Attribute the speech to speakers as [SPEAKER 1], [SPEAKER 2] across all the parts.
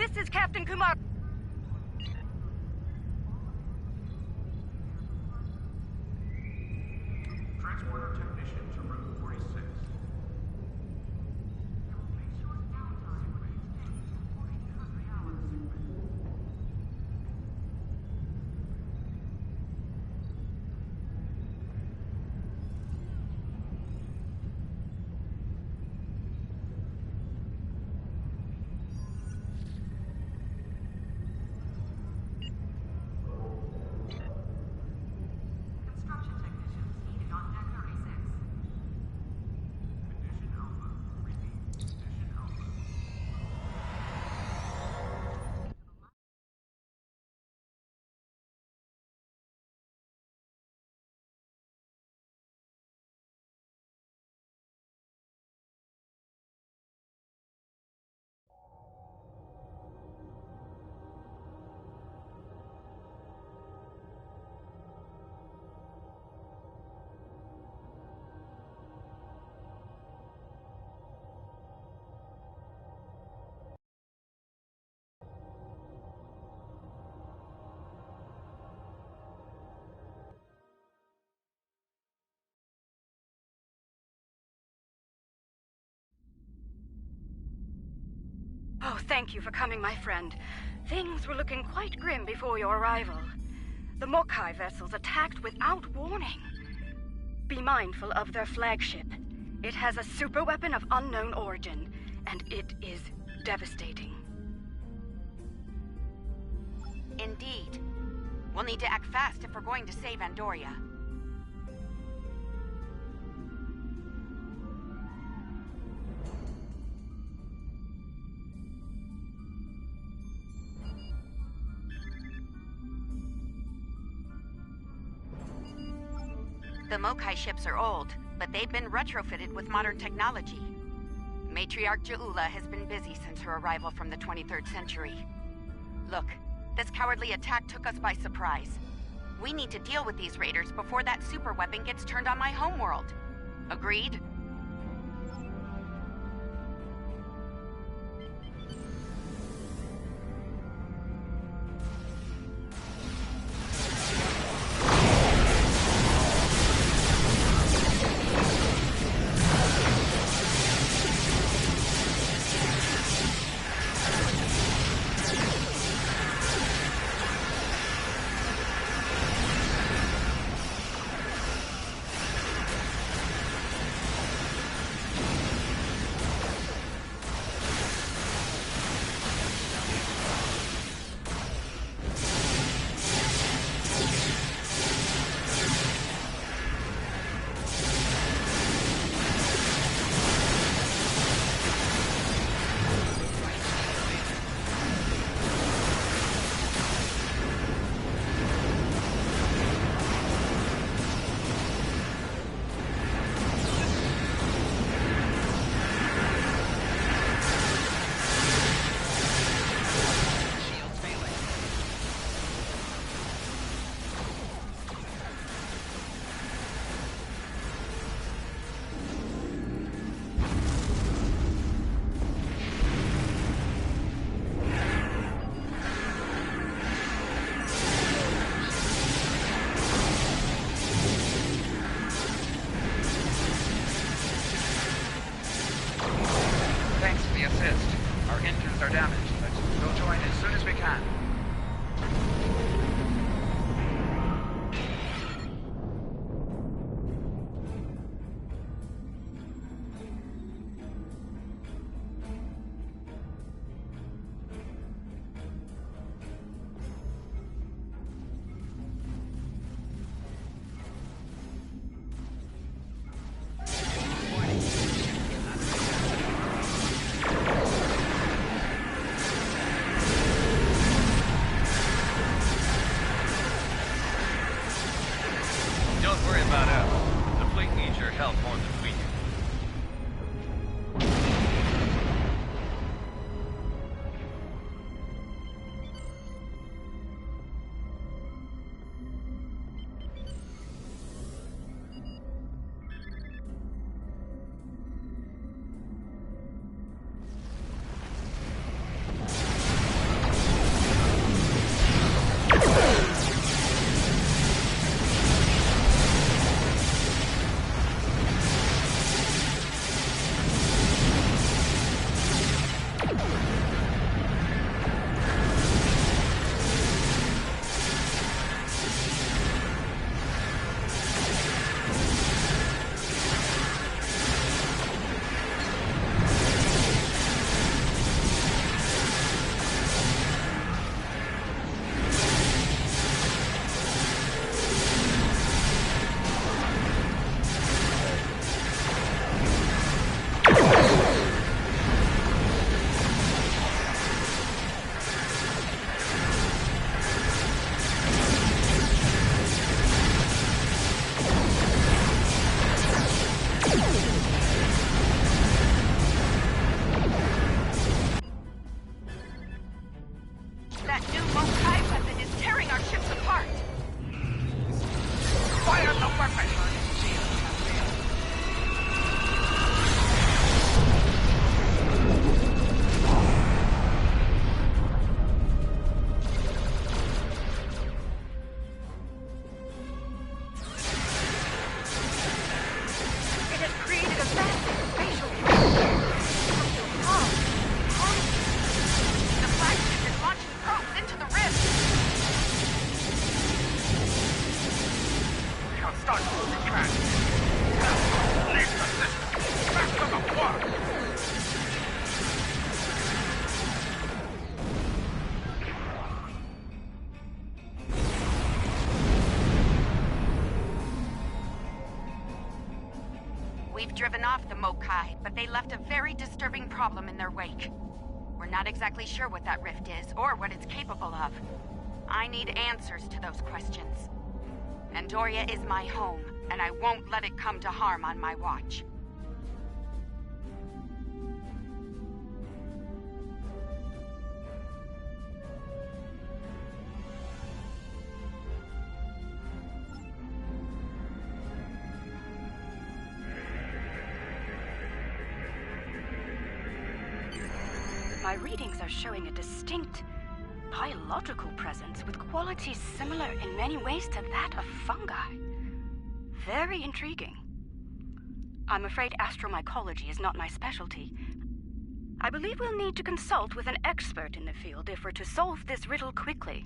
[SPEAKER 1] This is Captain Kumar.
[SPEAKER 2] Transporter technician to room 46. Construction technicians needed on deck 36. Condition Alpha. Repeat. Condition Alpha.
[SPEAKER 1] Oh, thank you for coming, my friend. Things were looking quite grim before your arrival. The Mokai vessels attacked without warning. Be mindful of their flagship. It has a superweapon of unknown origin, and it is devastating.
[SPEAKER 3] Indeed. We'll need to act fast if we're going to save Andoria. The Mokai ships are old, but they've been retrofitted with modern technology. Matriarch Ja'ula has been busy since her arrival from the 23rd century. Look, this cowardly attack took us by surprise. We need to deal with these raiders before that superweapon gets turned on my homeworld. Agreed?
[SPEAKER 2] Are damaged, but we'll join as soon as we can.
[SPEAKER 3] That new Mokai weapon is tearing our ships apart!
[SPEAKER 2] Fire the weapon!
[SPEAKER 1] It has created a massive spatial field.
[SPEAKER 3] The flagship is launching probes into the rift!
[SPEAKER 2] We have started what we can. Now, leave the system. Back to the work!
[SPEAKER 3] We've driven off the Mokai, but they left a very disturbing problem in their wake. We're not exactly sure what that rift is, or what it's capable of. I need answers to those questions. Andoria is my home, and I won't let it come to harm on my watch.
[SPEAKER 1] My readings are showing a distinct biological presence with qualities similar in many ways to that of fungi. Very intriguing. I'm afraid astromycology is not my specialty. I believe we'll need to consult with an expert in the field if we're to solve this riddle quickly.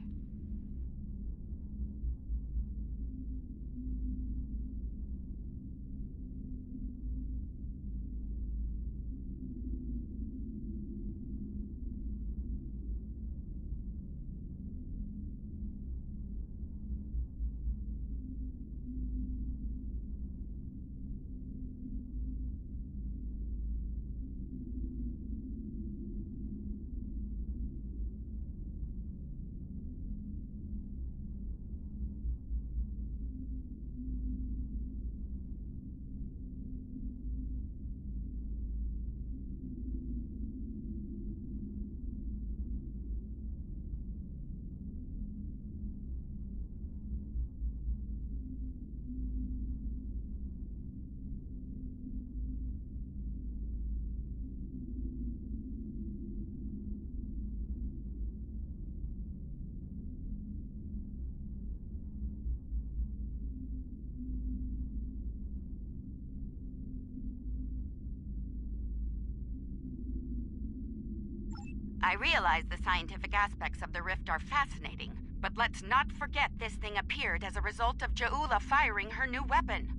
[SPEAKER 3] I realize the scientific aspects of the rift are fascinating, but let's not forget this thing appeared as a result of Ja'ula firing her new weapon.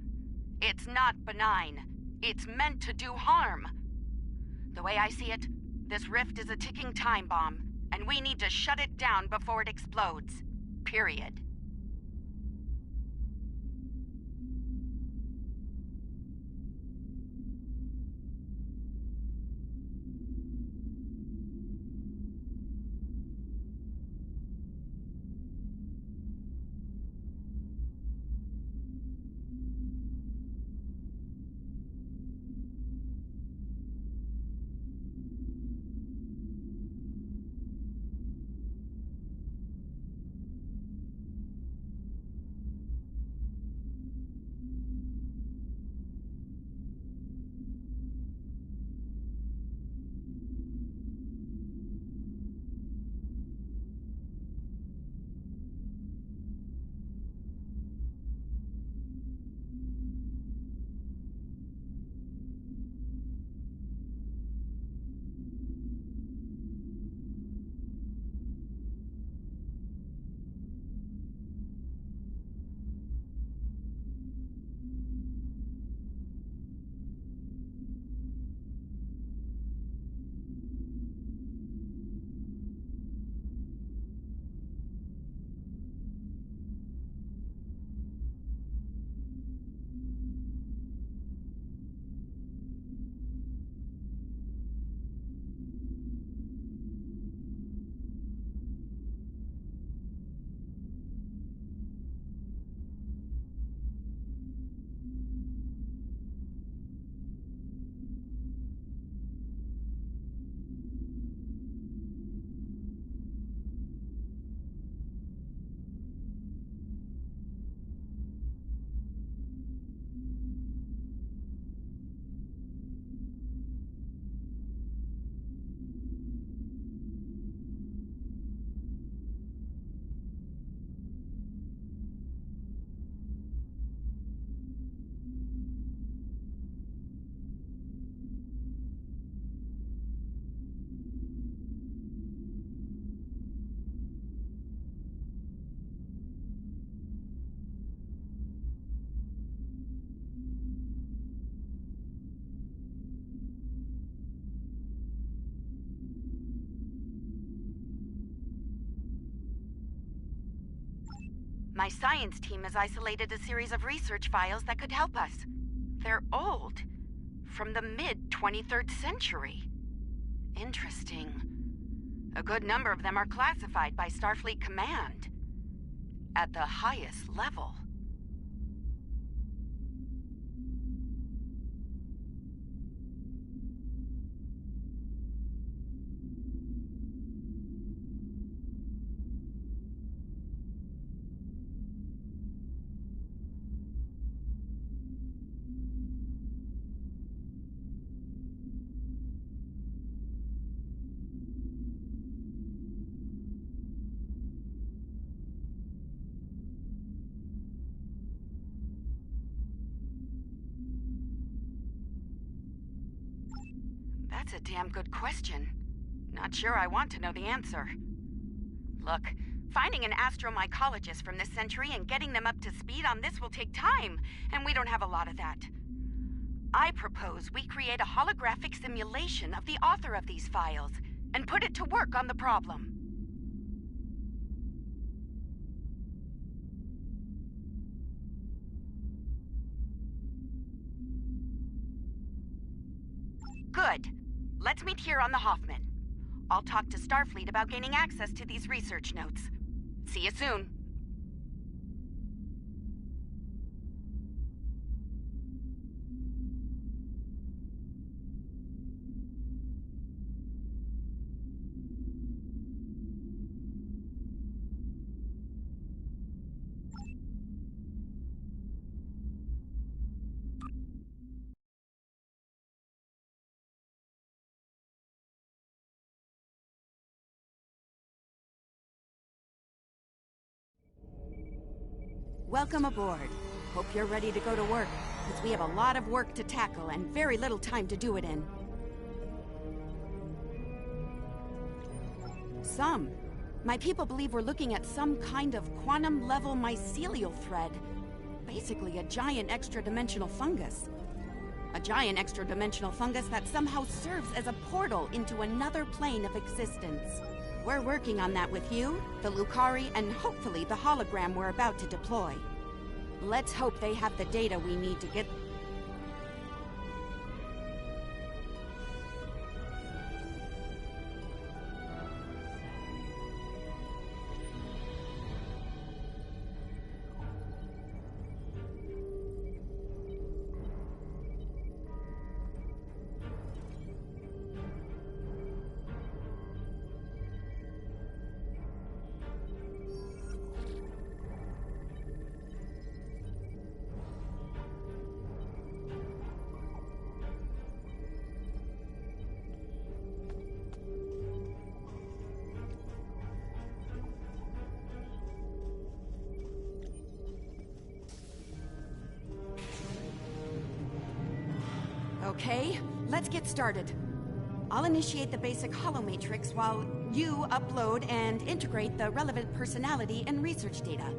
[SPEAKER 3] It's not benign. It's meant to do harm. The way I see it, this rift is a ticking time bomb, and we need to shut it down before it explodes. Period. My science team has isolated a series of research files that could help us. They're old. From the mid-23rd century. Interesting. A good number of them are classified by Starfleet Command. At the highest level. That's a damn good question. Not sure I want to know the answer. Look, finding an astromycologist from this century and getting them up to speed on this will take time, and we don't have a lot of that. I propose we create a holographic simulation of the author of these files, and put it to work on the problem. Good. Let's meet here on the Hoffman. I'll talk to Starfleet about gaining access to these research notes. See you soon.
[SPEAKER 4] Welcome aboard. Hope you're ready to go to work, because we have a lot of work to tackle and very little time to do it in. My people believe we're looking at some kind of quantum-level mycelial thread. Basically a giant extra-dimensional fungus. A giant extra-dimensional fungus that somehow serves as a portal into another plane of existence. We're working on that with you, the Lucari, and hopefully the hologram we're about to deploy. Let's hope they have the data we need to get... Okay, let's get started. I'll initiate the basic holomatrix while you upload and integrate the relevant personality and research data.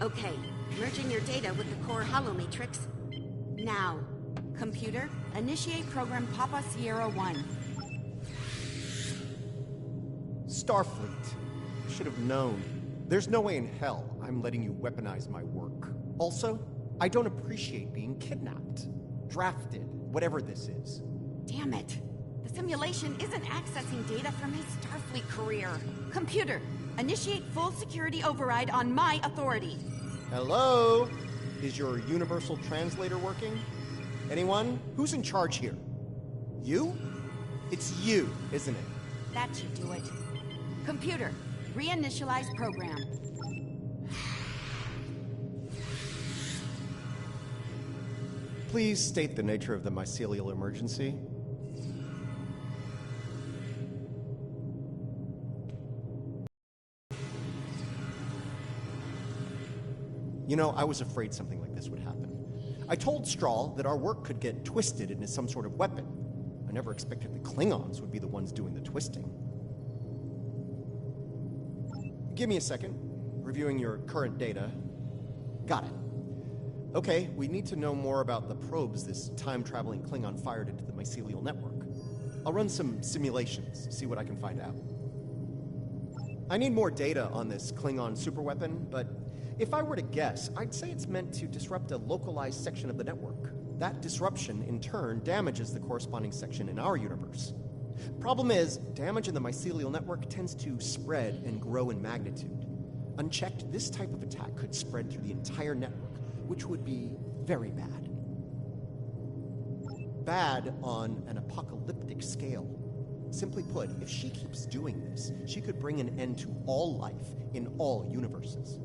[SPEAKER 4] Okay, merging your data with the core holomatrix. Now, computer, initiate program Papa Sierra 1.
[SPEAKER 5] Starfleet. Should have known. There's no way in hell I'm letting you weaponize my work. Also, I don't appreciate being kidnapped. Drafted, whatever this is.
[SPEAKER 4] Damn it. The simulation isn't accessing data from his Starfleet career. Computer, initiate full security override on my authority.
[SPEAKER 5] Hello? Is your universal translator working? Anyone? Who's in charge here? You? It's you, isn't it?
[SPEAKER 4] That should do it. Computer, reinitialize program.
[SPEAKER 5] Please state the nature of the mycelial emergency. You know, I was afraid something like this would happen. I told Strahl that our work could get twisted into some sort of weapon. I never expected the Klingons would be the ones doing the twisting. Give me a second. Reviewing your current data. Got it. Okay, we need to know more about the probes this time-traveling Klingon fired into the mycelial network. I'll run some simulations, see what I can find out. I need more data on this Klingon superweapon, but if I were to guess, I'd say it's meant to disrupt a localized section of the network. That disruption, in turn, damages the corresponding section in our universe. Problem is, damage in the mycelial network tends to spread and grow in magnitude. Unchecked, this type of attack could spread through the entire network, which would be very bad. Bad on an apocalyptic scale. Simply put, if she keeps doing this, she could bring an end to all life in all universes.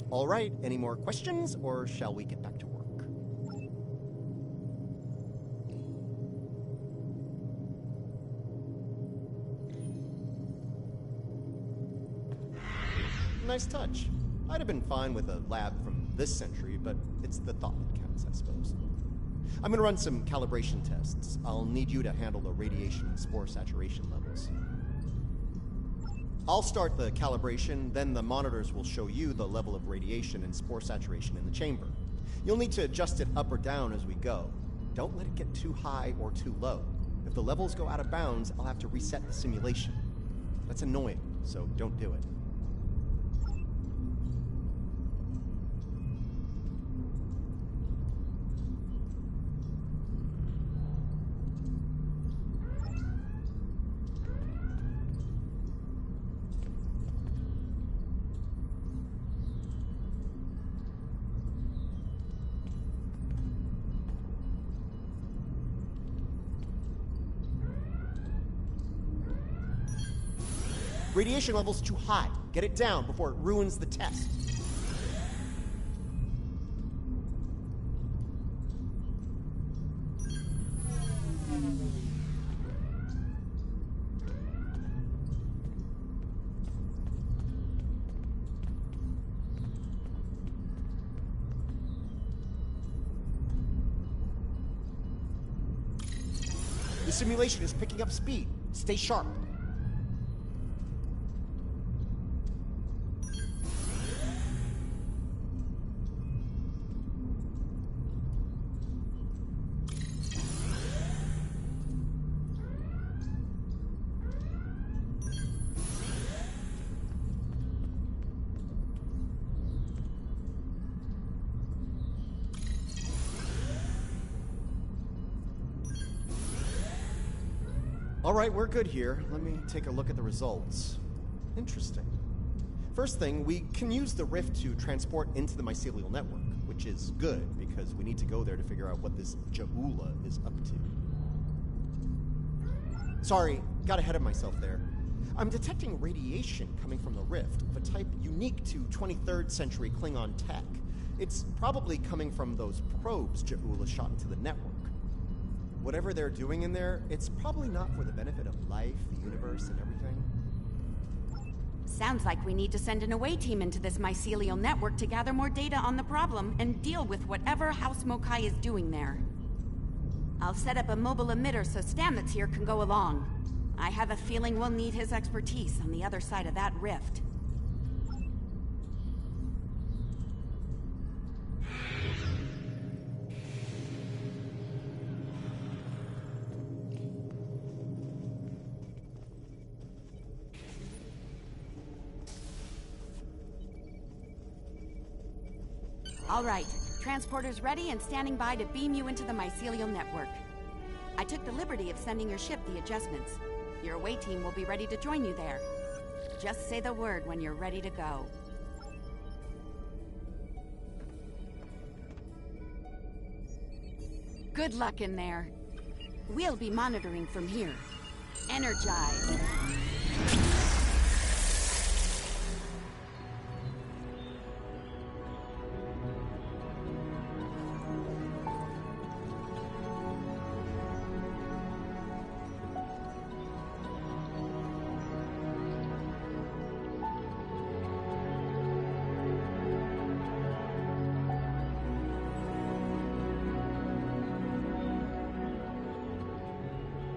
[SPEAKER 5] All right, any more questions, or shall we get back to work? Nice touch. I'd have been fine with a lab from this century, but it's the thought that counts, I suppose. I'm gonna run some calibration tests. I'll need you to handle the radiation and spore saturation levels. I'll start the calibration, then the monitors will show you the level of radiation and spore saturation in the chamber. You'll need to adjust it up or down as we go. Don't let it get too high or too low. If the levels go out of bounds, I'll have to reset the simulation. That's annoying, so don't do it. Radiation level's too high. Get it down before it ruins the test. The simulation is picking up speed. Stay sharp. All right, we're good here. Let me take a look at the results. Interesting. First thing, we can use the rift to transport into the mycelial network, which is good because we need to go there to figure out what this Ja'ula is up to. Sorry, got ahead of myself there. I'm detecting radiation coming from the rift of a type unique to 23rd century Klingon tech. It's probably coming from those probes Ja'ula shot into the network. Whatever they're doing in there, it's probably not for the benefit of life, the universe, and everything.
[SPEAKER 4] Sounds like we need to send an away team into this mycelial network to gather more data on the problem and deal with whatever House Mokai is doing there. I'll set up a mobile emitter so Stamets here can go along. I have a feeling we'll need his expertise on the other side of that rift. All right, transporter's ready and standing by to beam you into the mycelial network. I took the liberty of sending your ship the adjustments. Your away team will be ready to join you there. Just say the word when you're ready to go. Good luck in there. We'll be monitoring from here. Energize.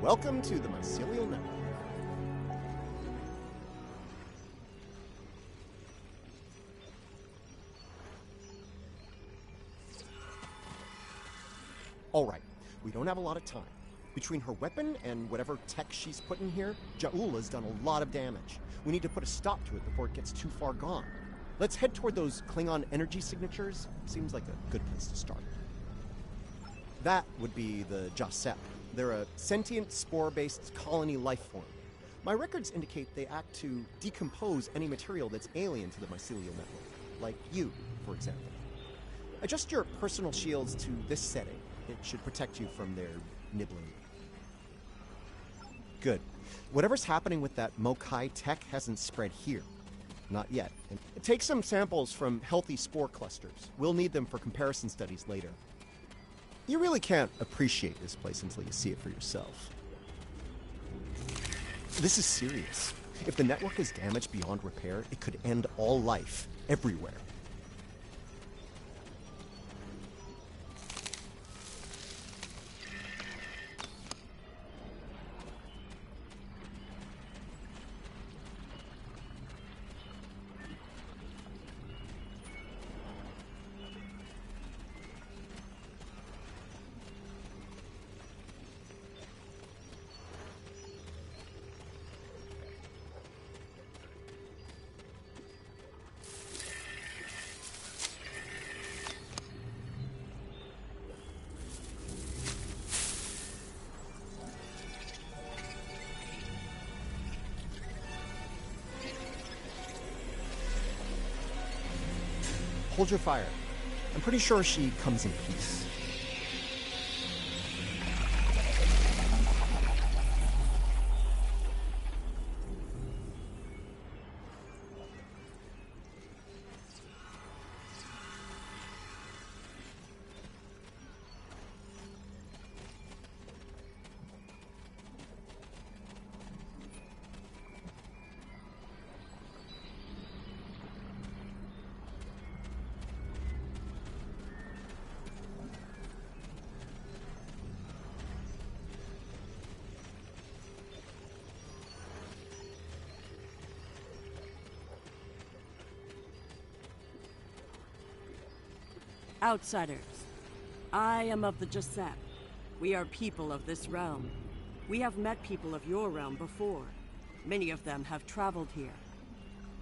[SPEAKER 5] Welcome to the Mycelial Network. Alright, we don't have a lot of time. Between her weapon and whatever tech she's put in here, Ja'ula's done a lot of damage. We need to put a stop to it before it gets too far gone. Let's head toward those Klingon energy signatures. Seems like a good place to start. That would be the Jasep. They're a sentient, spore-based colony life form. My records indicate they act to decompose any material that's alien to the mycelial network, like you, for example. Adjust your personal shields to this setting. It should protect you from their nibbling. Good. Whatever's happening with that Mokai tech hasn't spread here. Not yet. And take some samples from healthy spore clusters. We'll need them for comparison studies later. You really can't appreciate this place until you see it for yourself. This is serious. If the network is damaged beyond repair, it could end all life, everywhere. Hold your fire. I'm pretty sure she comes in peace.
[SPEAKER 6] Outsiders, I am of the Jasep. We are people of this realm. We have met people of your realm before. Many of them have traveled here.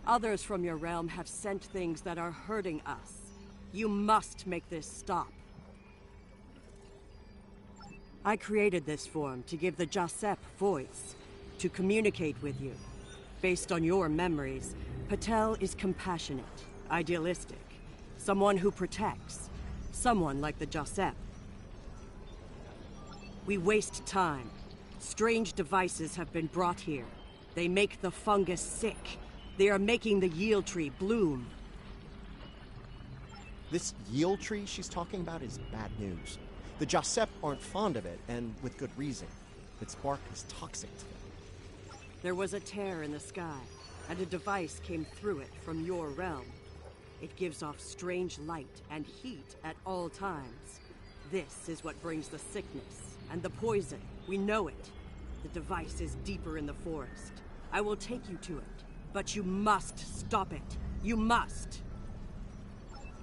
[SPEAKER 6] Others from your realm have sent things that are hurting us. You must make this stop. I created this form to give the Jasep voice, to communicate with you. Based on your memories, Patel is compassionate, idealistic, someone who protects, someone like the Jasep. We waste time. Strange devices have been brought here. They make the fungus sick. They are making the yield tree bloom.
[SPEAKER 5] This yield tree she's talking about is bad news. The Jasep aren't fond of it, and with good reason. Its bark is toxic to them.
[SPEAKER 6] There was a tear in the sky, and a device came through it from your realm. It gives off strange light and heat at all times. This is what brings the sickness and the poison. We know it. The device is deeper in the forest. I will take you to it, but you must stop it. You must!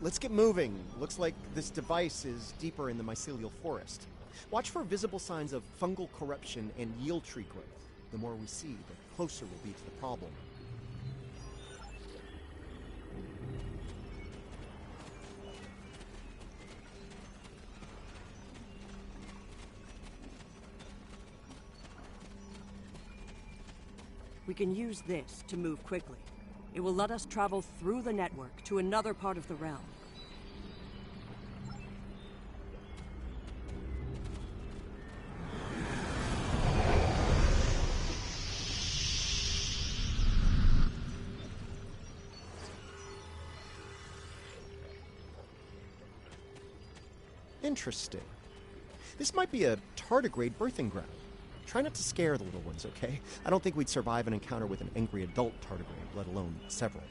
[SPEAKER 5] Let's get moving. Looks like this device is deeper in the mycelial forest. Watch for visible signs of fungal corruption and yield tree growth. The more we see, the closer we'll be to the problem.
[SPEAKER 6] We can use this to move quickly. It will let us travel through the network to another part of the realm.
[SPEAKER 5] Interesting. This might be a tardigrade birthing ground. Try not to scare the little ones, okay? I don't think we'd survive an encounter with an angry adult tardigrade, let alone several.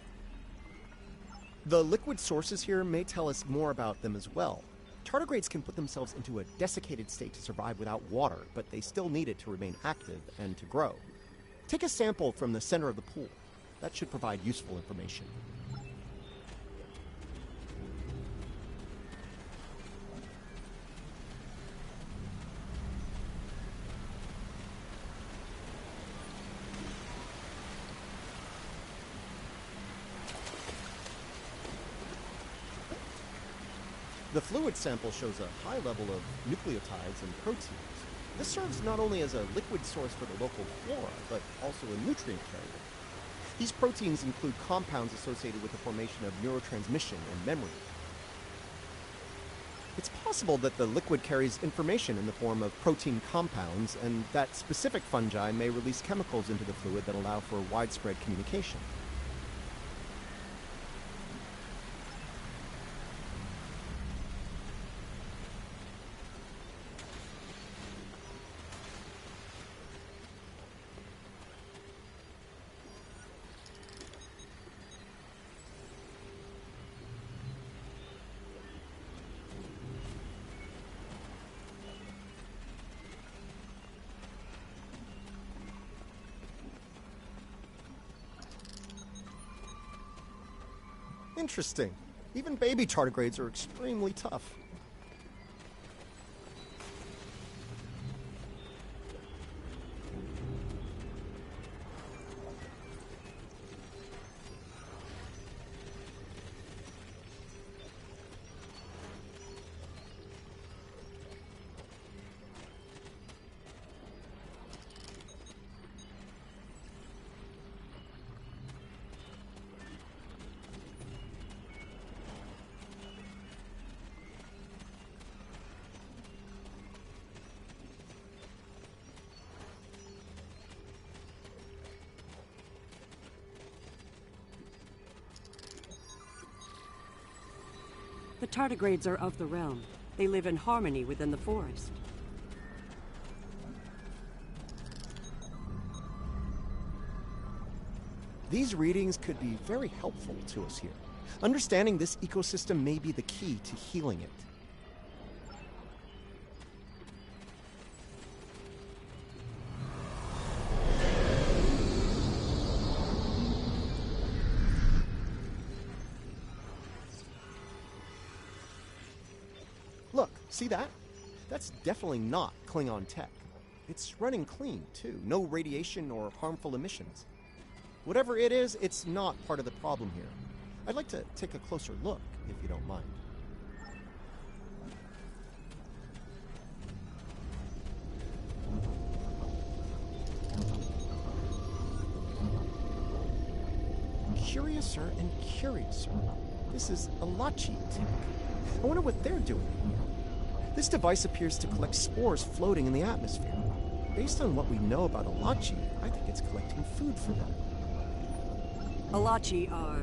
[SPEAKER 5] The liquid sources here may tell us more about them as well. Tardigrades can put themselves into a desiccated state to survive without water, but they still need it to remain active and to grow. Take a sample from the center of the pool. That should provide useful information. The fluid sample shows a high level of nucleotides and proteins. This serves not only as a liquid source for the local flora, but also a nutrient carrier. These proteins include compounds associated with the formation of neurotransmission and memory. It's possible that the liquid carries information in the form of protein compounds, and that specific fungi may release chemicals into the fluid that allow for widespread communication. Interesting. Even baby tardigrades are extremely tough.
[SPEAKER 6] The tardigrades are of the realm. They live in harmony within the forest.
[SPEAKER 5] These readings could be very helpful to us here. Understanding this ecosystem may be the key to healing it. Look, see that? That's definitely not Klingon tech. It's running clean, too. No radiation or harmful emissions. Whatever it is, it's not part of the problem here. I'd like to take a closer look, if you don't mind. Curiouser and curiouser. This is a Lachi tech. I wonder what they're doing here. This device appears to collect spores floating in the atmosphere. Based on what we know about Alachi, I think it's collecting food for them.
[SPEAKER 6] Alachi are,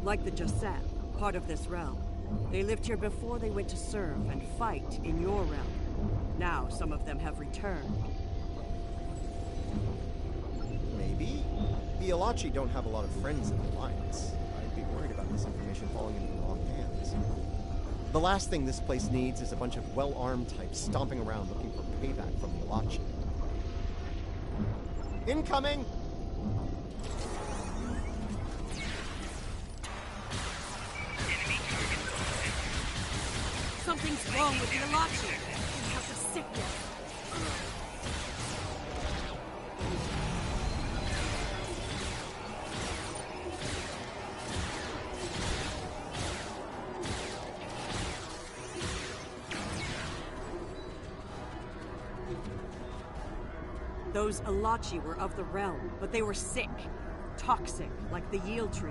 [SPEAKER 6] like the Jasep, part of this realm. They lived here before they went to serve and fight in your realm. Now some of them have returned.
[SPEAKER 5] Maybe. The Alachi don't have a lot of friends in the Alliance. I'd be worried about this information falling into the wrong hands. The last thing this place needs is a bunch of well-armed types stomping around looking for payback from the Alachi. Incoming!
[SPEAKER 6] Something's wrong with the Alachi. They have the sickness. Those Alachi were of the realm, but they were sick. Toxic, like the yield tree.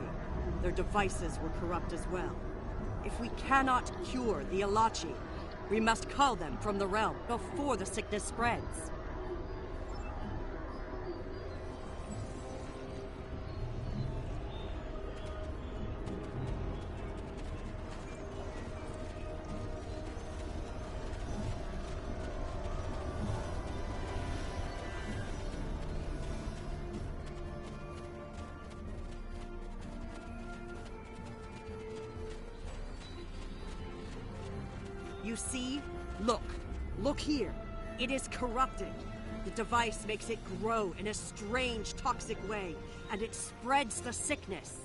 [SPEAKER 6] Their devices were corrupt as well. If we cannot cure the Alachi, we must cull them from the realm before the sickness spreads. You see? Look. Look here. It is corrupted. The device makes it grow in a strange, toxic way, and it spreads the sickness.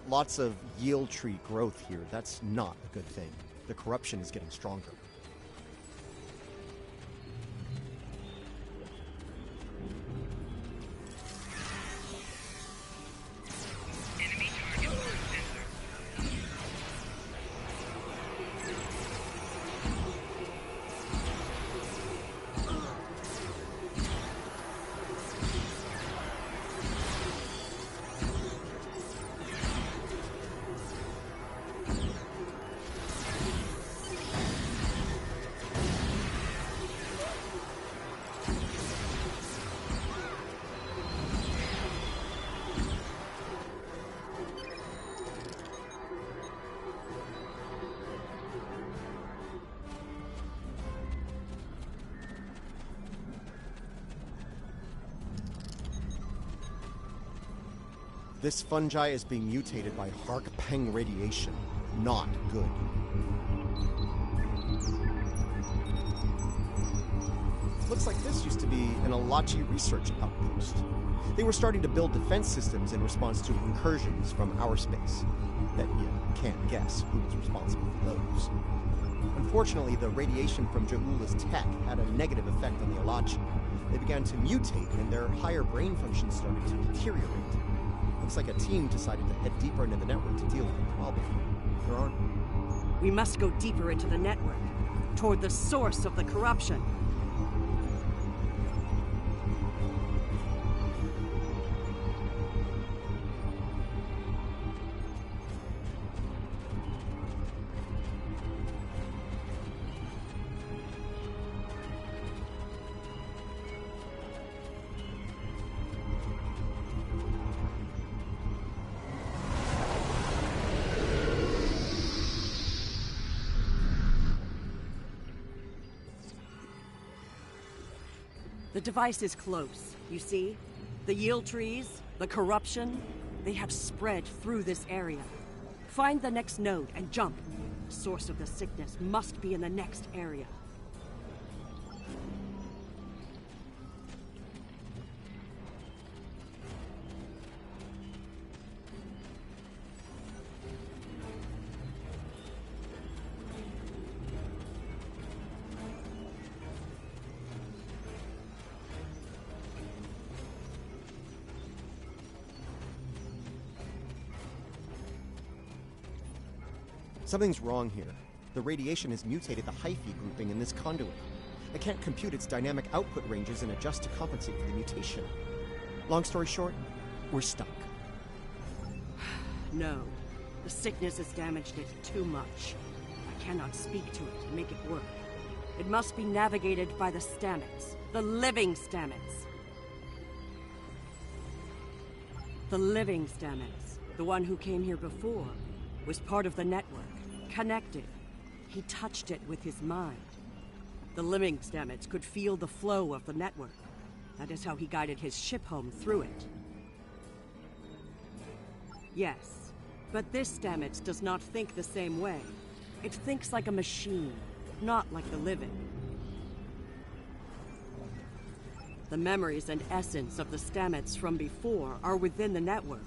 [SPEAKER 5] Lots of yield tree growth here. That's not a good thing. The corruption is getting stronger.
[SPEAKER 2] Enemy target sensor.
[SPEAKER 5] This fungi is being mutated by Hark-Peng radiation. Not good. Looks like this used to be an Alachi research outpost. They were starting to build defense systems in response to incursions from our space. Bet you can't guess who was responsible for those. Unfortunately, the radiation from Ja'ula's tech had a negative effect on the Alachi. They began to mutate, and their higher brain functions started to deteriorate. Looks like a team decided to head deeper into the network to deal with the problem. They're on.
[SPEAKER 6] We must go deeper into the network, toward the source of the corruption. The device is close, you see? The yield trees, the corruption, they have spread through this area. Find the next node and jump. The source of the sickness must be in the next area.
[SPEAKER 5] Something's wrong here. The radiation has mutated the hyphae grouping in this conduit. I can't compute its dynamic output ranges and adjust to compensate for the mutation. Long story short, we're stuck.
[SPEAKER 6] No. The sickness has damaged it too much. I cannot speak to it and make it work. It must be navigated by the Stamets. The living Stamets. The living Stamets, the one who came here before, was part of the network, connected. He touched it with his mind. The living Stamets could feel the flow of the network. That is how he guided his ship home through it. Yes, but this Stamets does not think the same way. It thinks like a machine, not like the living. The memories and essence of the Stamets from before are within the network.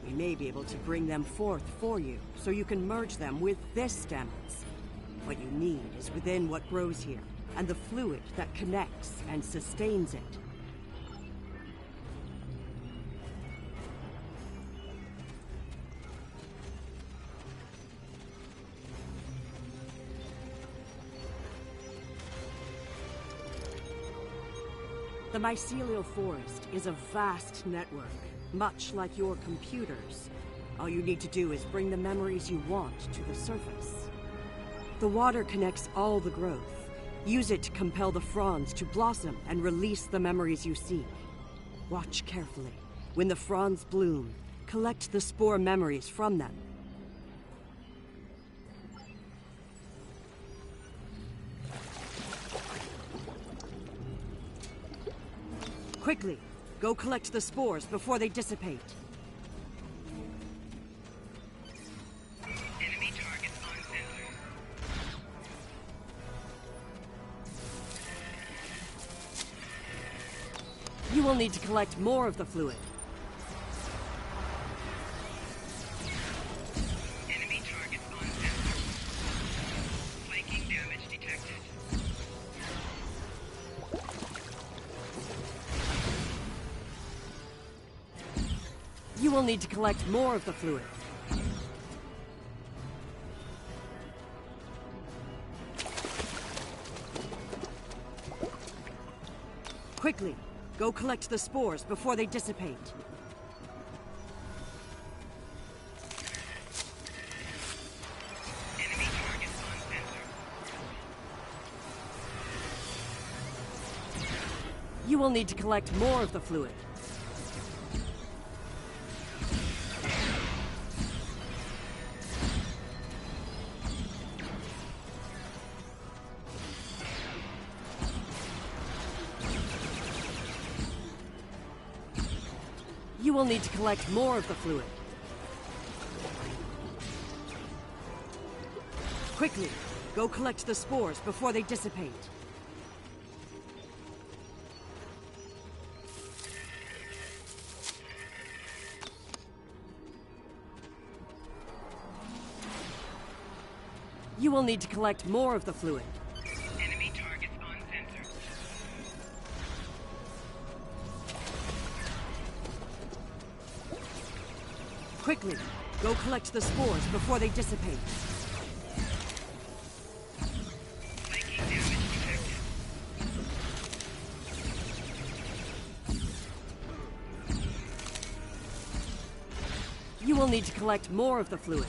[SPEAKER 6] We may be able to bring them forth for you, so you can merge them with this Stamets. What you need is within what grows here, and the fluid that connects and sustains it. The mycelial forest is a vast network, much like your computers. All you need to do is bring the memories you want to the surface. The water connects all the growth. Use it to compel the fronds to blossom and release the memories you seek. Watch carefully. When the fronds bloom, collect the spore memories from them. Quickly, go collect the spores before they dissipate.
[SPEAKER 2] Enemy target on sensor.
[SPEAKER 6] You will need to collect more of the fluid.
[SPEAKER 2] Enemy target on sensor. Flanking damage detected.
[SPEAKER 6] You will need to collect more of the fluid. Quickly, go collect the spores before they dissipate.
[SPEAKER 2] Enemy target on sensor.
[SPEAKER 6] You will need to collect more of the fluid. You will need to collect more of the fluid. Quickly, go collect the spores before they dissipate. You will need to collect more of the fluid.
[SPEAKER 2] Enemy targets on sensor.
[SPEAKER 6] Quickly, go collect the spores before they dissipate.
[SPEAKER 2] Flanking damage detected.
[SPEAKER 6] You will need to collect more of the fluid.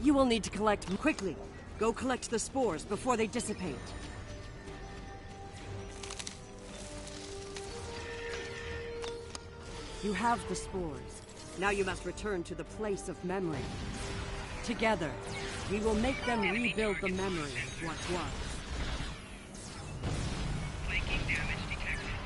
[SPEAKER 6] You will need to collect quickly. Go collect the spores before they dissipate. You have the spores. Now you must return to the place of memory. Together, we will make them rebuild the memory of what was.
[SPEAKER 2] Flanking damage detected.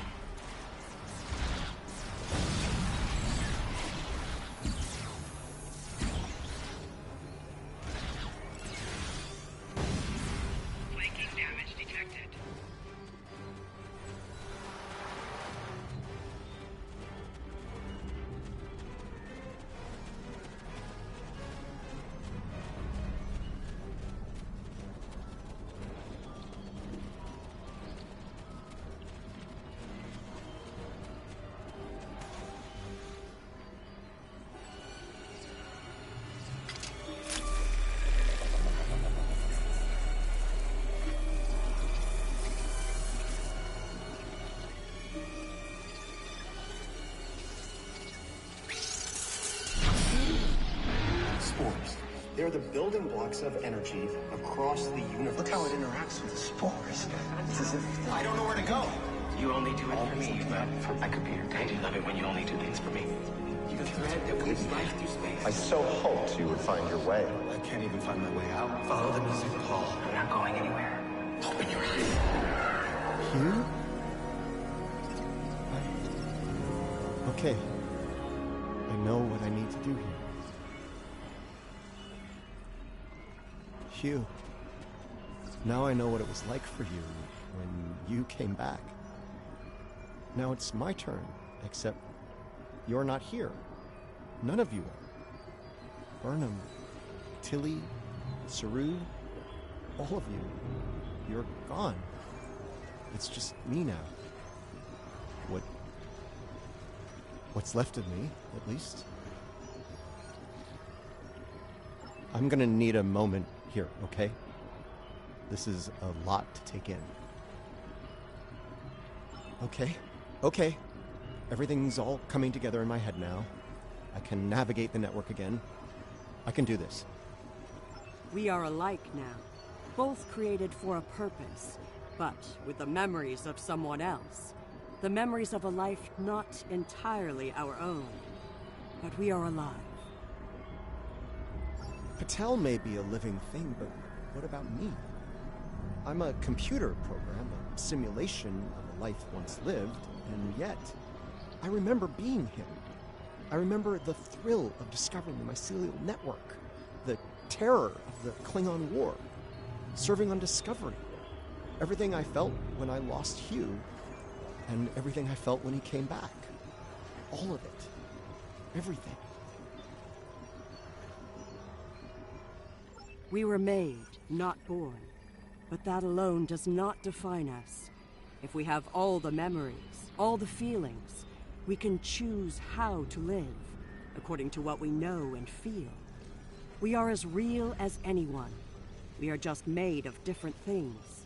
[SPEAKER 2] Flanking damage detected.
[SPEAKER 5] Spores. They're the building blocks of energy across the universe.
[SPEAKER 7] Look how it interacts with the spores. It's as if
[SPEAKER 5] I don't know where to go.
[SPEAKER 7] you only do it for me, but I could be your guide. I love it when you only do things for me. The thread that weaves life through space.
[SPEAKER 5] I so hoped you would find your way.
[SPEAKER 7] I can't even find my way out. Follow the music, Paul. I'm not going anywhere. Open your eyes.
[SPEAKER 5] Hugh? Okay. I know what I need to do here. Hugh. Now I know what it was like for you when you came back. Now it's my turn, except you're not here. None of you are. Burnham, Tilly, Saru, all of you. You're gone. It's just me now. What's left of me, at least. I'm gonna need a moment here, okay? This is a lot to take in. Okay. Everything's all coming together in my head now. I can navigate the network again. I can do this.
[SPEAKER 6] We are alike now, both created for a purpose, but with the memories of someone else. The memories of a life not entirely our own. But we are alive.
[SPEAKER 5] Patel may be a living thing, but what about me? I'm a computer program, a simulation of a life once lived, and yet, I remember being him. I remember the thrill of discovering the mycelial network, the terror of the Klingon War, serving on Discovery, everything I felt when I lost Hugh, and everything I felt when he came back. All of it. Everything.
[SPEAKER 6] We were made, not born. But that alone does not define us. If we have all the memories, all the feelings, we can choose how to live, according to what we know and feel. We are as real as anyone. We are just made of different things.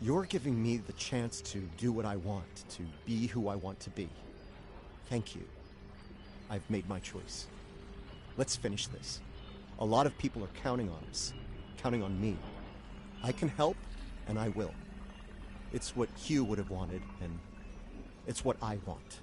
[SPEAKER 5] You're giving me the chance to do what I want, to be who I want to be. Thank you. I've made my choice. Let's finish this. A lot of people are counting on us, counting on me. I can help, and I will. It's what Hugh would have wanted, and it's what I want.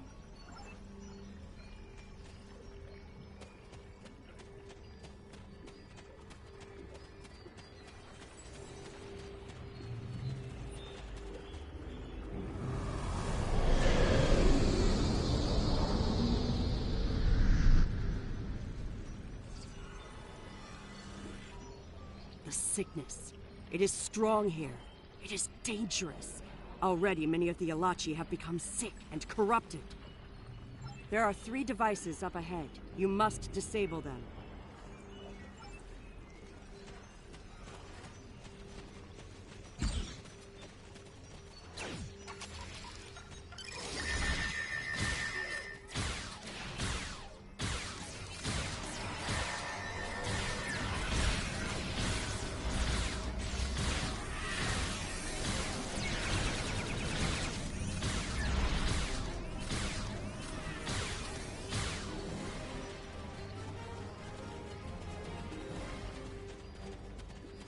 [SPEAKER 6] The sickness. It is strong here. It is dangerous. Already many of the Alachi have become sick and corrupted. There are 3 devices up ahead. You must disable them.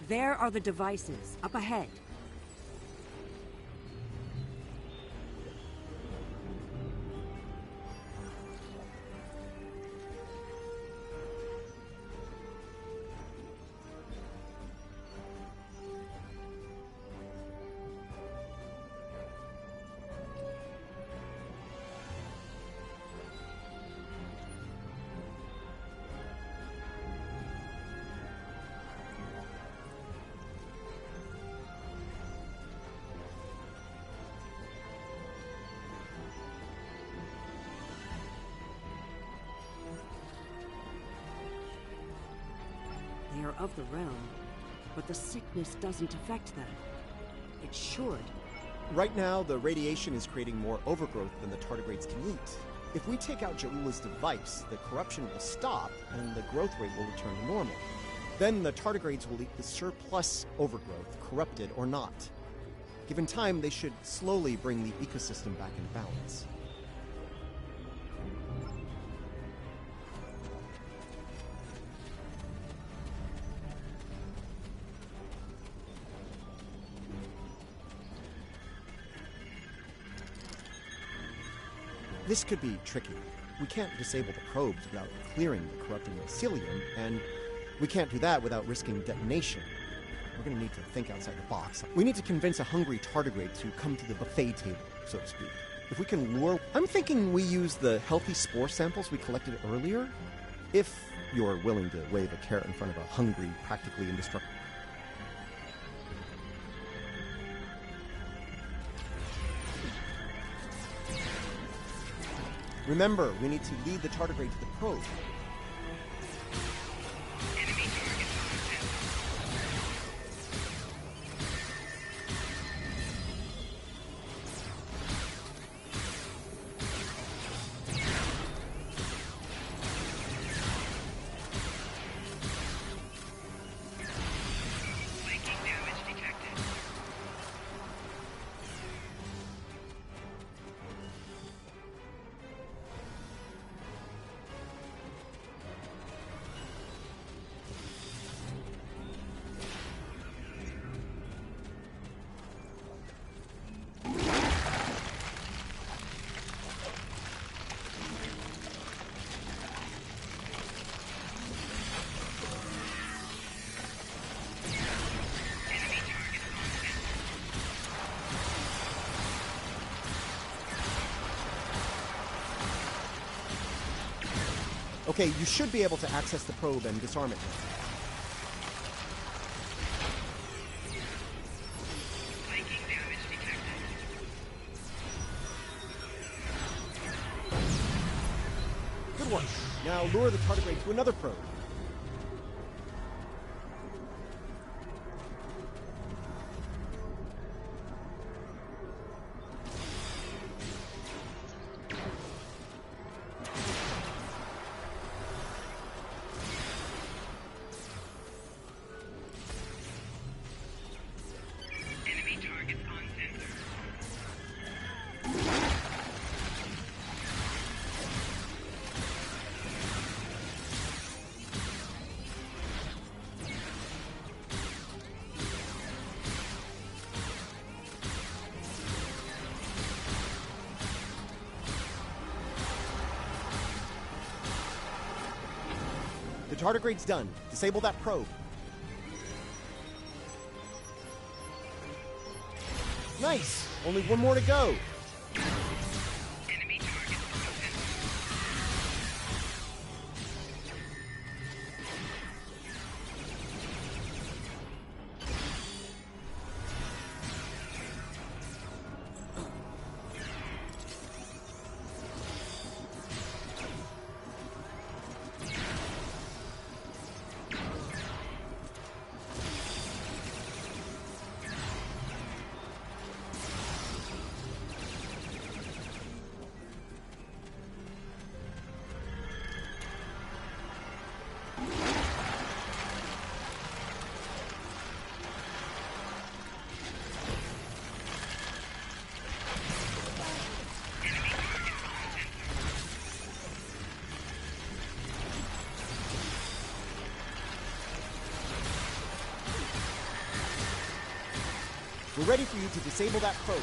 [SPEAKER 6] There are the devices, up ahead. They are of the realm, but the sickness doesn't affect them. It should.
[SPEAKER 5] Right now, the radiation is creating more overgrowth than the tardigrades can eat. If we take out Ja'ula's device, the corruption will stop, and the growth rate will return to normal. Then the tardigrades will eat the surplus overgrowth, corrupted or not. Given time, they should slowly bring the ecosystem back into balance. This could be tricky. We can't disable the probes without clearing the corrupting mycelium, and we can't do that without risking detonation. We're going to need to think outside the box. We need to convince a hungry tardigrade to come to the buffet table, so to speak. If we can lure... I'm thinking we use the healthy spore samples we collected earlier. If you're willing to wave a carrot in front of a hungry, practically indestructible... Remember, we need to lead the tardigrade to the probe. Okay, you should be able to access the probe and disarm it now. Good one. Now lure the tardigrade to another probe. The tardigrade's done. Disable that probe. Nice! Only one more to go. We're ready for you to disable that probe.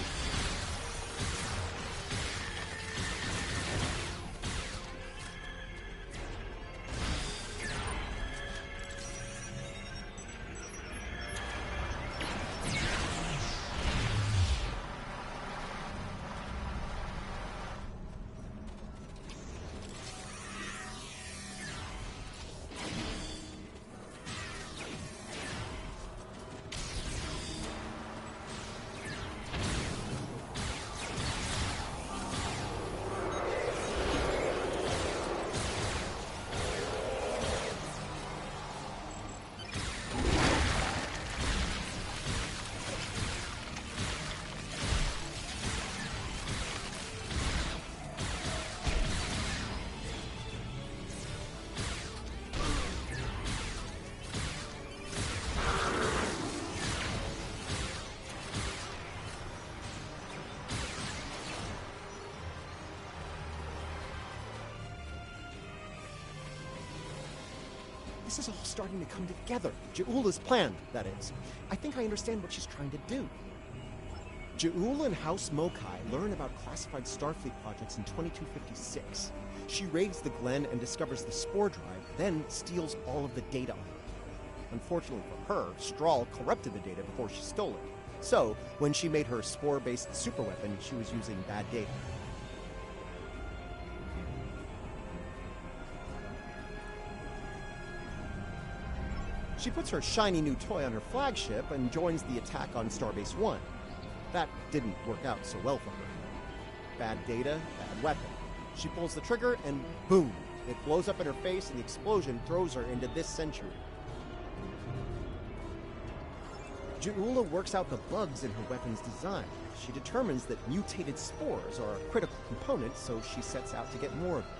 [SPEAKER 5] This is all starting to come together. Ja'ula's plan, that is. I think I understand what she's trying to do. Ja'ula and House Mokai learn about classified Starfleet projects in 2256. She raids the Glen and discovers the spore drive, then steals all of the data on it. Unfortunately for her, Strahl corrupted the data before she stole it. So, when she made her spore-based superweapon, she was using bad data. She puts her shiny new toy on her flagship and joins the attack on Starbase 1. That didn't work out so well for her. Bad data, bad weapon. She pulls the trigger and boom! It blows up in her face and the explosion throws her into this century. Ja'ula works out the bugs in her weapon's design. She determines that mutated spores are a critical component, so she sets out to get more of them.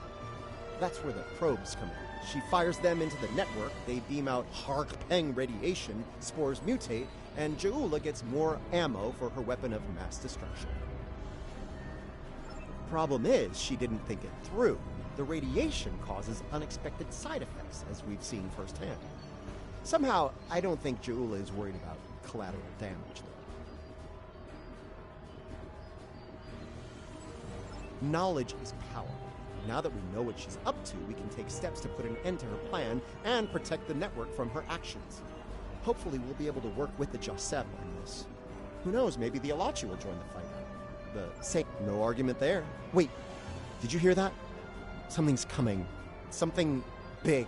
[SPEAKER 5] That's where the probes come in. She fires them into the network, they beam out Hark-Peng radiation, spores mutate, and Ja'ula gets more ammo for her weapon of mass destruction. Problem is, she didn't think it through. The radiation causes unexpected side effects, as we've seen firsthand. Somehow, I don't think Ja'ula is worried about collateral damage, though. Knowledge is power. Now that we know what she's up to, we can take steps to put an end to her plan and protect the network from her actions. Hopefully we'll be able to work with the Josep on this. Who knows, maybe the Alachi will join the fight. No argument there. Wait, did you hear that? Something's coming Something big.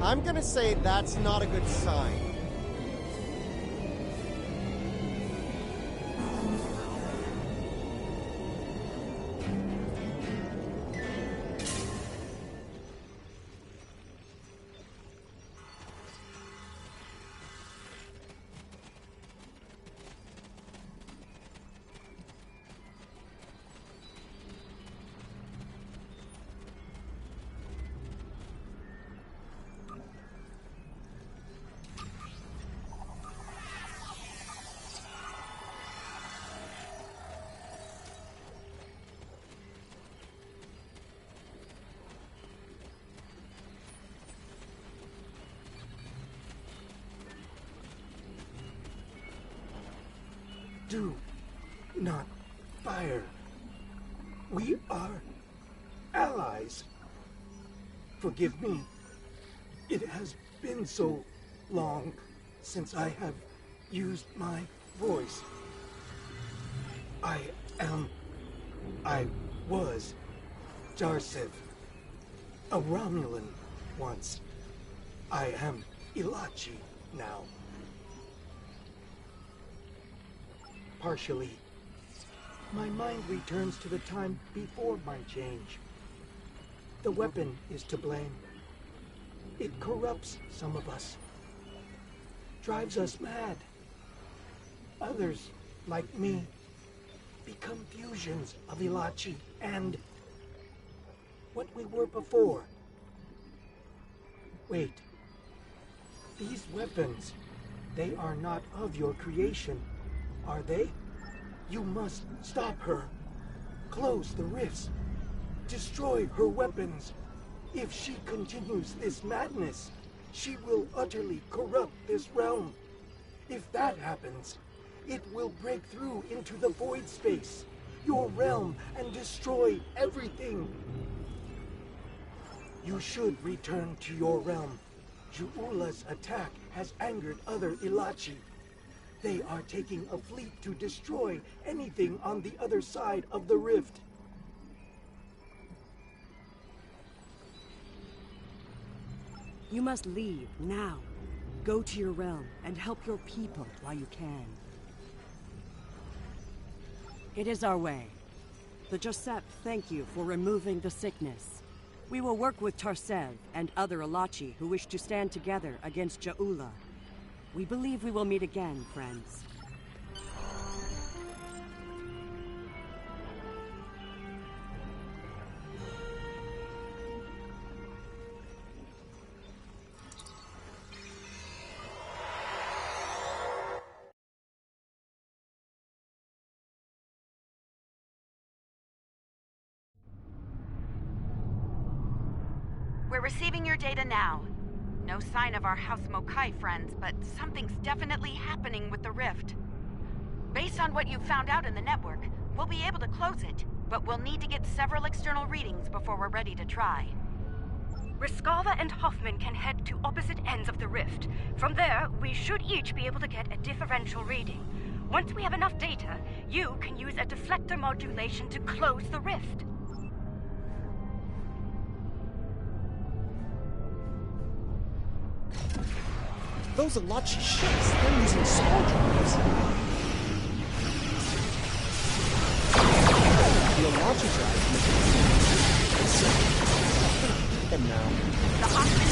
[SPEAKER 5] I'm gonna say that's not a good sign.
[SPEAKER 8] Do not fire. We are allies. Forgive me. It has been so long since I have used my voice. I was Jarsev, a Romulan once. I am Ilachi now. Partially. My mind returns to the time before my change. The weapon is to blame. It corrupts some of us. Drives us mad. Others, like me, become fusions of Ilachi and what we were before. Wait. These weapons, they are not of your creation, are they? You must stop her. Close the rifts. Destroy her weapons. If she continues this madness, she will utterly corrupt this realm. If that happens, it will break through into the void space, your realm, and destroy everything. You should return to your realm. Ju'ula's attack has angered other Ilachi. They are taking a fleet to destroy anything on the other side of the rift.
[SPEAKER 6] You must leave now. Go to your realm and help your people while you can. It is our way. The Josep thank you for removing the sickness. We will work with Tarsev and other Ilachi who wish to stand together against Ja'ula. We believe we will meet again, friends.
[SPEAKER 3] We're receiving your data now. No sign of our House Mokai friends, but something's definitely happening with the rift. Based on what you've found out in the network, we'll be able to close it, but we'll need to get several external readings before we're ready to try.
[SPEAKER 1] Riskava and Hoffman can head to opposite ends of the rift. From there, we should each be able to get a differential reading. Once we have enough data, you can use a deflector modulation to close the rift.
[SPEAKER 5] Those Ilachi ships, they're using star drives. The Ilachi drive. And now.
[SPEAKER 3] The Hoffman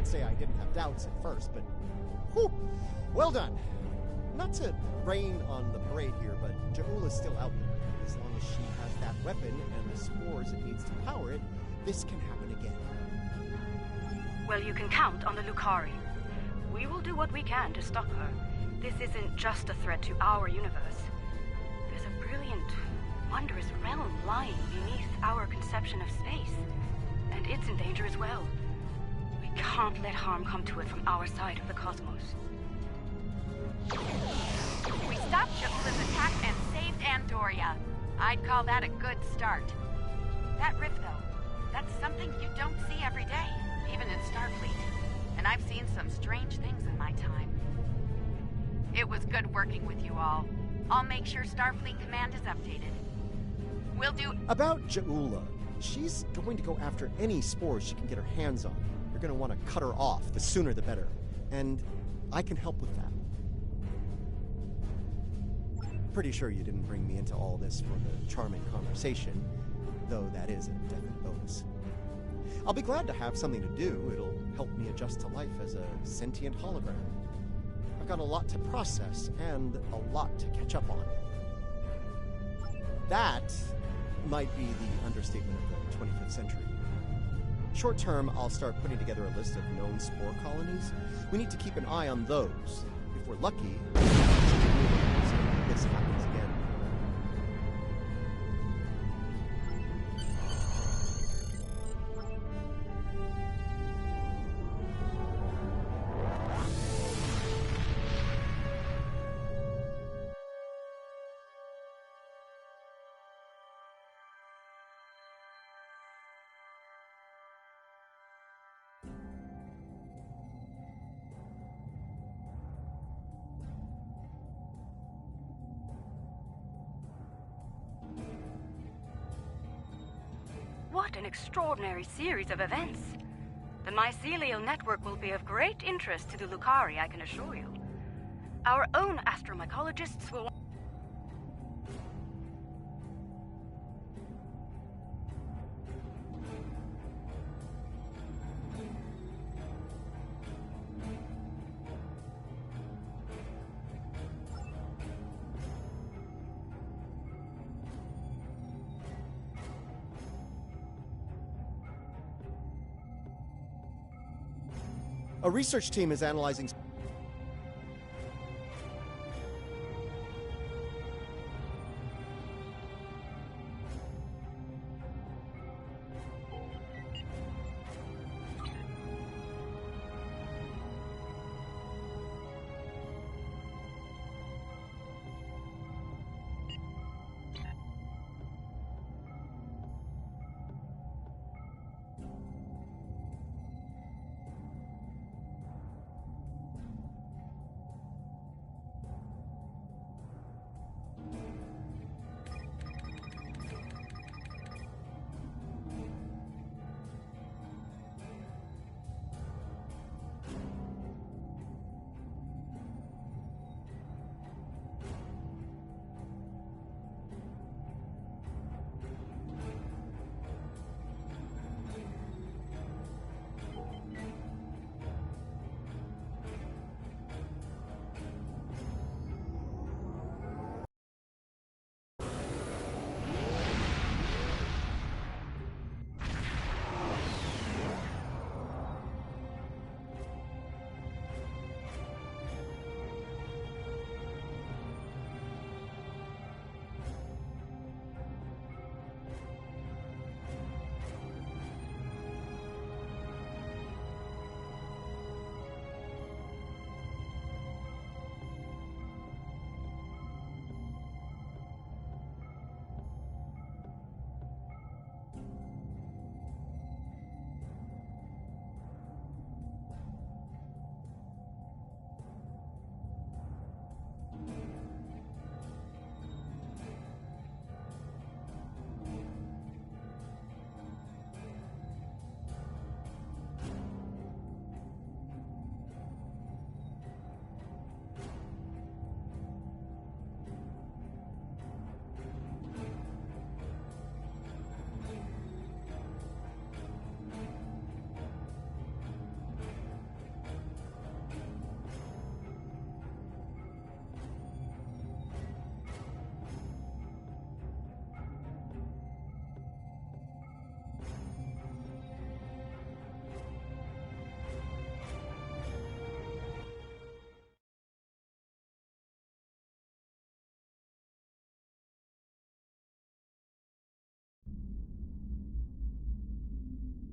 [SPEAKER 5] can't say I didn't have doubts at first, but whew, well done. Not to rain on the parade here, but Ja'ula's still out there. As long as she has that weapon and the spores it needs to power it, this can happen again.
[SPEAKER 1] Well, you can count on the Lucari. We will do what we can to stop her. This isn't just a threat to our universe. There's a brilliant, wondrous realm lying beneath our conception of space. And it's in danger as well. We can't let harm come to it from our side of the cosmos.
[SPEAKER 3] We stopped Ja'ula's attack and saved Andoria. I'd call that a good start. That rift, though, that's something you don't see every day, even in Starfleet. And I've seen some strange things in my time. It was good working with you all. I'll make sure Starfleet Command is updated. We'll do...
[SPEAKER 5] About Ja'ula, she's going to go after any spores she can get her hands on. You're going to want to cut her off, the sooner the better. And I can help with that. Pretty sure you didn't bring me into all this for the charming conversation, though that is a definite bonus. I'll be glad to have something to do. It'll help me adjust to life as a sentient hologram. I've got a lot to process and a lot to catch up on. That might be the understatement of the 25th century. Short term, I'll start putting together a list of known spore colonies. We need to keep an eye on those. If we're lucky, this happens again.
[SPEAKER 1] What an extraordinary series of events. The mycelial network will be of great interest to the Lucari, I can assure you. Our own astromycologists will...
[SPEAKER 5] A research team is analyzing...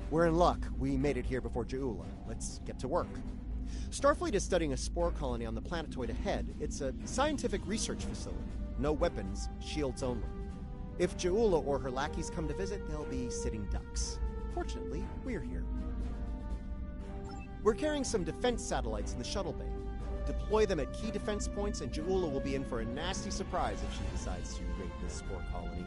[SPEAKER 5] We're in luck. We made it here before Ja'ula. Let's get to work. Starfleet is studying a spore colony on the planetoid ahead. It's a scientific research facility. No weapons, shields only. If Ja'ula or her lackeys come to visit, they'll be sitting ducks. Fortunately, we're here. We're carrying some defense satellites in the shuttle bay. Deploy them at key defense points, and Ja'ula will be in for a nasty surprise if she decides to raid this spore colony.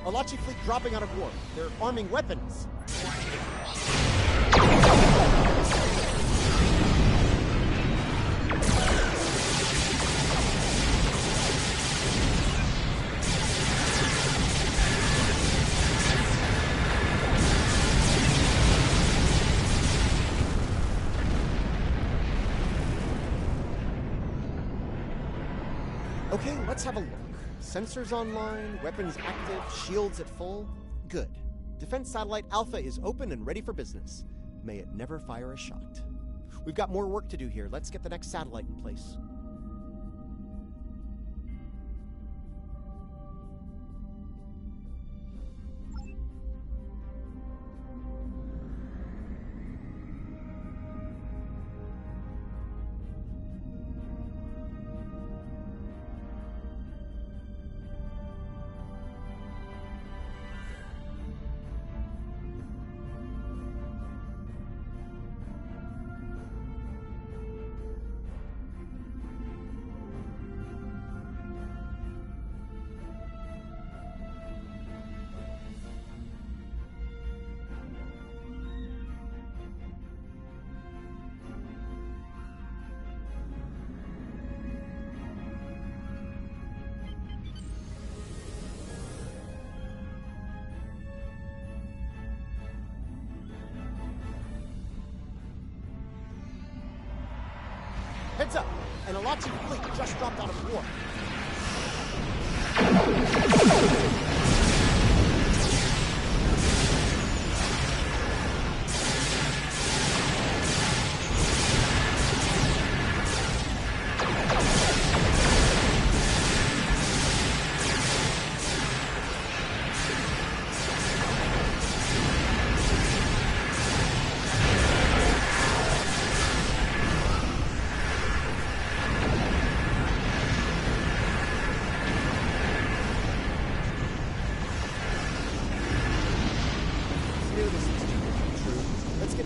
[SPEAKER 5] Alachi fleet dropping out of warp. They're arming weapons. Okay, let's have a look. Sensors online, weapons active, shields at full. Good. Defense Satellite Alpha is open and ready for business. May it never fire a shot. We've got more work to do here. Let's get the next satellite in place. Heads up! An Alachi fleet just dropped out of warp.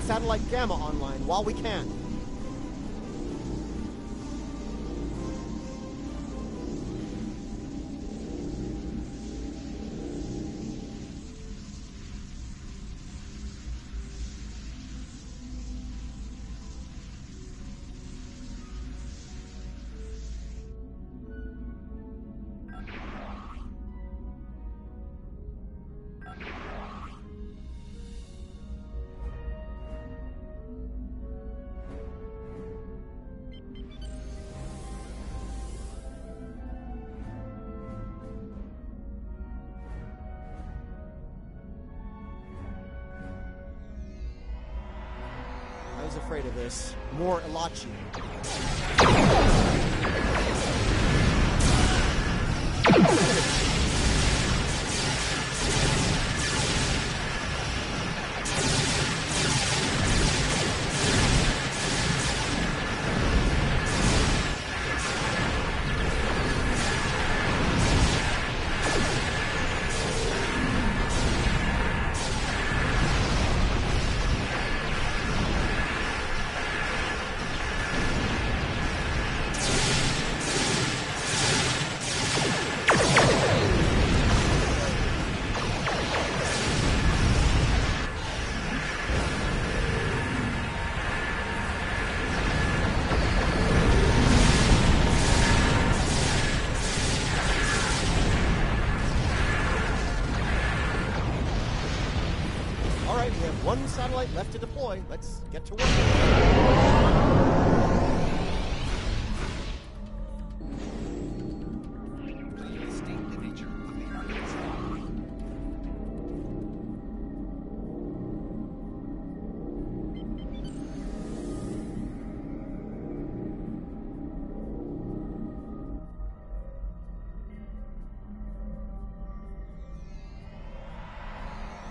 [SPEAKER 5] Satellite Gamma online while we can. I was afraid of this. More Alachi. All right, we have one satellite left to deploy. Let's get to work.
[SPEAKER 7] Please state the nature of the emergency.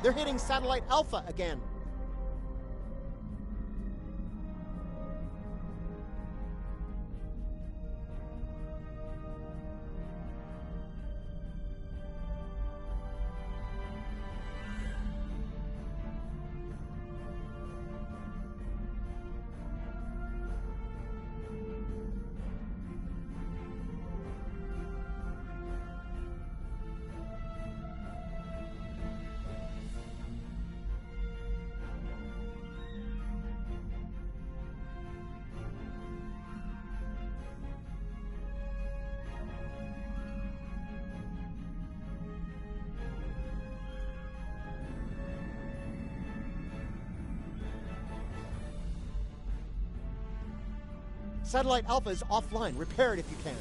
[SPEAKER 5] They're hitting satellite Alpha again. Satellite Alpha is offline. Repair it if you can.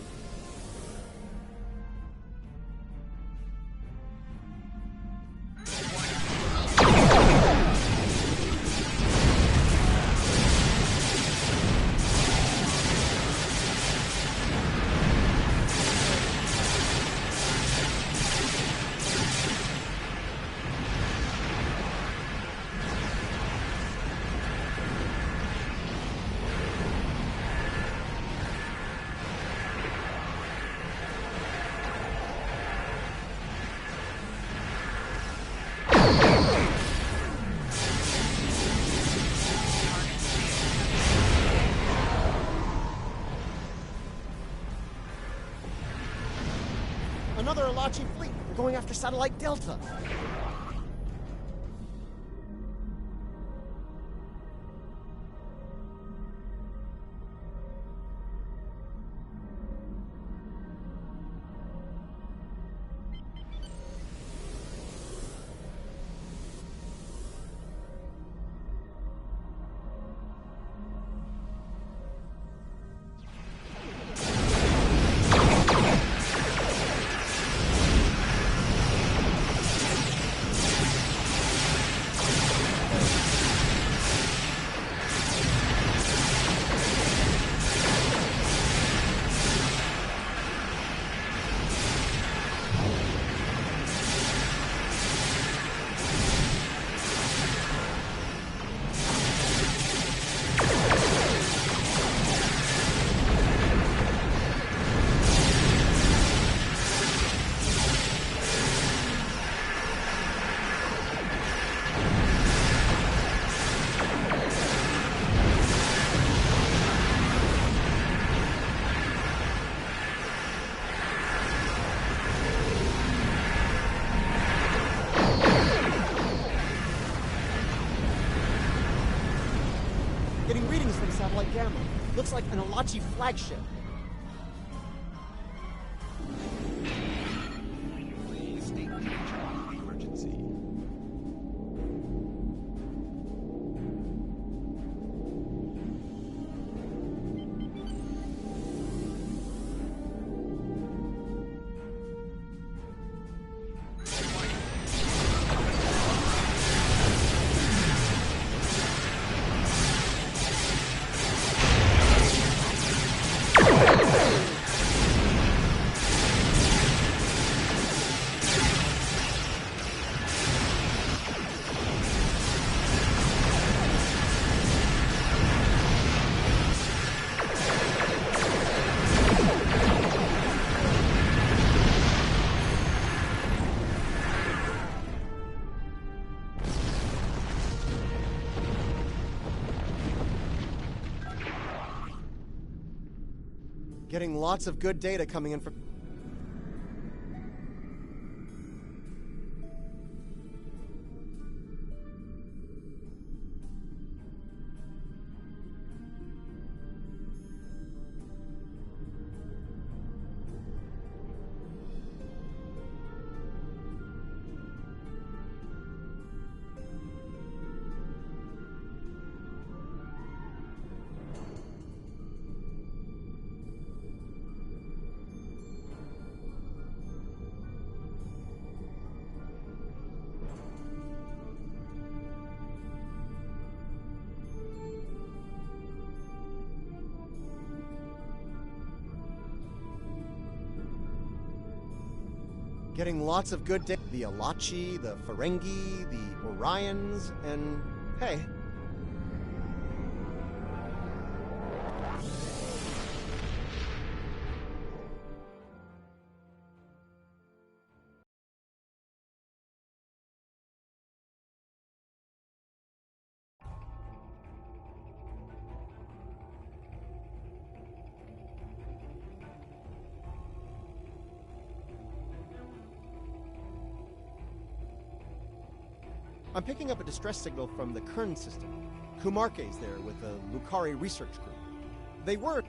[SPEAKER 5] Another Alachi fleet. They're going after satellite Delta. Getting readings from satellite Gamma. Looks like an Alachi flagship.
[SPEAKER 7] Please state the nature of the emergency.
[SPEAKER 5] Getting lots of good data coming in from... Getting lots of good data. The Alachi, the Ferengi, the Orions, and hey. I'm picking up a distress signal from the Kern system. Kumarke's there with the Lukari research group. They were...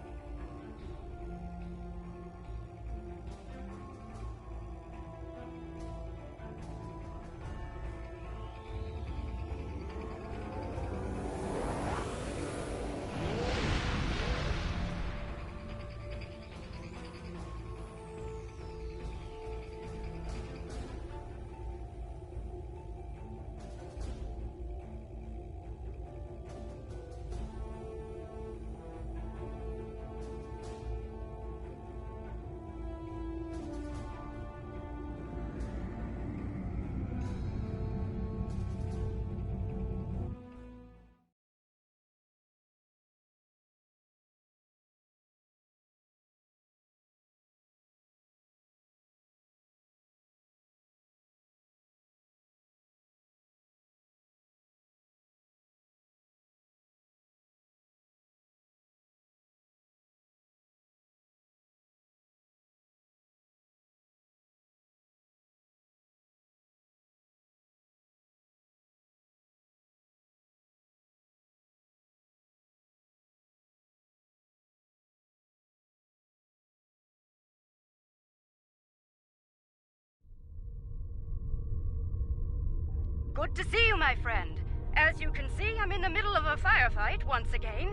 [SPEAKER 1] Good to see you, my friend. As you can see, I'm in the middle of a firefight once again.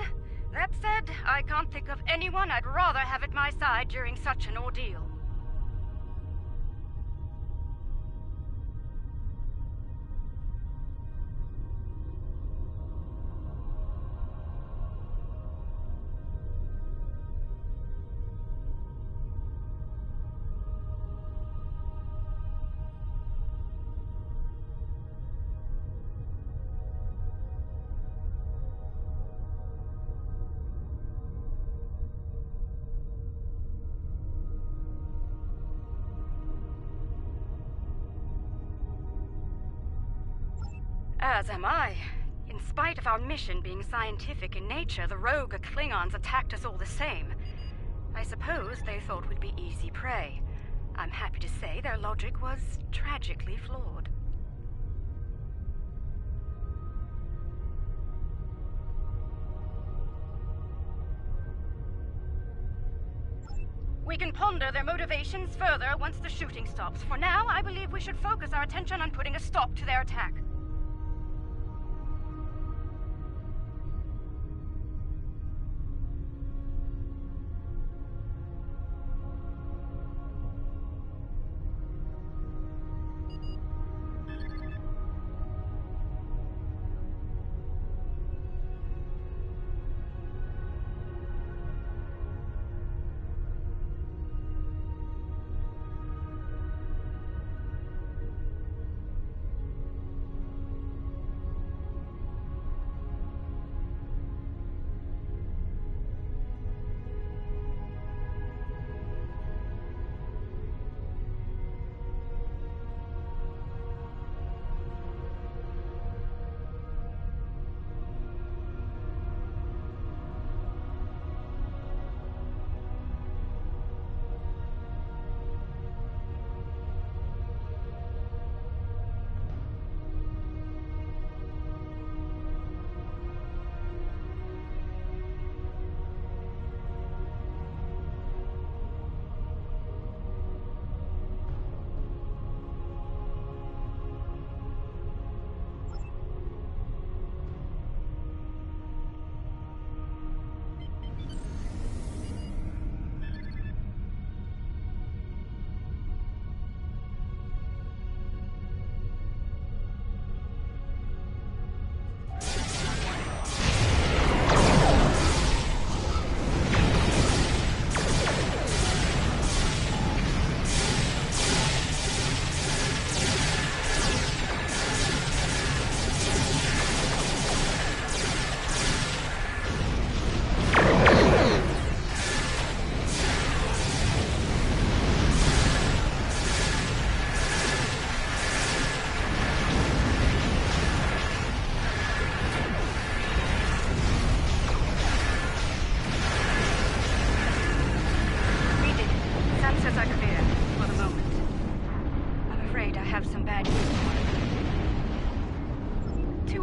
[SPEAKER 1] That said, I can't think of anyone I'd rather have at my side during such an ordeal. As am I. In spite of our mission being scientific in nature, the rogue Klingons attacked us all the same. I suppose they thought we'd be easy prey. I'm happy to say their logic was tragically flawed. We can ponder their motivations further once the shooting stops. For now, I believe we should focus our attention on putting a stop to their attack.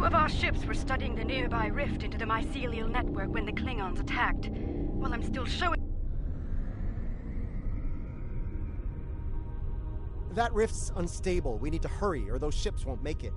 [SPEAKER 1] 2 of our ships were studying the nearby rift into the mycelial network when the Klingons attacked. Well, I'm still showing...
[SPEAKER 5] That rift's unstable. We need to hurry, or those ships won't make it.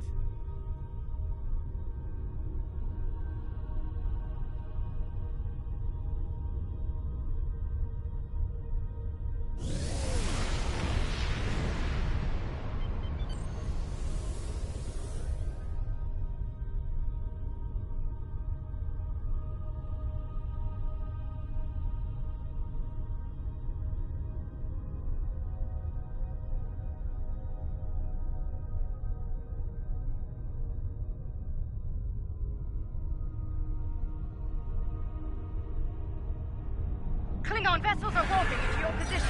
[SPEAKER 1] Klingon vessels are warping into your position.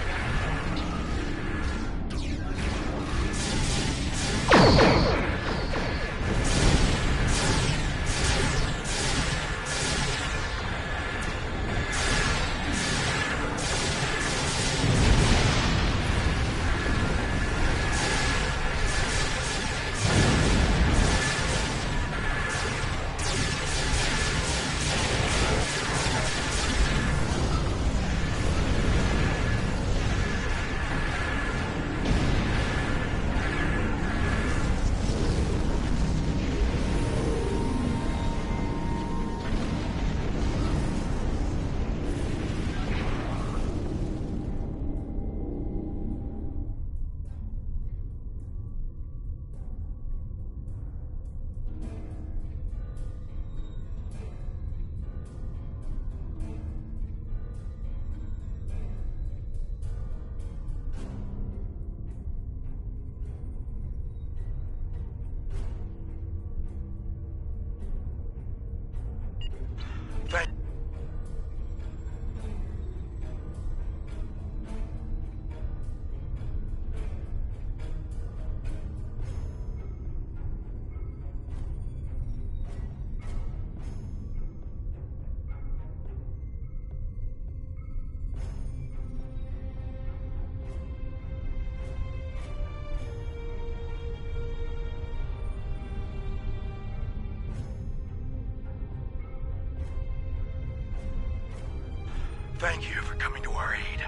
[SPEAKER 2] Thank you for coming to our aid.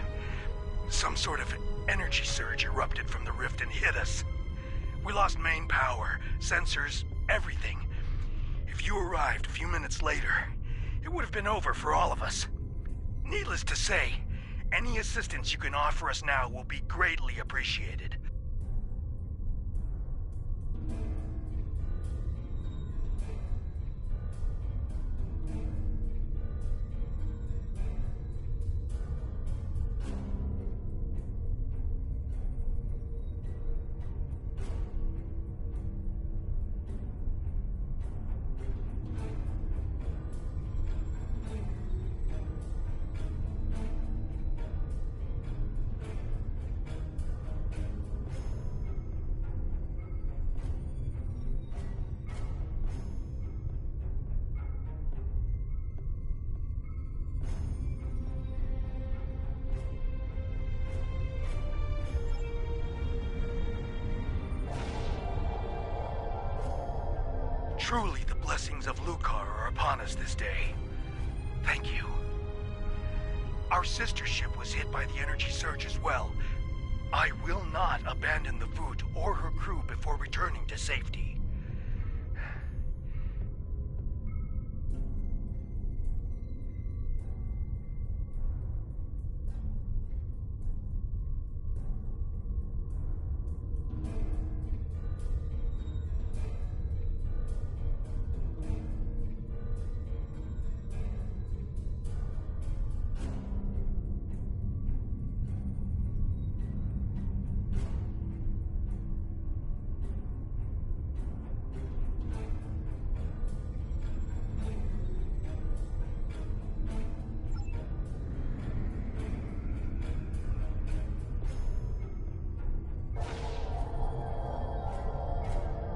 [SPEAKER 2] Some sort of energy surge erupted from the rift and hit us. We lost main power, sensors, everything. If you arrived a few minutes later, it would have been over for all of us. Needless to say, any assistance you can offer us now will be greatly appreciated. Truly, the blessings of Lucar are upon us this day. Thank you. Our sister ship was hit by the energy surge as well. I will not abandon the Voot or her crew before returning to safety.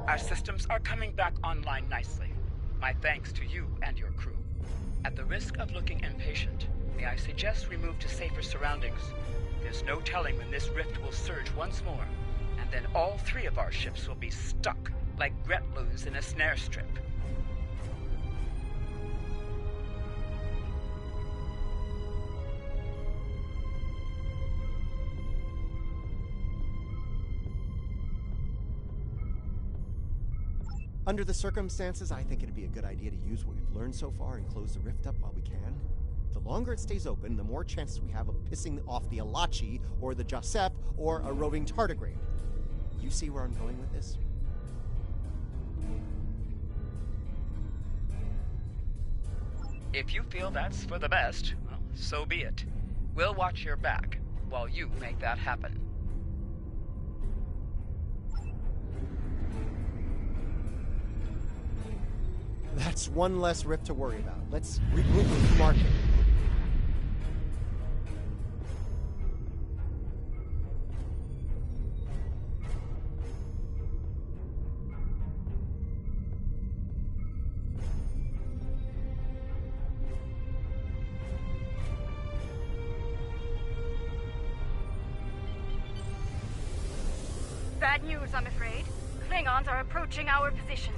[SPEAKER 9] Our systems are coming back online nicely. My thanks to you and your crew. At the risk of looking impatient, may I suggest we move to safer surroundings? There's no telling when this rift will surge once more, and then all 3 of our ships will be stuck like Gretloos in a snare strip.
[SPEAKER 5] Under the circumstances, I think it'd be a good idea to use what we've learned so far and close the rift up while we can. The longer it stays open, the more chances we have of pissing off the Alachi, or the Josep, or a roving tardigrade. You see where I'm going with this?
[SPEAKER 9] If you feel that's for the best, well, so be it. We'll watch your back while you make that happen.
[SPEAKER 5] That's one less rift to worry about. Let's regroup and market.
[SPEAKER 1] Bad news, I'm afraid. Klingons are approaching our position.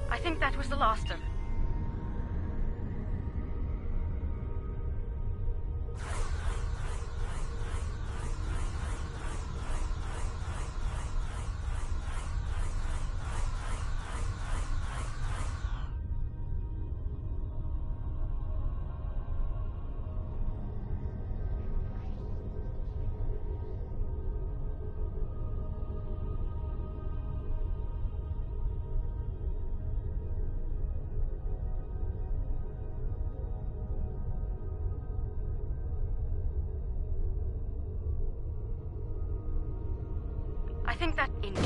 [SPEAKER 1] I think that was the last of... think that indeed.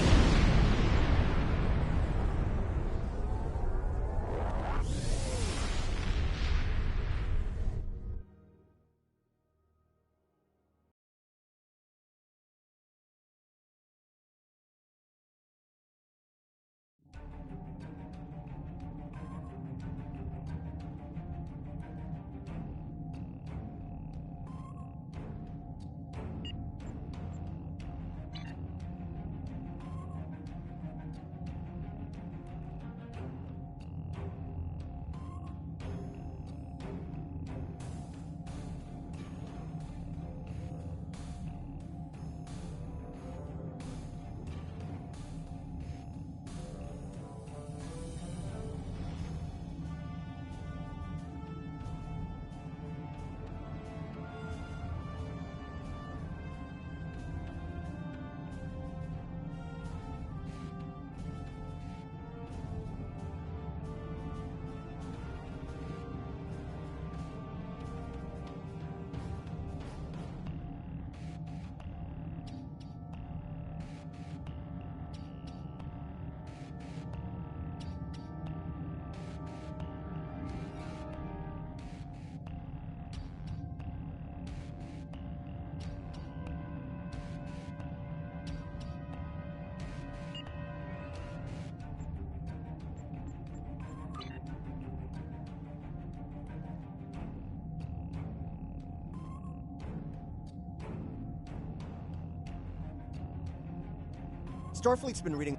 [SPEAKER 5] Starfleet's been reading...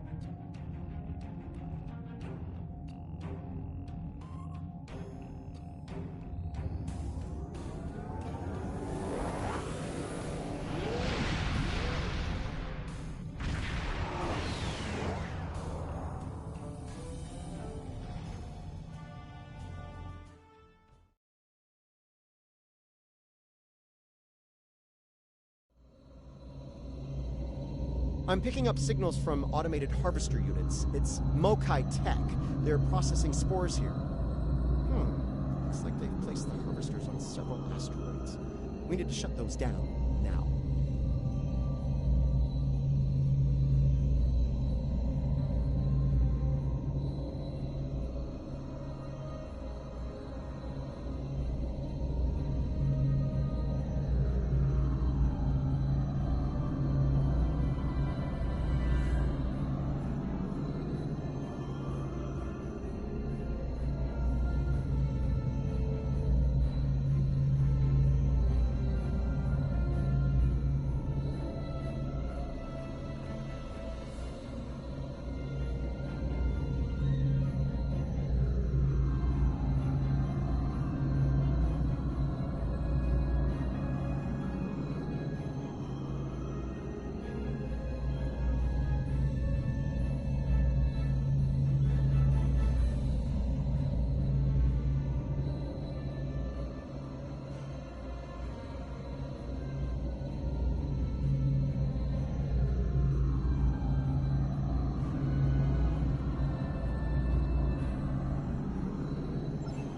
[SPEAKER 5] I'm picking up signals from automated harvester units. It's Mokai Tech. They're processing spores here. Looks like they've placed the harvesters on several asteroids. We need to shut those down, now.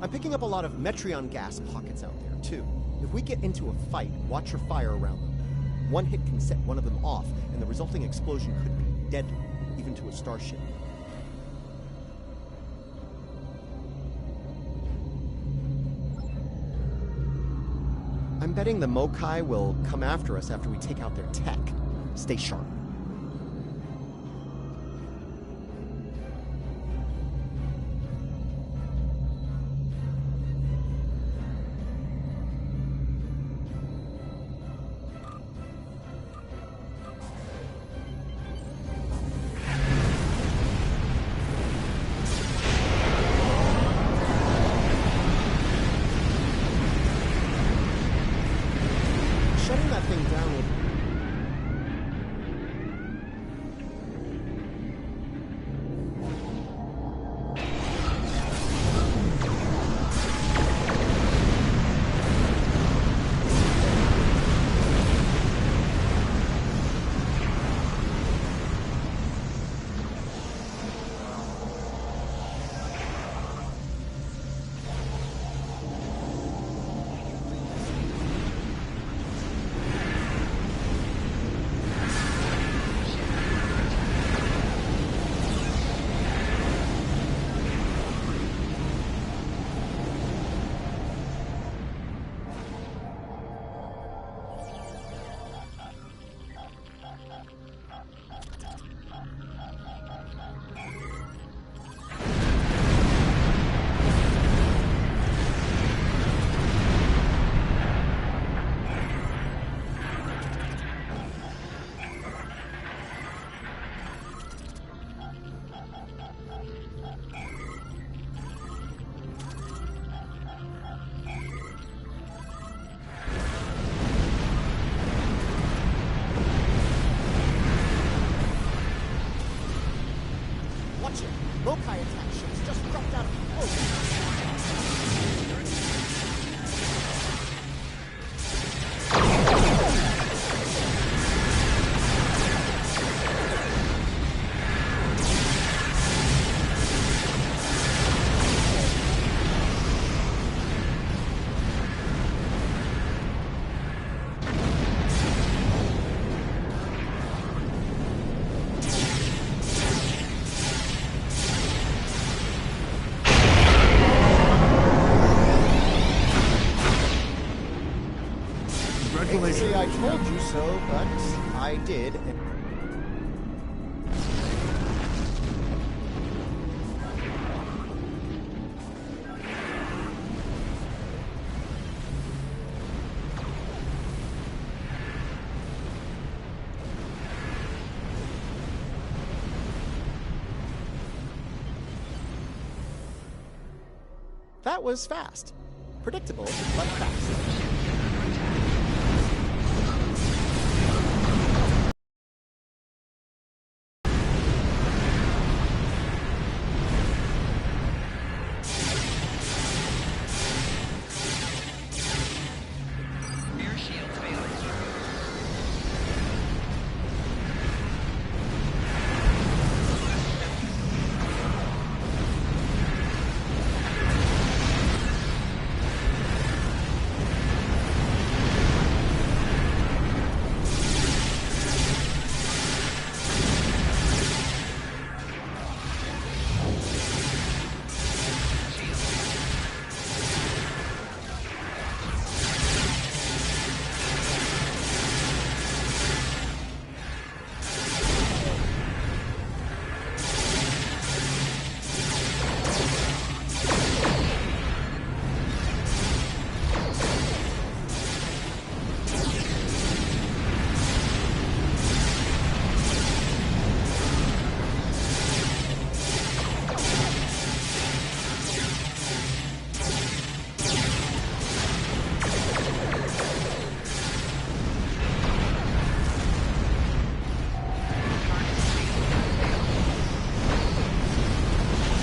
[SPEAKER 5] I'm picking up a lot of Metreon gas pockets out there, too. If we get into a fight, watch your fire around them. One hit can set one of them off, and the resulting explosion could be deadly, even to a starship. I'm betting the Mokai will come after us after we take out their tech. Stay sharp. Shutting that thing down would... Mokai attack ships just crept out of Kufuo. Actually, I told you so, but I did. That was fast. Predictable, but fast.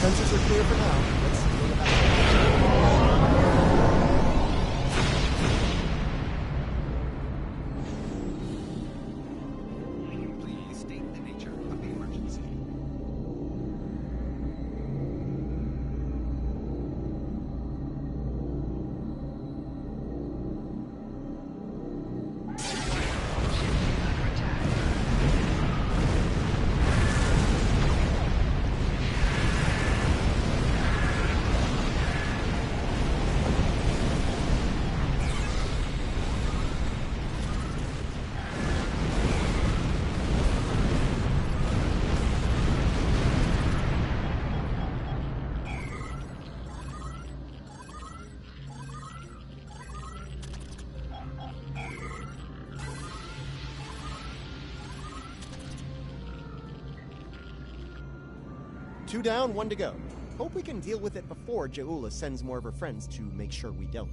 [SPEAKER 5] Sensors are clear for now. Let's see what happens.
[SPEAKER 10] Please state the nature of the emergency.
[SPEAKER 5] Two down, one to go. Hope we can deal with it before Jaula sends more of her friends to make sure we don't.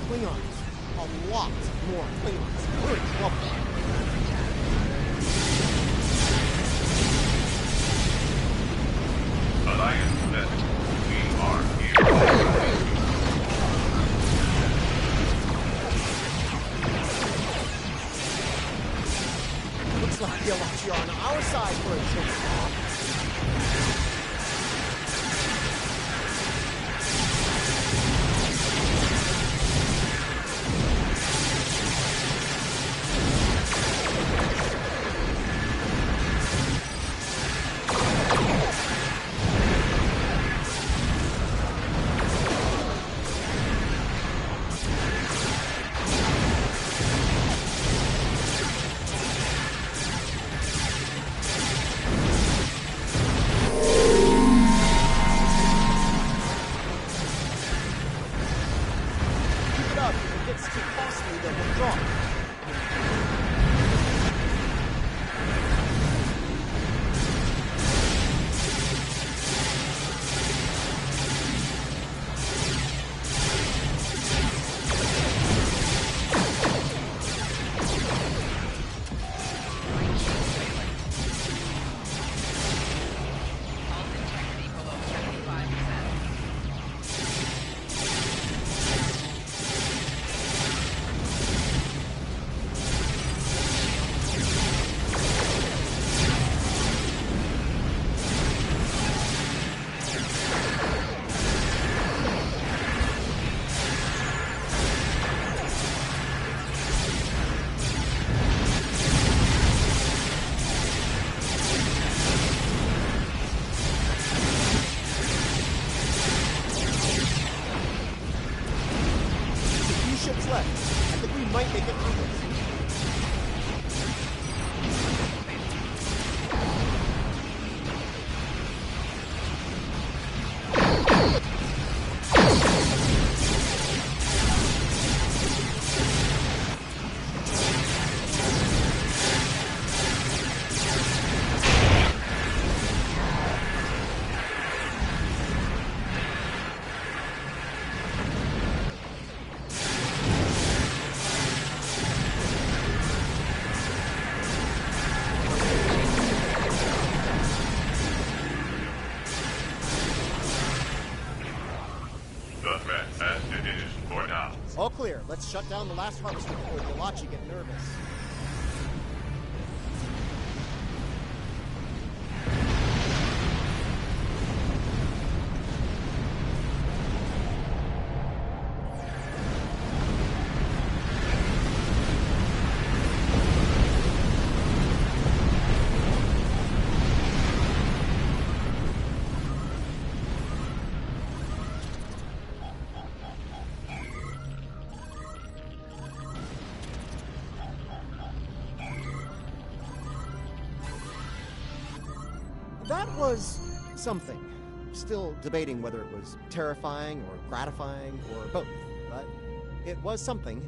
[SPEAKER 5] Klingons. A lot more Klingons. We're in trouble.
[SPEAKER 11] Alliance met. We are here.
[SPEAKER 5] Looks like the Alachi are on our side for a change. clear. Let's shut down the last harvester before the Alachi get nervous. That was something. Still debating whether it was terrifying or gratifying or both, but it was something.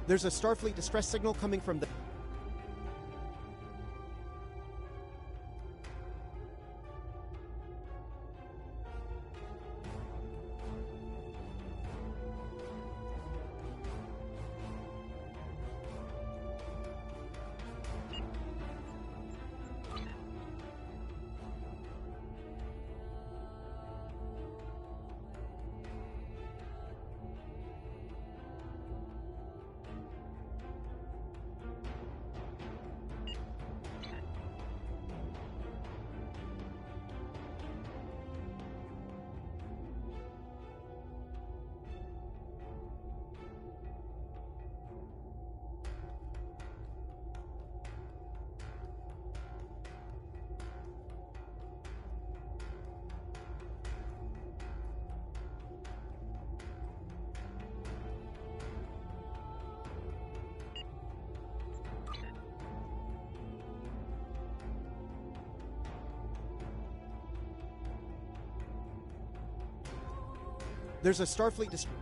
[SPEAKER 5] There's a Starfleet distress signal coming from the... There's a Starfleet distress...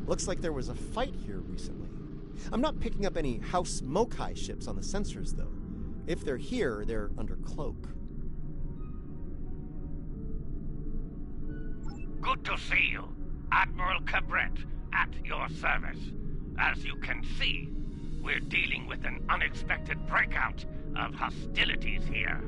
[SPEAKER 5] Looks like there was a fight here recently. I'm not picking up any House Mokai ships on the sensors, though. If they're here, they're under cloak.
[SPEAKER 12] Good to see you. Admiral Cabret, at your service. As you can see, we're dealing with an unexpected breakout of hostilities here.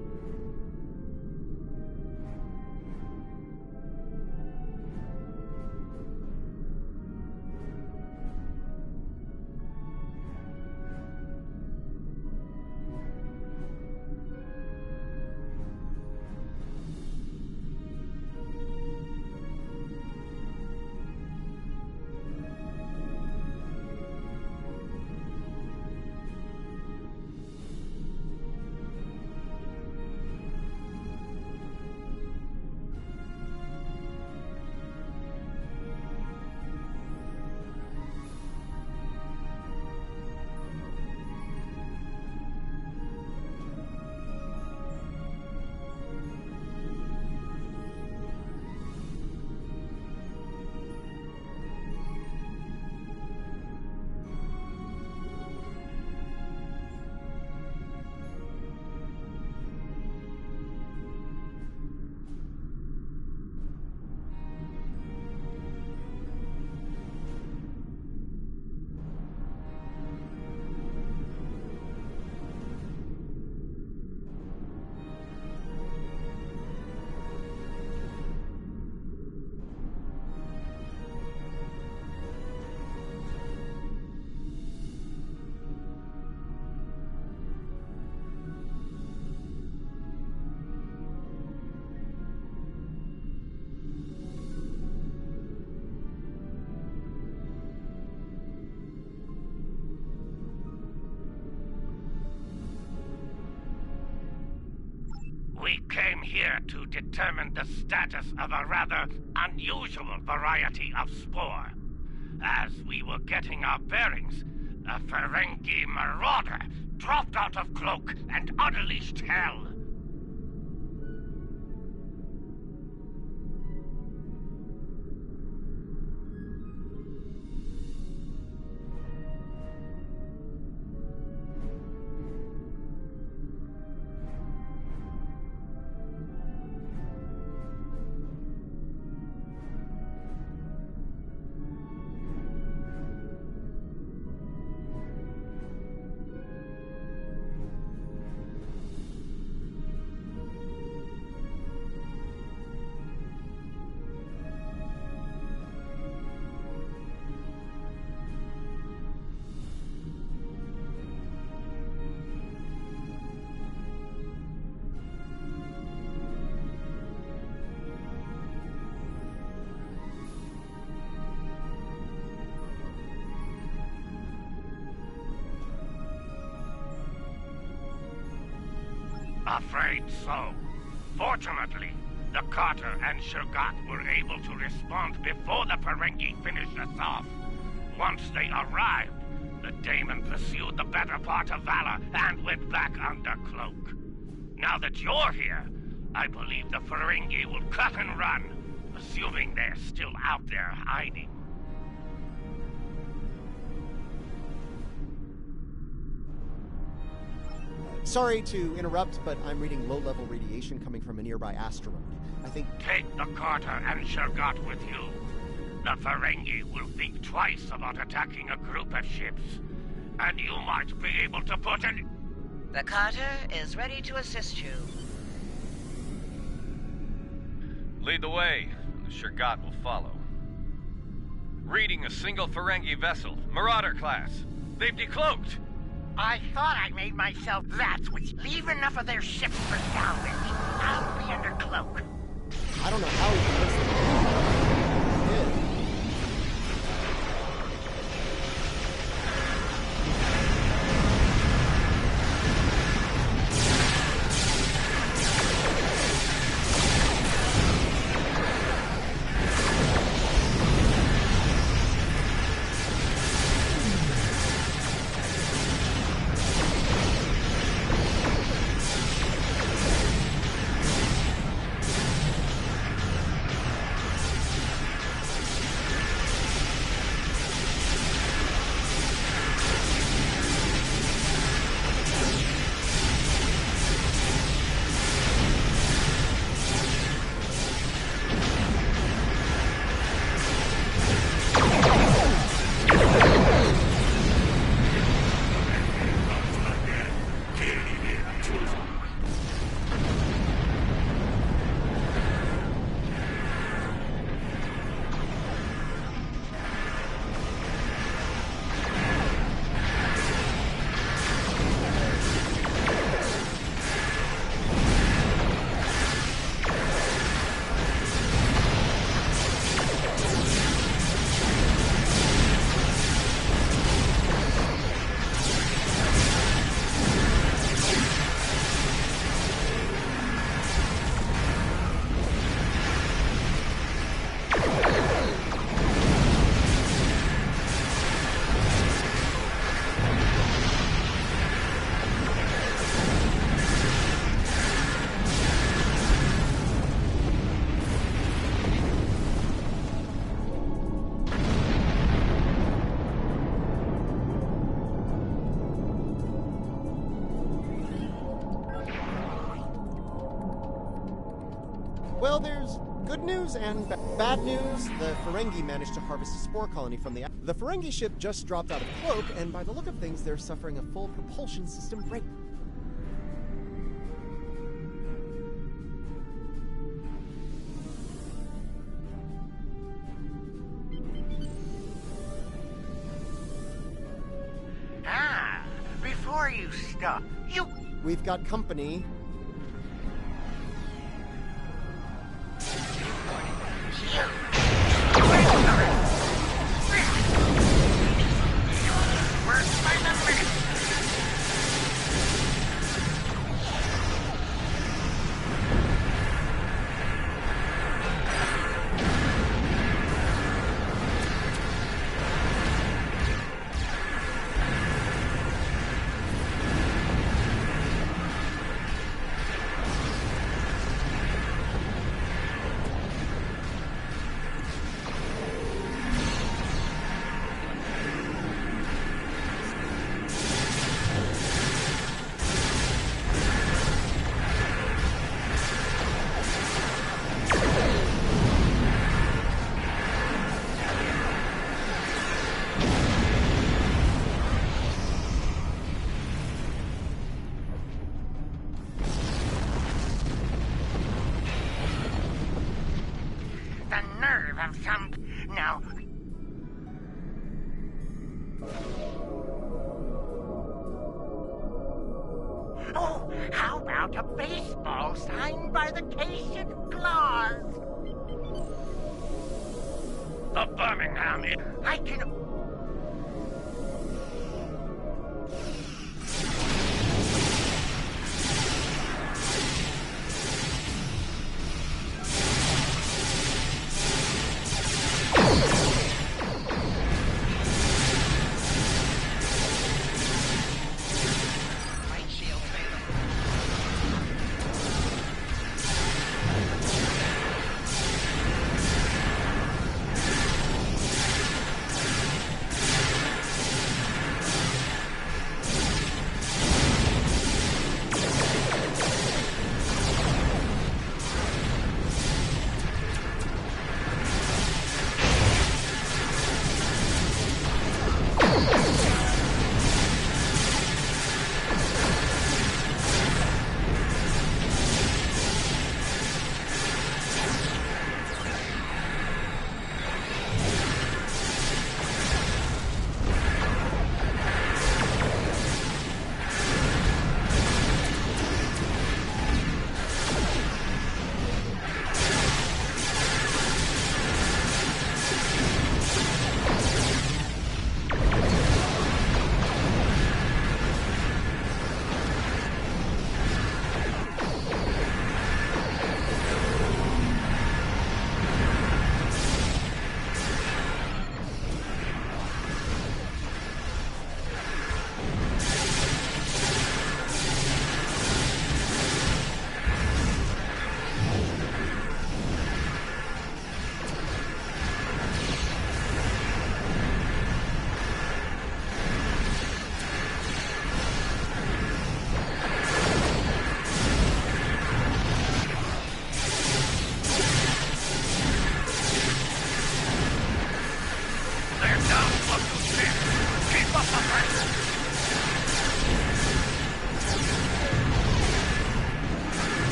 [SPEAKER 12] We came here to determine the status of a rather unusual variety of spore. As we were getting our bearings, a Ferengi marauder dropped out of cloak and unleashed hell. Afraid so. Fortunately, the Carter and Shergat were able to respond before the Ferengi finished us off. Once they arrived, the Daemon pursued the better part of Valor and went back under cloak. Now that you're here, I believe the Ferengi will cut and run, assuming they're still out there hiding.
[SPEAKER 5] Sorry to interrupt, but I'm reading low-level radiation coming from a nearby asteroid. I think...
[SPEAKER 12] Take the Carter and Shergat with you. The Ferengi will think twice about attacking a group of ships, and you might be able to put an...
[SPEAKER 13] The Carter is ready to assist you.
[SPEAKER 14] Lead the way. The Shergat will follow. Reading a single Ferengi vessel, Marauder class. They've decloaked.
[SPEAKER 15] I thought I made myself that switch. Leave enough of their ships for salvage. I'll be under cloak.
[SPEAKER 5] I don't know how he can listen. Well, there's good news and bad news. The Ferengi managed to harvest a spore colony from the... The Ferengi ship just dropped out of cloak, and by the look of things, they're suffering a full propulsion system break.
[SPEAKER 15] Ah, before you stop,
[SPEAKER 5] We've got company.
[SPEAKER 15] baseball signed by the Caitian Claws.
[SPEAKER 12] The Birmingham is...
[SPEAKER 15] I can...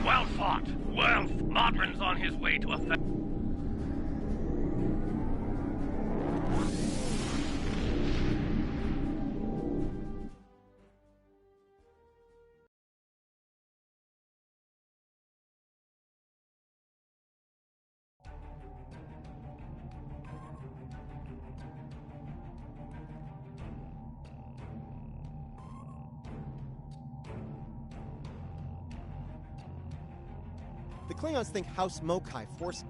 [SPEAKER 12] Well fought. Well, Modron's on his way to a...
[SPEAKER 5] The Klingons think House Mokai forced...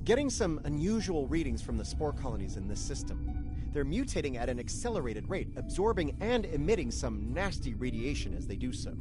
[SPEAKER 5] Getting some unusual readings from the spore colonies in this system. They're mutating at an accelerated rate, absorbing and emitting some nasty radiation as they do so.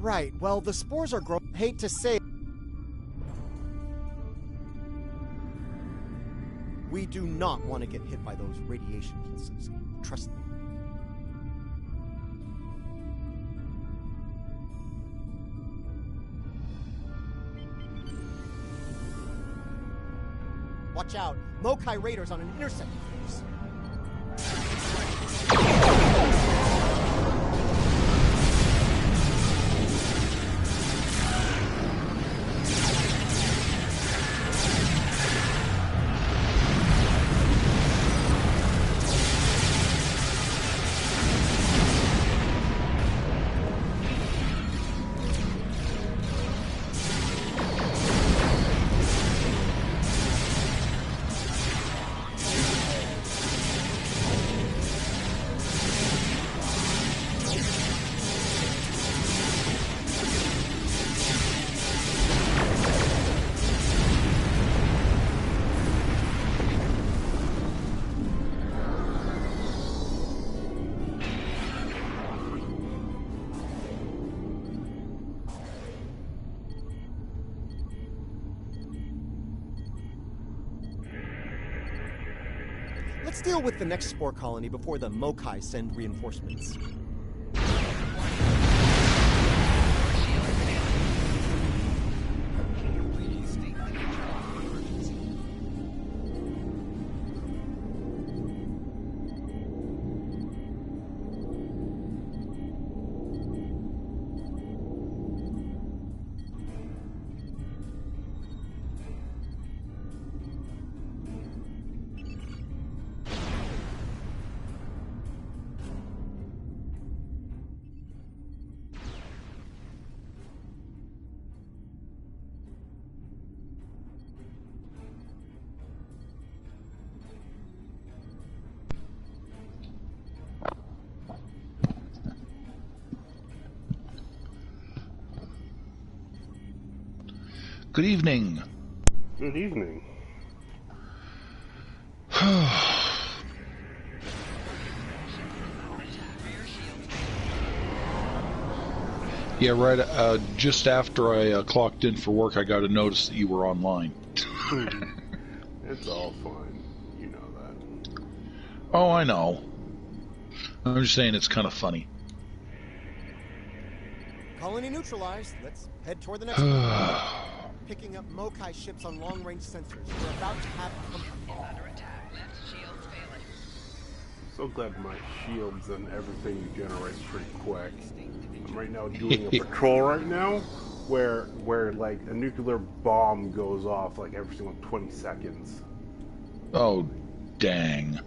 [SPEAKER 5] Right, well, the spores are growing. Hate to say. We do not want to get hit by those radiation pulses. Trust me. Watch out. Mokai Raiders on an intercept course. Let's deal with the next spore colony before the Mokai send reinforcements.
[SPEAKER 16] Good evening.
[SPEAKER 17] Good evening.
[SPEAKER 16] Yeah, right. Just after I clocked in for work, I got a notice that you were online.
[SPEAKER 17] It's all fine. You know that.
[SPEAKER 16] Oh, I know. I'm just saying it's kind of funny.
[SPEAKER 5] Colony neutralized. Let's head toward the next one. Picking up Mokai ships on long-range sensors. We're about to have company.
[SPEAKER 13] Under attack. Left shields failing.
[SPEAKER 17] So glad my shields and everything generates pretty quick. I'm right now doing a patrol right now where like a nuclear bomb goes off like every single 20 seconds.
[SPEAKER 16] Oh, dang.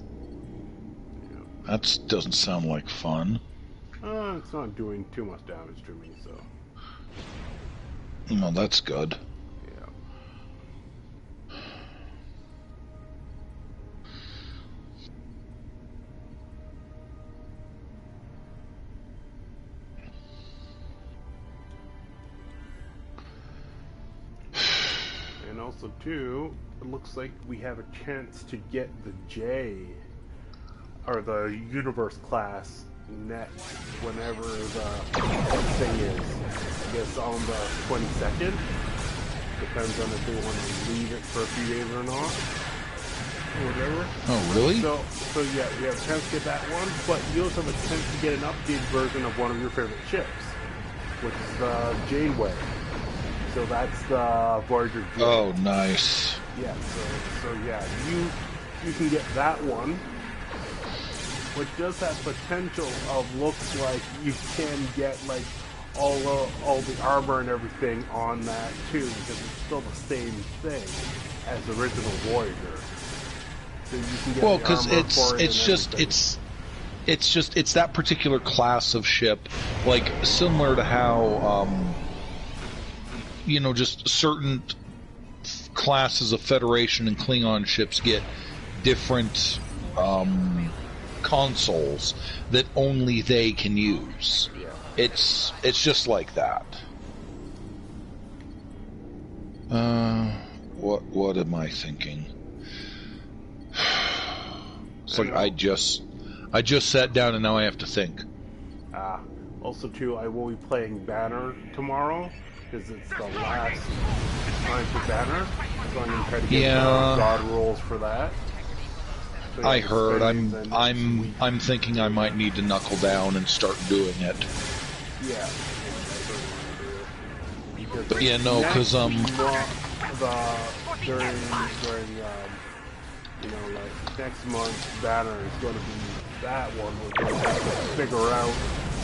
[SPEAKER 17] Yeah.
[SPEAKER 16] That doesn't sound like fun.
[SPEAKER 17] It's not doing too much damage to me, so...
[SPEAKER 16] Well, that's good.
[SPEAKER 17] Yeah. And also, too, it looks like we have a chance to get the J, or the Universe class, next, whenever the thing is. I guess on the 22nd. Depends on if they want to leave it for a few days or not. Or whatever.
[SPEAKER 16] Oh, really?
[SPEAKER 17] So yeah, you have a chance to get that one, but you also have a chance to get an updated version of one of your favorite ships, which is the Janeway. So that's the Voyager J.
[SPEAKER 16] Oh, nice.
[SPEAKER 17] Yeah, so yeah, you can get that one, which does have potential of looks like you can get like all the armor and everything on that too, because it's still the same thing as the original Voyager. So you can get
[SPEAKER 16] because it's that particular class of ship, like similar to how just certain classes of Federation and Klingon ships get different consoles that only they can use. It's just like that. What am I thinking? It's like I just sat down and now I have to think.
[SPEAKER 17] Also too, I will be playing Banner tomorrow because it's the last time for Banner, so I'm gonna try to get God rolls for that. So
[SPEAKER 16] I heard. I'm thinking I might need to knuckle down and start doing it.
[SPEAKER 17] Yeah.
[SPEAKER 16] But yeah, no, because
[SPEAKER 17] during next month, Banner is going to be that one. We're going to have to figure out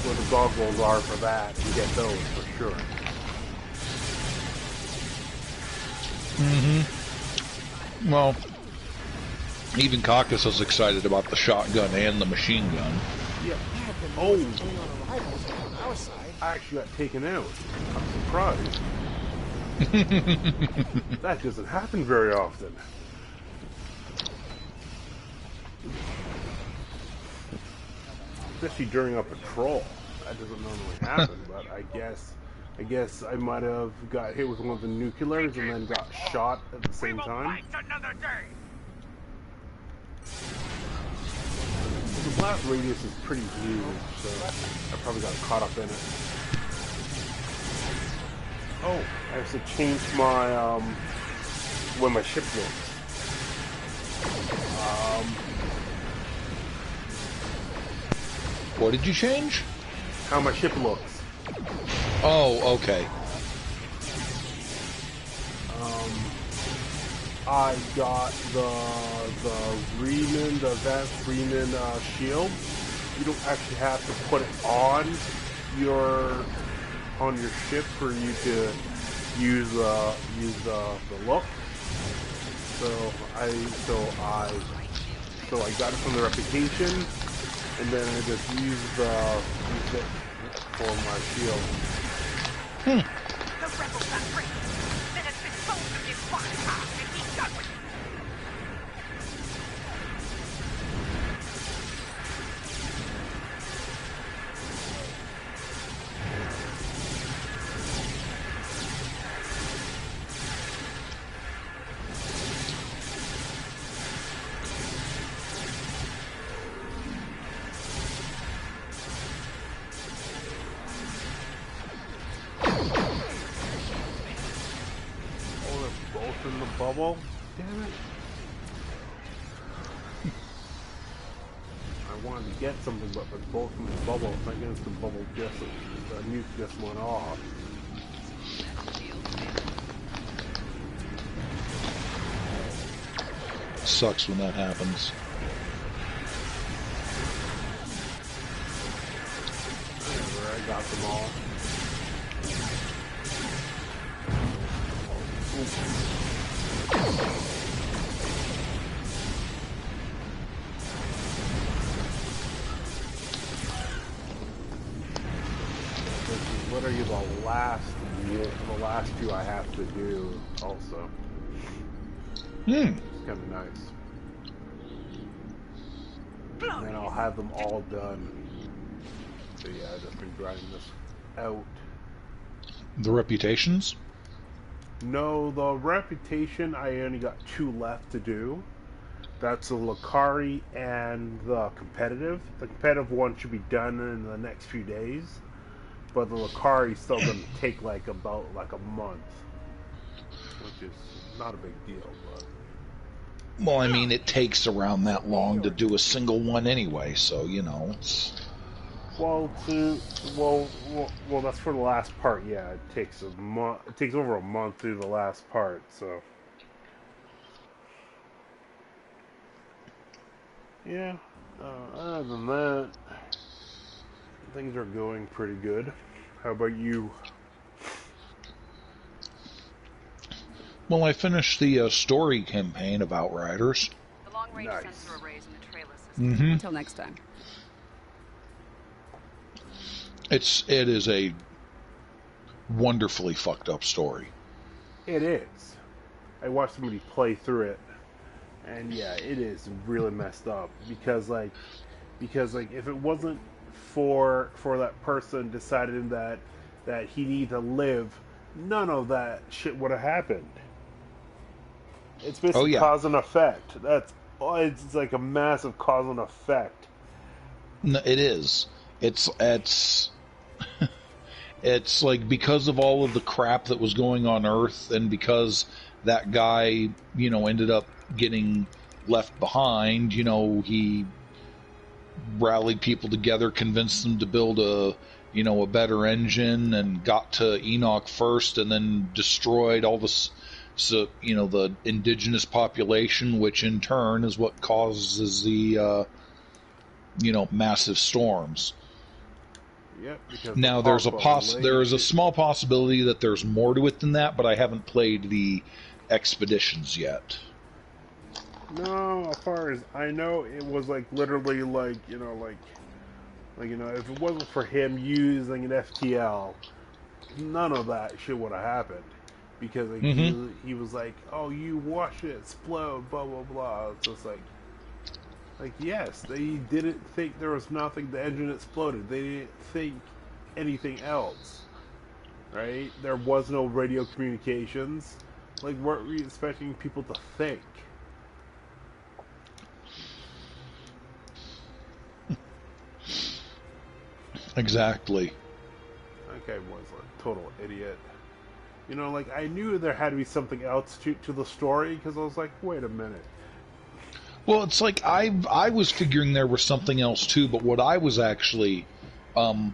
[SPEAKER 17] where the goggles are for that and get those for sure.
[SPEAKER 16] Mm-hmm. Well, even Caucus was excited about the shotgun and the machine gun.
[SPEAKER 17] Yeah. Oh. I actually got taken out. I'm surprised. That doesn't happen very often. Especially during a patrol. That doesn't normally happen, but I guess I might have got hit with one of the nuclears and then got shot at the same time. The blast radius is pretty huge, so I probably got caught up in it. Oh, I have to change my, where my ship looks.
[SPEAKER 16] What did you change?
[SPEAKER 17] How my ship looks.
[SPEAKER 16] Oh, okay.
[SPEAKER 17] I got the advanced Freeman shield. You don't actually have to put it on your ship for you to use the look. So I got it from the reputation, and then I just used it for my shield.
[SPEAKER 15] The rebels are free. Then it's disposed of you fast and be done with it.
[SPEAKER 17] In the bubble. Damn it. I wanted to get something, but they're both in the bubble. I guess the bubble the nuke just went off.
[SPEAKER 16] Sucks when that happens.
[SPEAKER 17] Whatever, I got them all. show you the last few I have to do also. It's kind of nice. And then I'll have them all done. So yeah, I've just been grinding this out.
[SPEAKER 16] The reputations?
[SPEAKER 17] No, the reputation, I only got 2 left to do. That's the Lakari and the competitive. The competitive one should be done in the next few days. But the Lakari is still going to take about a month. Which is not a big deal, but...
[SPEAKER 16] Well, I mean, it takes around that long to do a single one anyway, so, you know.
[SPEAKER 17] Well, that's for the last part, yeah. It takes a month. It takes over a month to do the last part, so... Yeah, other than that, things are going pretty good. How about you?
[SPEAKER 16] Well, I finished the story campaign of Outriders.
[SPEAKER 3] The long-range
[SPEAKER 17] Nice.
[SPEAKER 3] sensor arrays in the trailer system. Until next time.
[SPEAKER 16] It is a wonderfully fucked up story.
[SPEAKER 17] It is. I watched somebody play through it, and yeah, it is really messed up because if it wasn't for that person deciding that he needed to live, none of that shit would have happened. It's basically cause and effect. It's like a massive cause and effect.
[SPEAKER 16] No, it is. It's it's like because of all of the crap that was going on Earth, and because that guy, you know, ended up getting left behind, you know, he rallied people together, convinced them to build a better engine, and got to Enoch first, and then destroyed all the the indigenous population, which in turn is what causes the massive storms.
[SPEAKER 17] Yep.
[SPEAKER 16] Now there is a small possibility that there's more to it than that, but I haven't played the expeditions yet.
[SPEAKER 17] No, as far as I know, it was literally if it wasn't for him using an FTL, none of that shit would have happened. Because he was like, oh, you watch it explode, blah blah blah. It's just yes, they didn't think there was nothing. The engine exploded. They didn't think anything else, right? There was no radio communications. What were we expecting people to think?
[SPEAKER 16] Exactly.
[SPEAKER 17] That guy was a total idiot. I knew there had to be something else to the story, because I was like, wait a minute.
[SPEAKER 16] Well, it's like I was figuring there was something else too, but what I was actually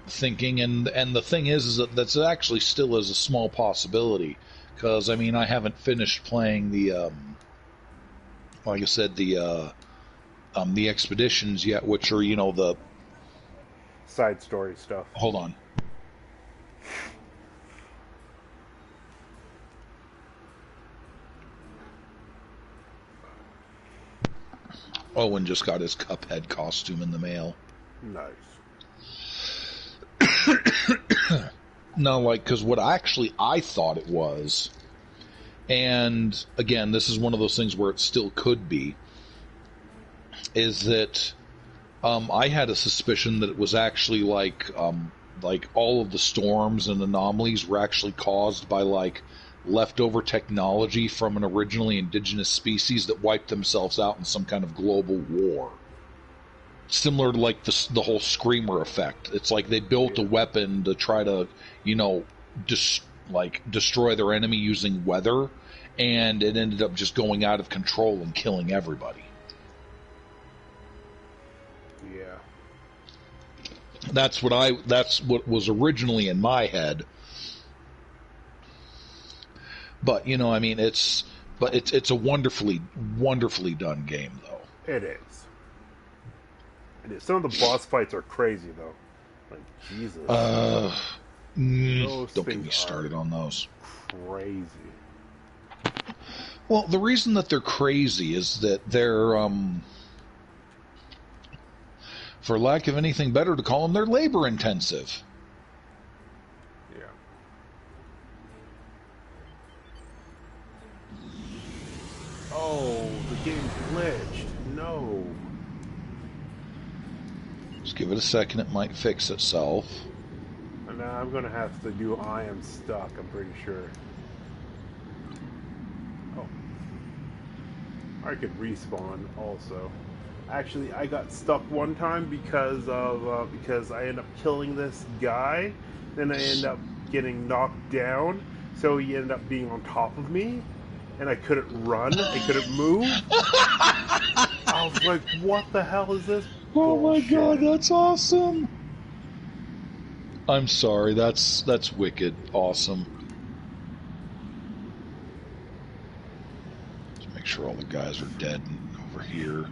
[SPEAKER 16] thinking, and the thing is that that's actually still is a small possibility, because I mean I haven't finished playing the like I said the expeditions yet, which are the
[SPEAKER 17] side story stuff.
[SPEAKER 16] Hold on. Owen just got his Cuphead costume in the mail.
[SPEAKER 17] Nice.
[SPEAKER 16] No, because what I thought it was, and again, this is one of those things where it still could be, is that I had a suspicion that it was actually like all of the storms and anomalies were actually caused by leftover technology from an originally indigenous species that wiped themselves out in some kind of global war. Similar to the whole Screamer effect. It's like they built a weapon to try to, destroy their enemy using weather, and it ended up just going out of control and killing everybody.
[SPEAKER 17] Yeah.
[SPEAKER 16] That's what was originally in my head. But it's a wonderfully done game, though.
[SPEAKER 17] It is. Some of the boss fights are crazy, though. Jesus.
[SPEAKER 16] Don't get me started on those.
[SPEAKER 17] Crazy.
[SPEAKER 16] Well, the reason that they're crazy is that they're, for lack of anything better to call them, they're labor intensive.
[SPEAKER 17] Yeah. No, the game glitched. No.
[SPEAKER 16] Just give it a second, it might fix itself.
[SPEAKER 17] And now I'm gonna have to do I am stuck, I'm pretty sure. Oh. I could respawn also. Actually, I got stuck one time because I ended up killing this guy. Then I ended up getting knocked down, so he ended up being on top of me, and I couldn't run, I couldn't move. I was like, what the hell is this bullshit?
[SPEAKER 16] Oh my god, that's awesome! I'm sorry, that's wicked awesome. Let's make sure all the guys are dead over here.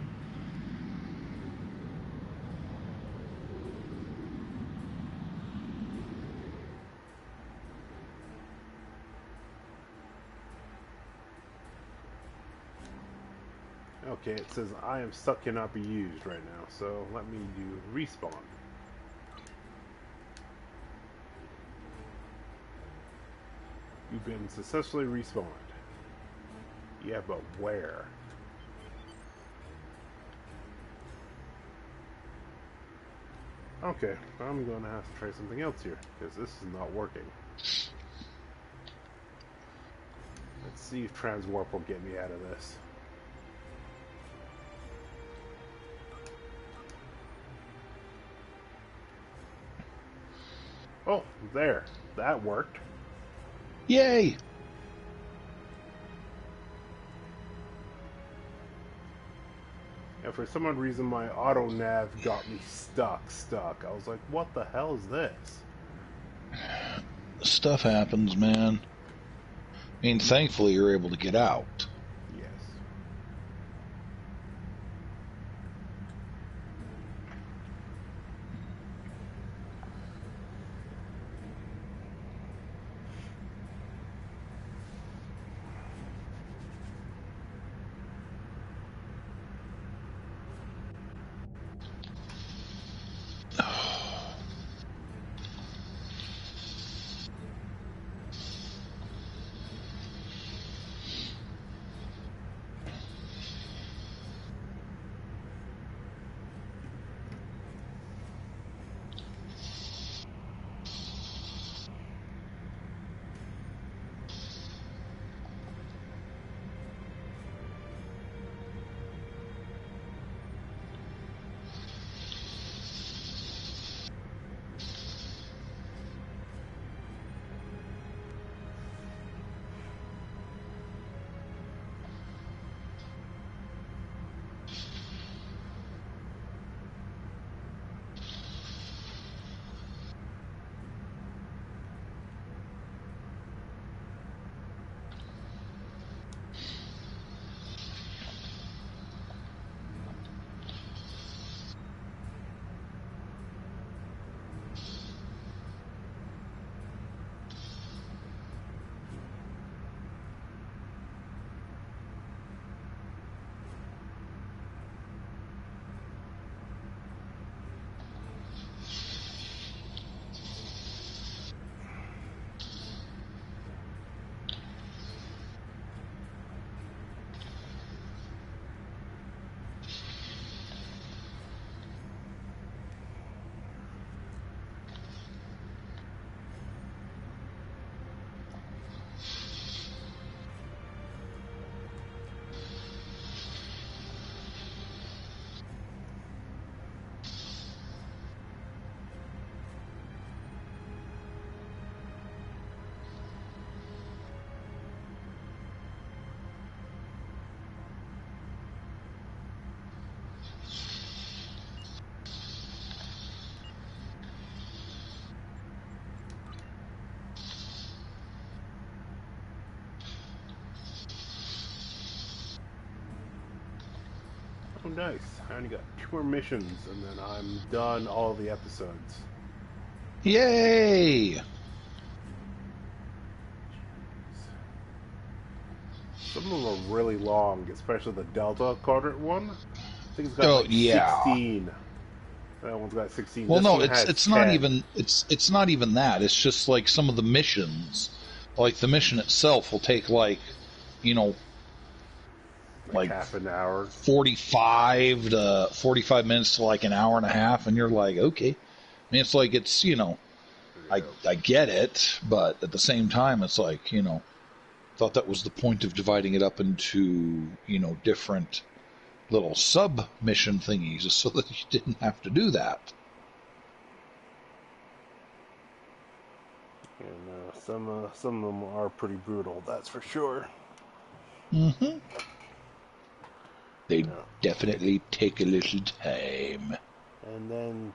[SPEAKER 17] Okay, it says I am stuck, cannot be used right now, so let me do respawn. You've been successfully respawned. Yeah, but where? Okay, I'm gonna have to try something else here, because this is not working. Let's see if Transwarp will get me out of this. Oh, there. That worked.
[SPEAKER 16] Yay!
[SPEAKER 17] And for some odd reason, my auto nav got me stuck. I was like, what the hell is this?
[SPEAKER 16] Stuff happens, man. I mean, thankfully you're able to get out.
[SPEAKER 17] Yes. Oh, nice. I only got 2 more missions, and then I'm done all the episodes.
[SPEAKER 16] Yay!
[SPEAKER 17] Some of them are really long, especially the Delta Quadrant one. I think it's got 16. That one's got 16.
[SPEAKER 16] Well,
[SPEAKER 17] this
[SPEAKER 16] no,
[SPEAKER 17] one
[SPEAKER 16] it's
[SPEAKER 17] has
[SPEAKER 16] not
[SPEAKER 17] 10.
[SPEAKER 16] even it's not even that. It's just like some of the missions, like the mission itself will take like, you know, like
[SPEAKER 17] half an hour,
[SPEAKER 16] 45 minutes to like an hour and a half, and you're like, okay. I mean, it's like it's I get it, but at the same time, it's like thought that was the point of dividing it up into different little sub mission thingies, just so that you didn't have to do that.
[SPEAKER 17] And some of them are pretty brutal, that's for sure.
[SPEAKER 16] Mm-hmm. They definitely take a little time.
[SPEAKER 17] And then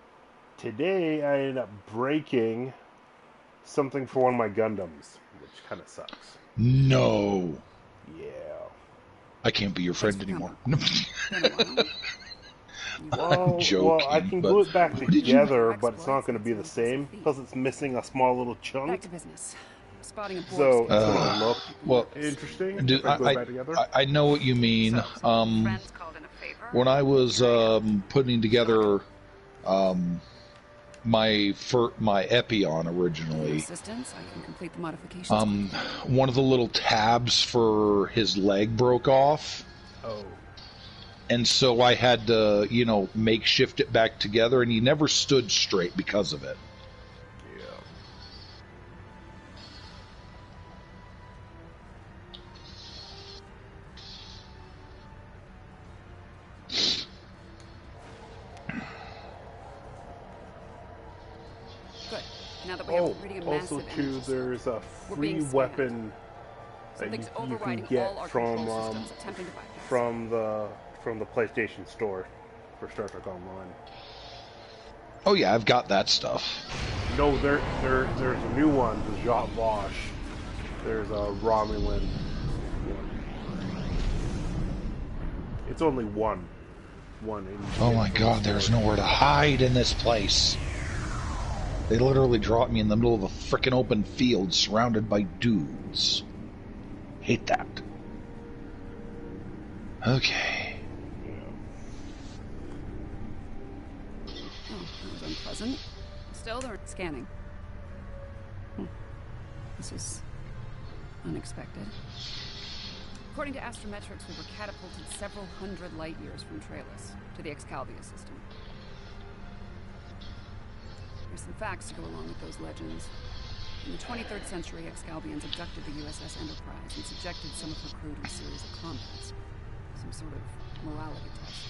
[SPEAKER 17] today I ended up breaking something for one of my Gundams, which kind of sucks.
[SPEAKER 16] No.
[SPEAKER 17] Yeah.
[SPEAKER 16] I can't be your friend anymore.
[SPEAKER 17] Well, I can glue it back together, but it's not going to be the same. Plus, it's missing a small little chunk.
[SPEAKER 4] Back to business. Spotting a
[SPEAKER 17] so it's going to look interesting.
[SPEAKER 16] Dude,
[SPEAKER 17] if I glue it back together.
[SPEAKER 16] I know what you mean. When I was putting together my Epion originally,
[SPEAKER 4] assistance, I can complete the modifications.
[SPEAKER 16] one of the little tabs for his leg broke off.
[SPEAKER 17] Oh.
[SPEAKER 16] And so I had to, makeshift it back together, and he never stood straight because of it.
[SPEAKER 4] Good. Now that we have a massive
[SPEAKER 17] also too, there's a free weapon that you can get from the PlayStation Store for Star Trek Online.
[SPEAKER 16] Oh yeah, I've got that stuff.
[SPEAKER 17] No, there's a new one, the Jot Vosh. There's a Romulan one. It's only one.
[SPEAKER 16] Oh my god, there's nowhere to hide in this place. They literally dropped me in the middle of a frickin' open field surrounded by dudes. Hate that. Okay.
[SPEAKER 4] Oh, that was unpleasant. Still, they're scanning. This is unexpected. According to astrometrics, we were catapulted several hundred light years from Trailus to the Excalibur system. There's some facts to go along with those legends. In the 23rd century, Excalbians abducted the USS Enterprise and subjected some of her crew to a series of combats. Some sort of morality test.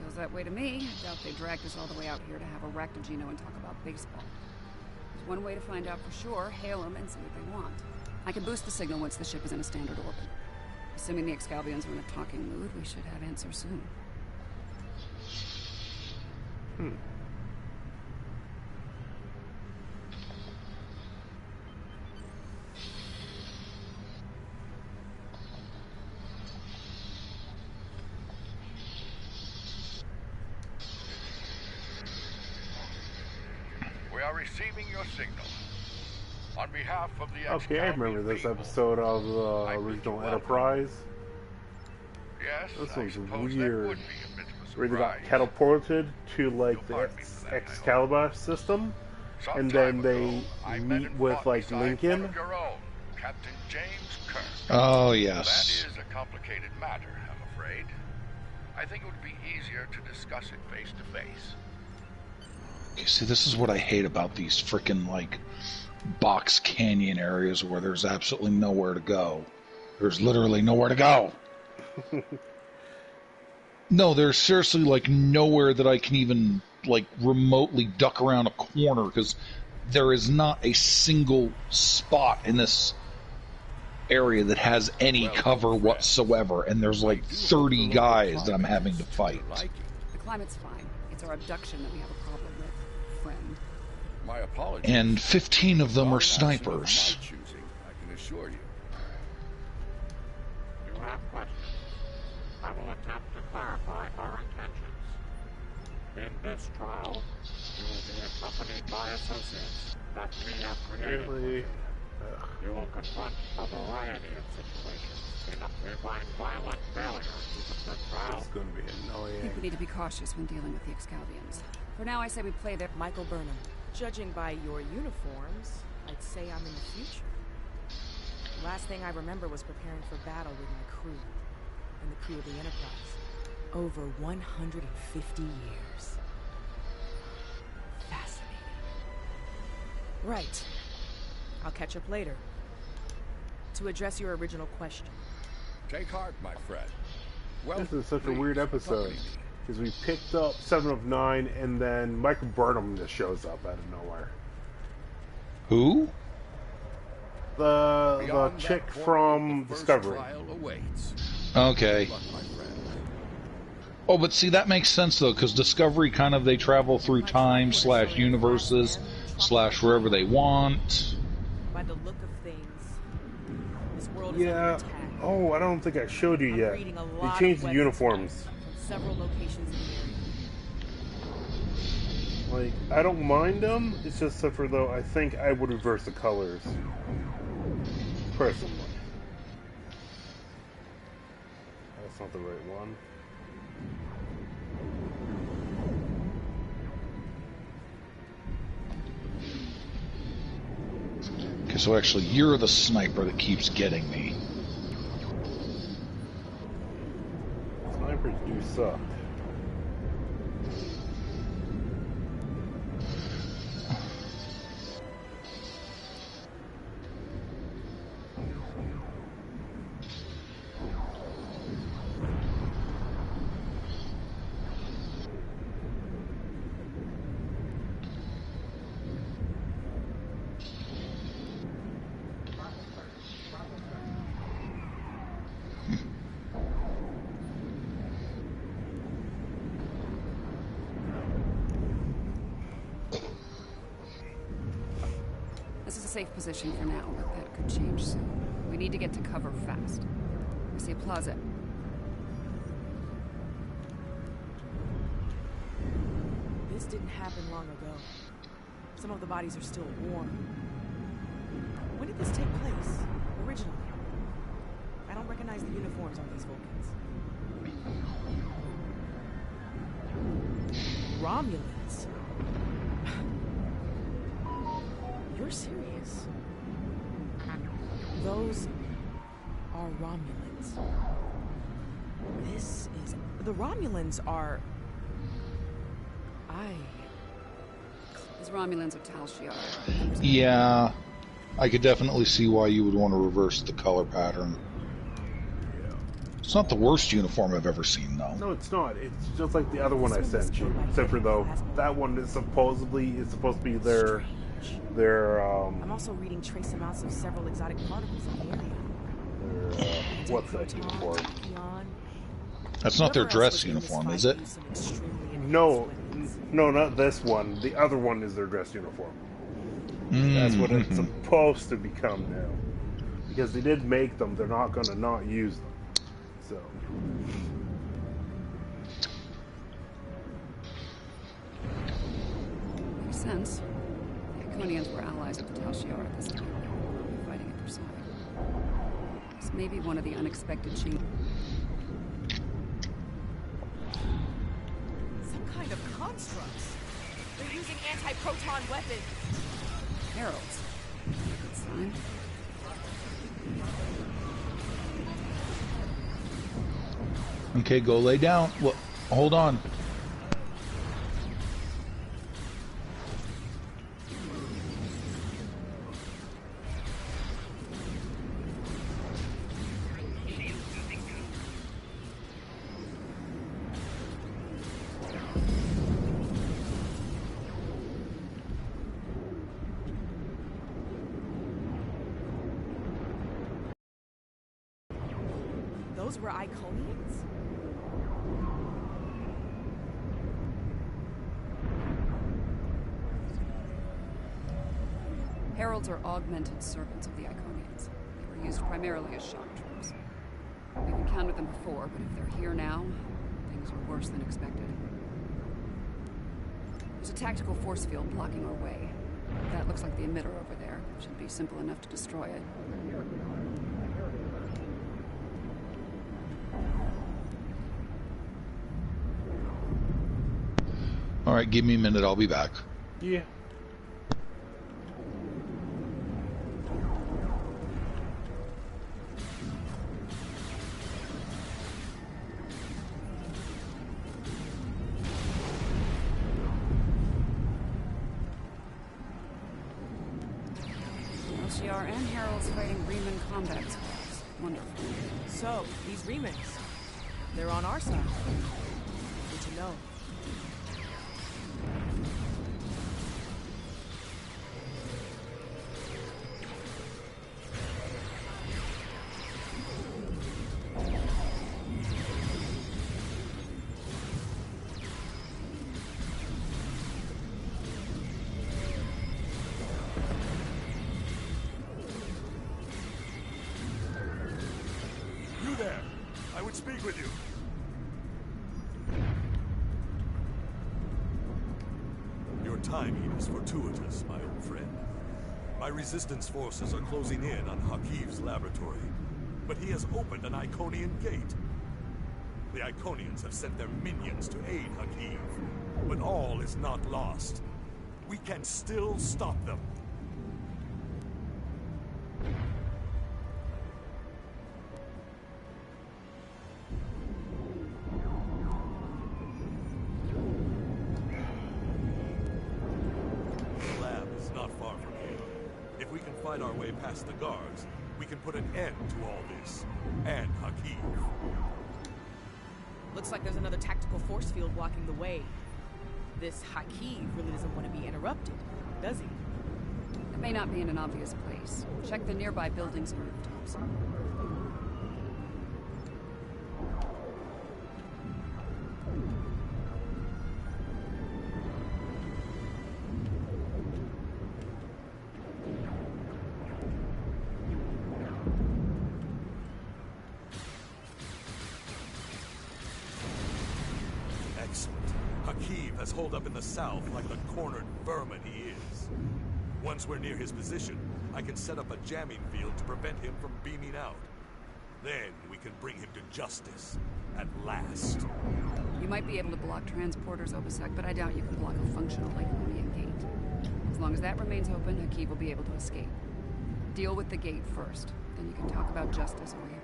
[SPEAKER 4] Feels that way to me. I doubt they dragged us all the way out here to have a Raktajino and talk about baseball. There's one way to find out for sure. Hail them and see what they want. I can boost the signal once the ship is in a standard orbit. Assuming the Excalbians are in a talking mood, we should have answers soon.
[SPEAKER 11] We are receiving your signal. On behalf of the
[SPEAKER 17] Okay, I remember this episode of the original Enterprise.
[SPEAKER 11] Yes,
[SPEAKER 17] this was weird. Where they got catapulted to like the Excalibur system, and then they meet with like Lincoln.
[SPEAKER 11] Captain James Kirk.
[SPEAKER 16] Oh yes.
[SPEAKER 11] That is a complicated matter, I'm afraid. I think it would be easier to discuss it face to face.
[SPEAKER 16] Okay, see, this is what I hate about these frickin' like box canyon areas where there's absolutely nowhere to go. There's literally nowhere to go. No, there's seriously like nowhere that I can even like remotely duck around a corner because there is not a single spot in this area that has any cover whatsoever, and there's like 30 guys that I'm having to fight.
[SPEAKER 4] The climate's fine. It's our abduction that we have a problem with, friend.
[SPEAKER 11] My apologies.
[SPEAKER 16] And 15 of them are snipers.
[SPEAKER 11] I can assure you.
[SPEAKER 18] You have questions. I will attempt to clarify our intentions. In this trial, you will be accompanied by associates that we have created. You will confront a variety of situations enough to find violent failure to the trial.
[SPEAKER 17] It's going to be annoying.
[SPEAKER 4] I think we need to be cautious when dealing with the Excalbians. For now, I say we play their...
[SPEAKER 19] Michael Burnham. Judging by your uniforms, I'd say I'm in the future. Last thing I remember was preparing for battle with my crew, and the crew of the Enterprise. Over 150 years. Fascinating. Right. I'll catch up later. To address your original question.
[SPEAKER 11] Take heart, my friend. Well,
[SPEAKER 17] this is such a weird episode. Because we picked up 7 of 9, and then Michael Burnham just shows up out of nowhere.
[SPEAKER 16] Who?
[SPEAKER 17] The chick from Discovery.
[SPEAKER 16] Okay. Oh, but see, that makes sense, though, because Discovery kind of, they travel through time / universes / wherever they want.
[SPEAKER 19] By the look of things, this world
[SPEAKER 17] Yeah. Oh, I don't think I showed you yet. They changed the uniforms.
[SPEAKER 19] Several locations in the area.
[SPEAKER 17] Like, I don't mind them. It's just for though, I think I would reverse the colors. Personally. That's not the right one.
[SPEAKER 16] Okay, so actually, you're the sniper that keeps getting me.
[SPEAKER 17] Snipers do suck.
[SPEAKER 20] Safe position for now, but that could change soon. We need to get to cover fast. I see a plaza.
[SPEAKER 19] This didn't happen long ago. Some of the bodies are still warm. When did this take place, originally? I don't recognize the uniforms on these Vulcans. Romulans? You're serious? Those are Romulans. This is... The Romulans are...
[SPEAKER 20] These Romulans are Tal Shiar.
[SPEAKER 16] Yeah, I could definitely see why you would want to reverse the color pattern. It's not the worst uniform I've ever seen, though.
[SPEAKER 17] No, it's not. It's just like the other one I sent you. Except for, though, that one is supposed to be their
[SPEAKER 19] I'm also reading trace amounts of several exotic particles in the area.
[SPEAKER 17] What's that uniform?
[SPEAKER 16] That's not their dress uniform, is it?
[SPEAKER 17] No, not this one. The other one is their dress uniform. That's what it's supposed to become now. Because they did make them, they're not going to not use them. So...
[SPEAKER 20] Makes sense. Iconians were allies of the Tal Shiar at this time. They were fighting at their side. This may be one of the unexpected changes.
[SPEAKER 19] Some kind of constructs. They're using anti-proton weapons.
[SPEAKER 20] Heralds. Good sign.
[SPEAKER 16] Okay, go lay down. Well, hold on.
[SPEAKER 19] Those were Iconians?
[SPEAKER 20] Heralds are augmented servants of the Iconians. They were used primarily as shock troops. We've encountered them before, but if they're here now, things are worse than expected. There's a tactical force field blocking our way. That looks like the emitter over there. Should be simple enough to destroy it.
[SPEAKER 16] Alright, give me a minute, I'll be back.
[SPEAKER 17] Yeah.
[SPEAKER 20] and Harold's fighting Riemann combat squads. Wonderful.
[SPEAKER 19] So, these Riemans, they're on our side. Good to know.
[SPEAKER 2] Speak with you. Your timing is fortuitous, my old friend. My resistance forces are closing in on Hakiv's laboratory, but he has opened an Iconian gate. The Iconians have sent their minions to aid Hakiv, but all is not lost. We can still stop them. Our way past the guards, we can put an end to all this, and Hakiv.
[SPEAKER 19] Looks like there's another tactical force field blocking the way. This Hakiv really doesn't want to be interrupted, does he?
[SPEAKER 20] It may not be in an obvious place. Check the nearby buildings and rooftops.
[SPEAKER 2] Hold up in the south like the cornered vermin he is. Once we're near his position, I can set up a jamming field to prevent him from beaming out. Then we can bring him to justice, at last.
[SPEAKER 20] You might be able to block transporters, Obasek, but I doubt you can block a functional Iconian gate. As long as that remains open, Hakiv will be able to escape. Deal with the gate first, then you can talk about justice all you want.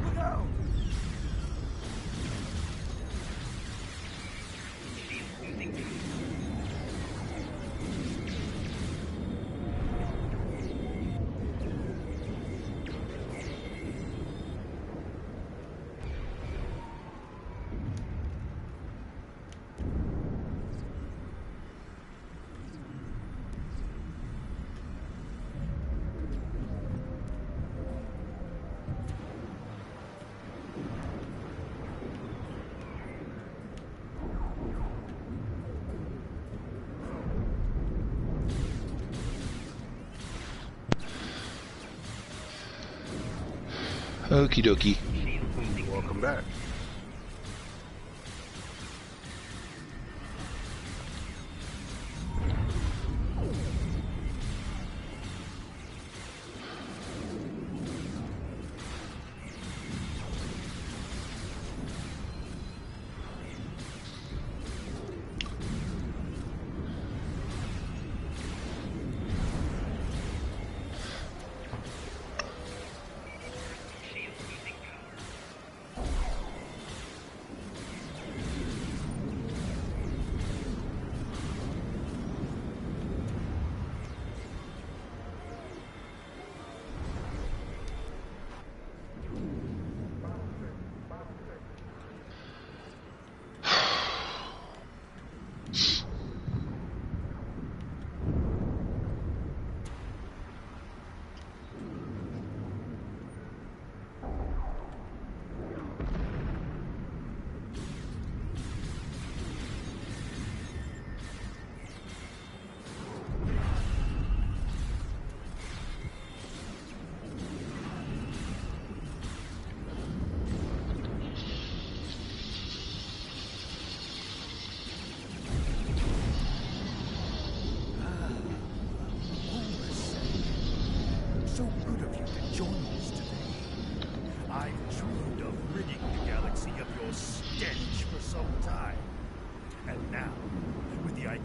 [SPEAKER 2] Look out!
[SPEAKER 16] Okie dokie.
[SPEAKER 17] Welcome back.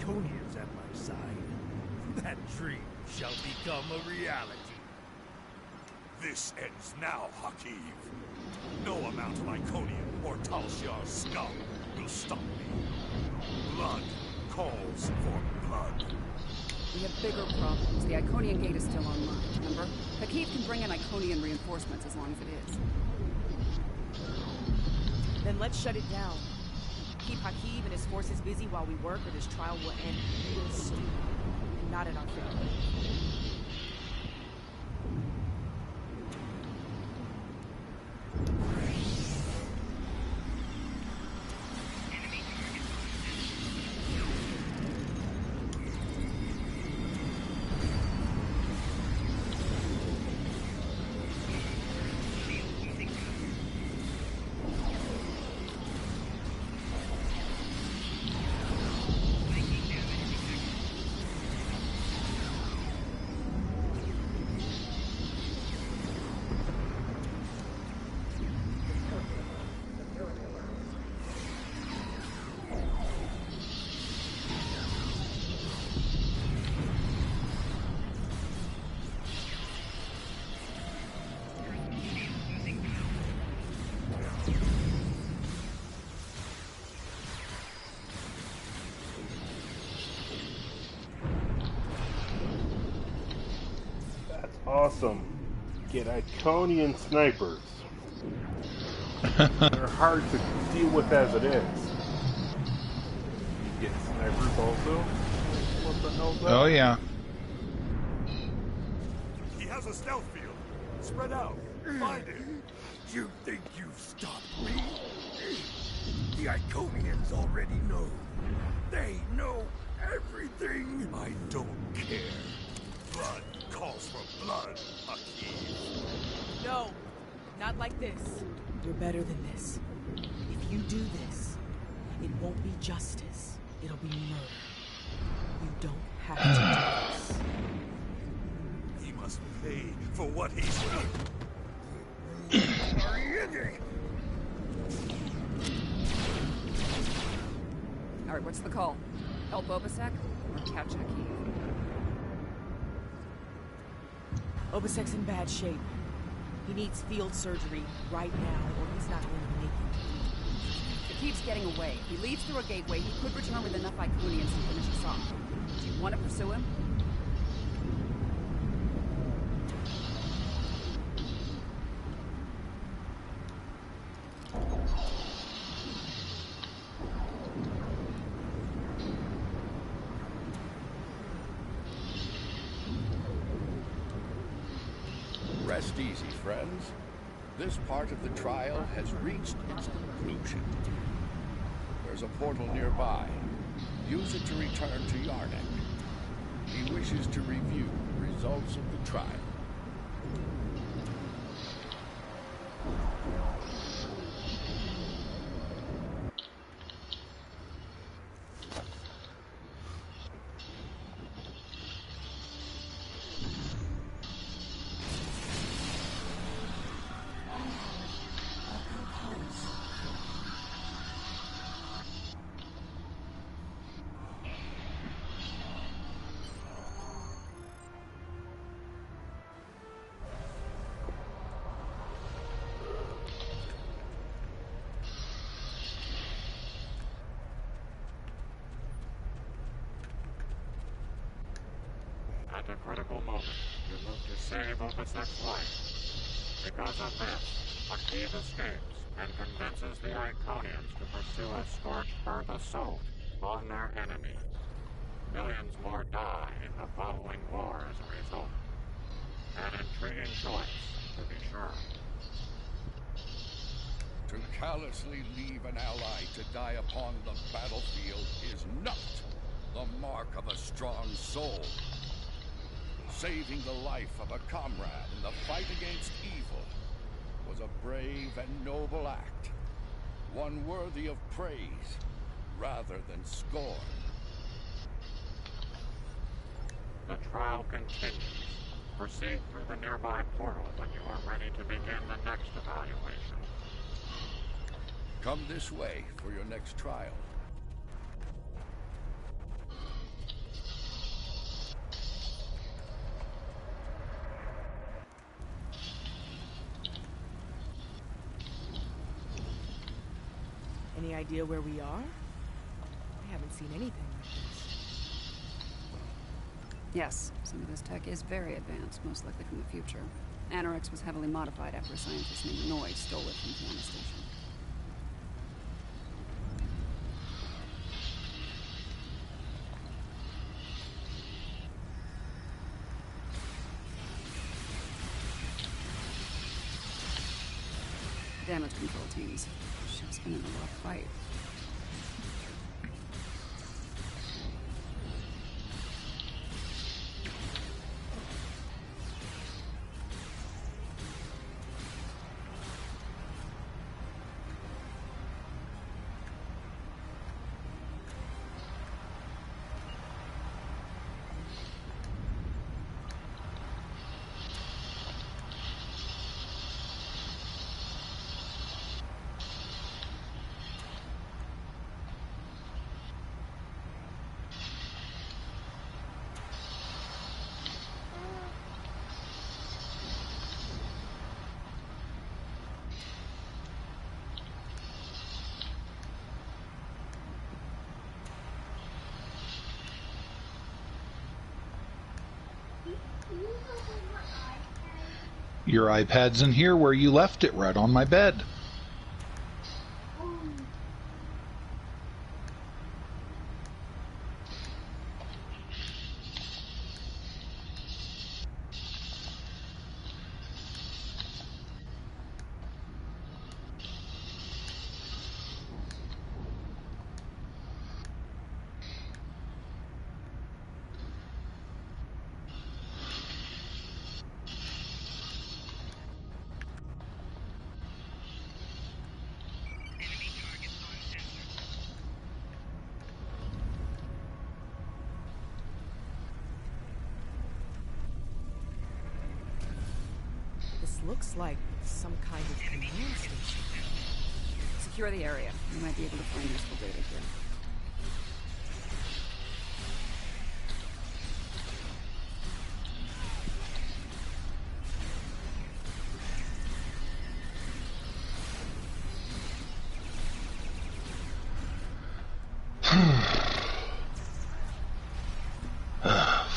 [SPEAKER 21] Iconians at my side, that dream shall become a reality.
[SPEAKER 22] This ends now, Hakiv. No amount of Iconian or Tal Shiar's scum will stop me. Blood calls for blood.
[SPEAKER 20] We have bigger problems. The Iconian gate is still online, remember? Hakiv can bring in Iconian reinforcements as long as it is.
[SPEAKER 19] Then let's shut it down. Keep Hakiv and his forces busy while we work, or this trial will end real soon. And not in our favor.
[SPEAKER 17] Awesome. Get Iconian snipers. They're hard to deal with as it is. You get snipers also? What the hell's that?
[SPEAKER 16] Oh yeah.
[SPEAKER 22] He has a stealth field. Spread out. Find him.
[SPEAKER 21] You think you've stopped me? The Iconians already know. They know everything.
[SPEAKER 22] I don't care. Blood calls for blood, Hakiv.
[SPEAKER 19] No, not like this. You're better than this. If you do this, it won't be justice. It'll be murder. You don't have to do this.
[SPEAKER 22] He must pay for what he's done.
[SPEAKER 20] Alright, what's the call? Help Obasek or catch Hakiv?
[SPEAKER 19] Obasek's in bad shape. He needs field surgery right now, or he's not going to make it.
[SPEAKER 20] Hakiv's getting away. If he leads through a gateway, he could return with enough Iconians to finish us off. Do you want to pursue him?
[SPEAKER 11] Rest easy, friends. This part of the trial has reached its conclusion. There's a portal nearby. Use it to return to Yarnak. He wishes to review the results of the trial.
[SPEAKER 18] At a critical moment, you move to save Obasek's life. Because of this, Hakiv escapes and convinces the Iconians to pursue a scorched earth assault on their enemies. Millions more die in the following war as a result. An intriguing choice, to be sure.
[SPEAKER 11] To callously leave an ally to die upon the battlefield is not the mark of a strong soul. Saving the life of a comrade in the fight against evil was a brave and noble act, one worthy of praise rather than scorn.
[SPEAKER 18] The trial continues. Proceed through the nearby portal when you are ready to begin the next evaluation.
[SPEAKER 11] Come this way for your next trial.
[SPEAKER 19] Any idea where we are? I haven't seen anything like this.
[SPEAKER 20] Yes, some of this tech is very advanced, most likely from the future. Anorex was heavily modified after a scientist named Noid stole it from Fiona Station. Damage control teams. Ship's been in a rough fight.
[SPEAKER 16] Your iPad's in here where you left it, right on my bed.
[SPEAKER 19] Looks like some kind of command station.
[SPEAKER 20] Secure the area. You might be able to find useful data
[SPEAKER 16] here.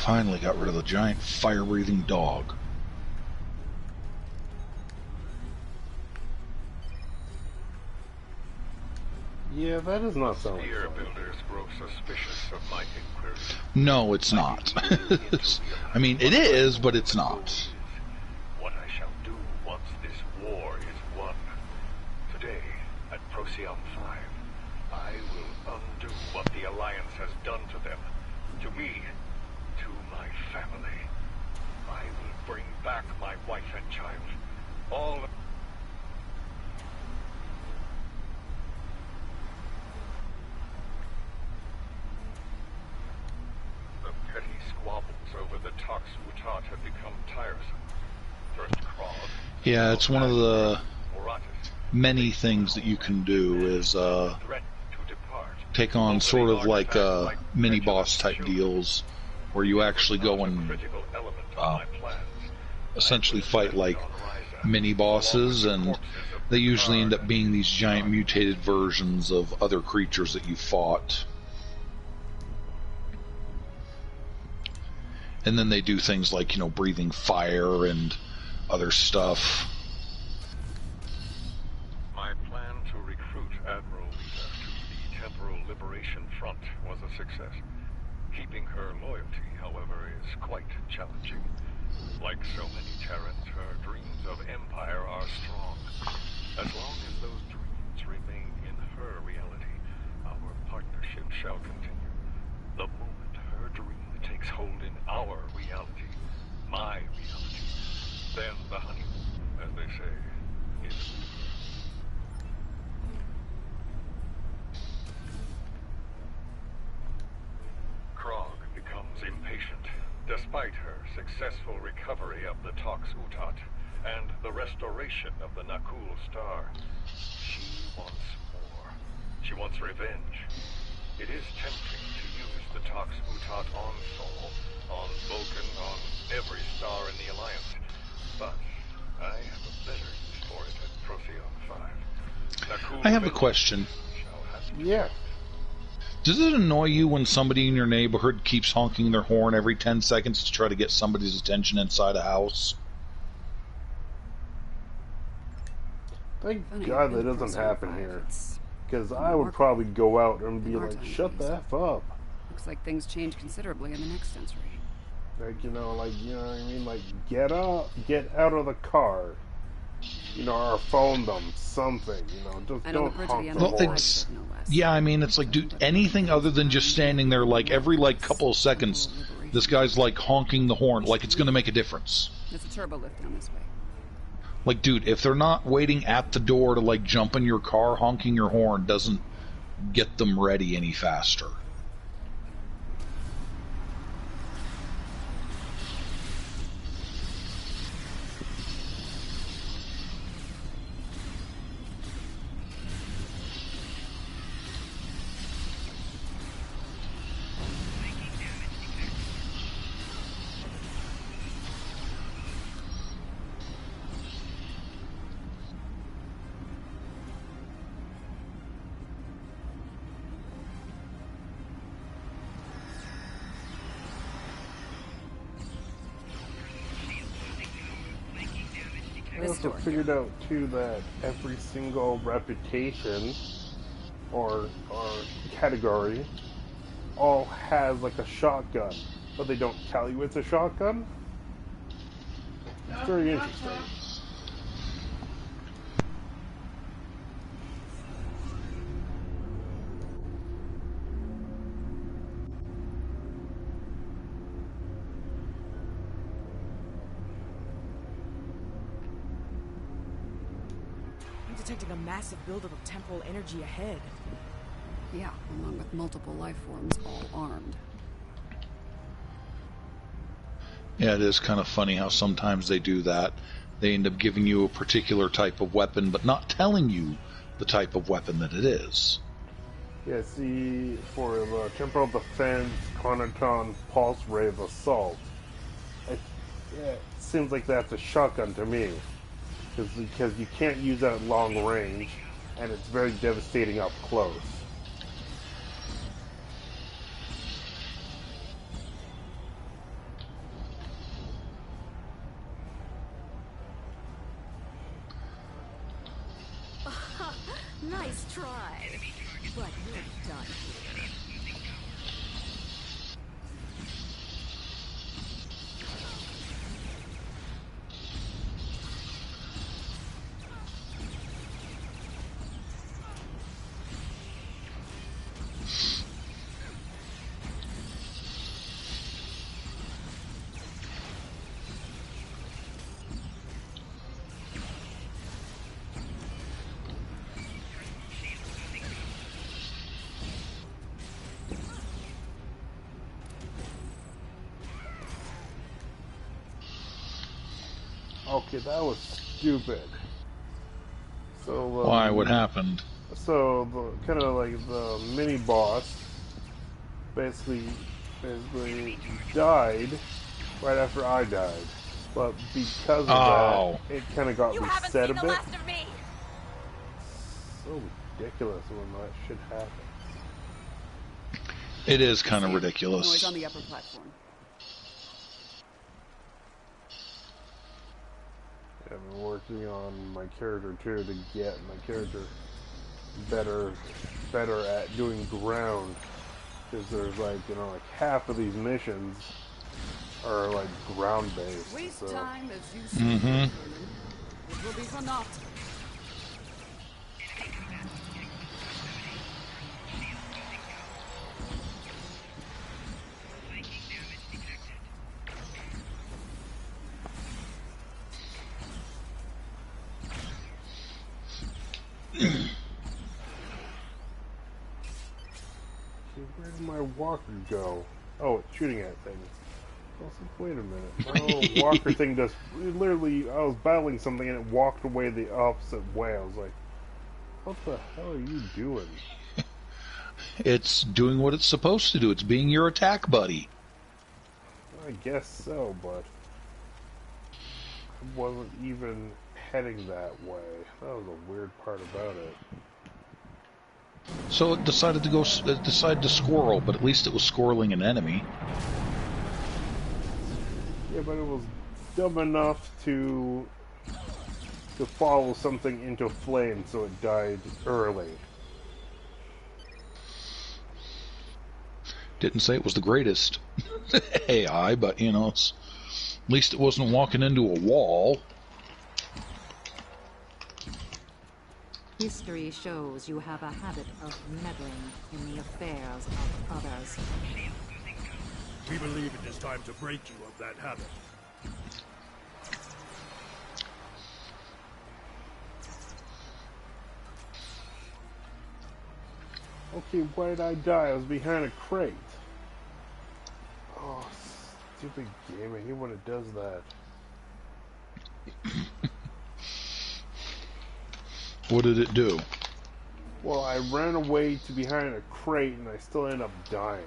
[SPEAKER 16] Finally got rid of the giant fire-breathing dog.
[SPEAKER 17] Yeah, that does not sound like
[SPEAKER 12] Spear builders grow suspicious of my inquiry.
[SPEAKER 16] No, it's not. I mean, it is, but it's not.
[SPEAKER 12] What I shall do once this war is won. Today, at Procyon 5, I will undo what the Alliance has done to them. To me, to my family. I will bring back my wife and child. All over the Tox Utat have become tiresome. First Krog.
[SPEAKER 16] Yeah, it's one of the many things that you can do is take on sort of like mini-boss type deals where you actually go and essentially fight like mini-bosses, and they usually end up being these giant mutated versions of other creatures that you fought. And then they do things like, you know, breathing fire and other stuff.
[SPEAKER 12] My plan to recruit Admiral Lita to the Temporal Liberation Front was a success. Keeping her loyalty, however, is quite challenging. Like so many Terrans, her dreams of empire are strong. As long as those dreams remain in her reality, our partnership shall continue. The moment her dream takes hold in our reality, my reality, then the honeymoon, as they say, is Krog becomes impatient, despite her successful recovery of the Tox Utat and the restoration of the Nakul Star. She wants more. She wants revenge. It is tempting to use the Tox Utat on Sol, on Vulcan, on every star in the Alliance, but I have a better use for it at Procyon 5.
[SPEAKER 16] I have a question.
[SPEAKER 17] Yeah.
[SPEAKER 16] Does it annoy you when somebody in your neighborhood keeps honking their horn every 10 seconds to try to get somebody's attention inside a house?
[SPEAKER 17] Thank God that doesn't happen here. Because I would probably go out and be like, shut the F up.
[SPEAKER 20] Looks like things change considerably in the next century.
[SPEAKER 17] Like, you know what I mean? Like, get out of the car. You know, or phone them, something, you know, just don't honk the horn.
[SPEAKER 16] Yeah, I mean, it's like, dude, anything other than just standing there, like, every, like, couple of seconds, this guy's, like, honking the horn, like, it's gonna make a difference.
[SPEAKER 20] There's a turbo lift down this way.
[SPEAKER 16] Like, dude, if they're not waiting at the door to, like, jump in your car, honking your horn doesn't get them ready any faster.
[SPEAKER 17] I also figured out too that every single reputation or category all has like a shotgun, but they don't tell you it's a shotgun. It's very interesting.
[SPEAKER 19] Detecting a massive buildup of temporal energy ahead.
[SPEAKER 20] Yeah, along with multiple life forms, all armed.
[SPEAKER 16] Yeah, it is kind of funny how sometimes they do that. They end up giving you a particular type of weapon, but not telling you the type of weapon that it is.
[SPEAKER 17] Yeah, see, for the Temporal Defense Chronoton Pulse Rave Assault, it seems like that's a shotgun to me. Because you can't use that at long range, and it's very devastating up close.
[SPEAKER 6] Nice try, but you're done here.
[SPEAKER 17] Okay, that was stupid. So
[SPEAKER 16] why? What happened?
[SPEAKER 17] So the kind of like the mini boss basically died right after I died, but because of that, it kind of got reset a bit. So ridiculous when that shit happens.
[SPEAKER 16] It is kind of ridiculous.
[SPEAKER 20] Noise on the upper platform.
[SPEAKER 17] I've been working on my character too to get my character better at doing ground, because there's like, you know, like half of these missions are like ground based.
[SPEAKER 20] Waste time as you see. It will be for naught.
[SPEAKER 17] Where did my walker go? Oh, it's shooting at things. I was like, wait a minute. My walker thing just literally, I was battling something and it walked away the opposite way. I was like, what the hell are you doing?
[SPEAKER 16] It's doing what it's supposed to do. It's being your attack buddy.
[SPEAKER 17] I guess so, but I wasn't even heading that way. That was a weird part about it.
[SPEAKER 16] So it decided to squirrel, but at least it was squirreling an enemy.
[SPEAKER 17] Yeah, but it was dumb enough to follow something into flame, so it died early.
[SPEAKER 16] Didn't say it was the greatest AI, but you know, at least it wasn't walking into a wall.
[SPEAKER 6] History shows you have a habit of meddling in the affairs of others.
[SPEAKER 21] We believe it is time to break you of that habit.
[SPEAKER 17] Okay, why did I die? I was behind a crate. Oh, stupid game. I hate when it does that.
[SPEAKER 16] What did it do?
[SPEAKER 17] Well, I ran away to behind a crate and I still ended up dying.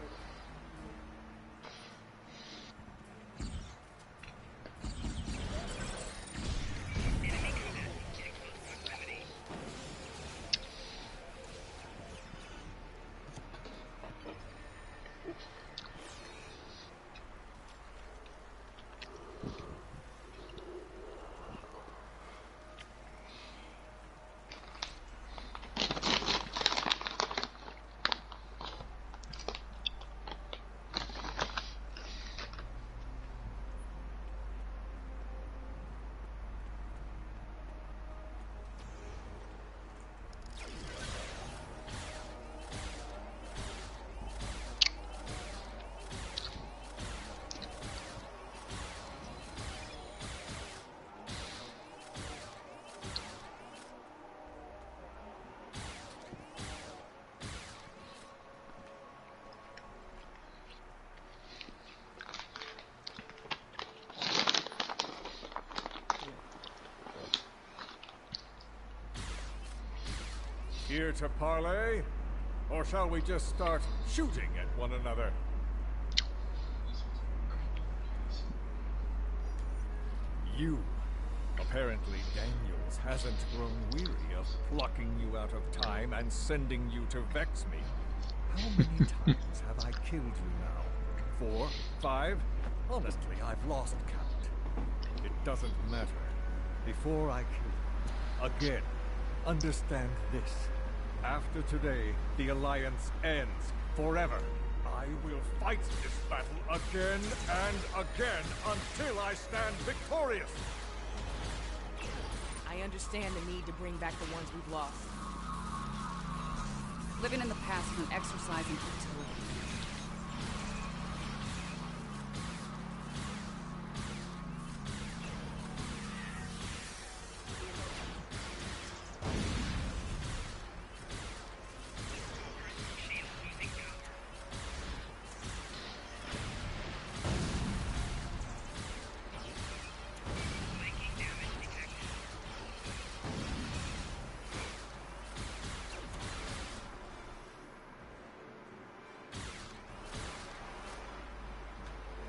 [SPEAKER 22] Here to parley? Or shall we just start shooting at one another? You. Apparently Daniels hasn't grown weary of plucking you out of time and sending you to vex me. How many times have I killed you now? 4? 5? Honestly, I've lost count. It doesn't matter. Before I kill you, again, understand this. After today, the Alliance ends forever. I will fight this battle again and again until I stand victorious.
[SPEAKER 19] I understand the need to bring back the ones we've lost.
[SPEAKER 20] Living in the past is an exercise in futility.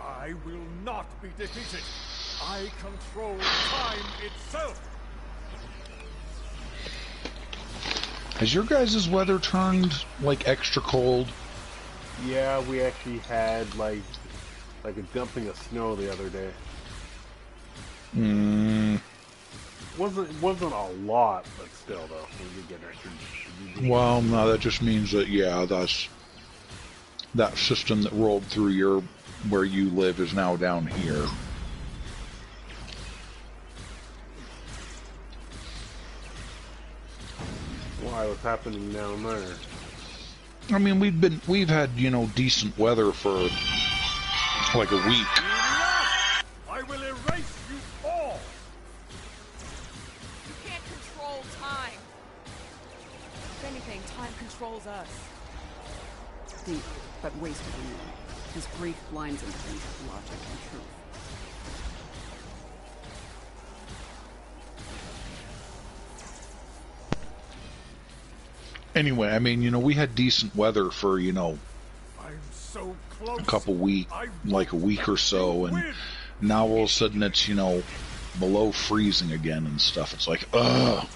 [SPEAKER 22] I will not be defeated. I control time itself.
[SPEAKER 16] Has your guys' weather turned, like, extra cold?
[SPEAKER 17] Yeah, we actually had, like a dumping of snow the other day. Wasn't a lot, but still, though. We did get extra.
[SPEAKER 16] Well, no, that just means that, yeah, that system that rolled through where you live is now down here.
[SPEAKER 17] Why? What's happening down there?
[SPEAKER 16] I mean, we've had, you know, decent weather for like a week.
[SPEAKER 22] I will erase you all.
[SPEAKER 19] You can't control time. If anything, time controls us.
[SPEAKER 20] Deep, but wasted on you. His grief blinds him to things like logic and truth.
[SPEAKER 16] Anyway, I mean, you know, we had decent weather for, you know,
[SPEAKER 22] so close.
[SPEAKER 16] a couple weeks, like a week or so, and now all of a sudden it's, you know, below freezing again and stuff. It's like, ugh.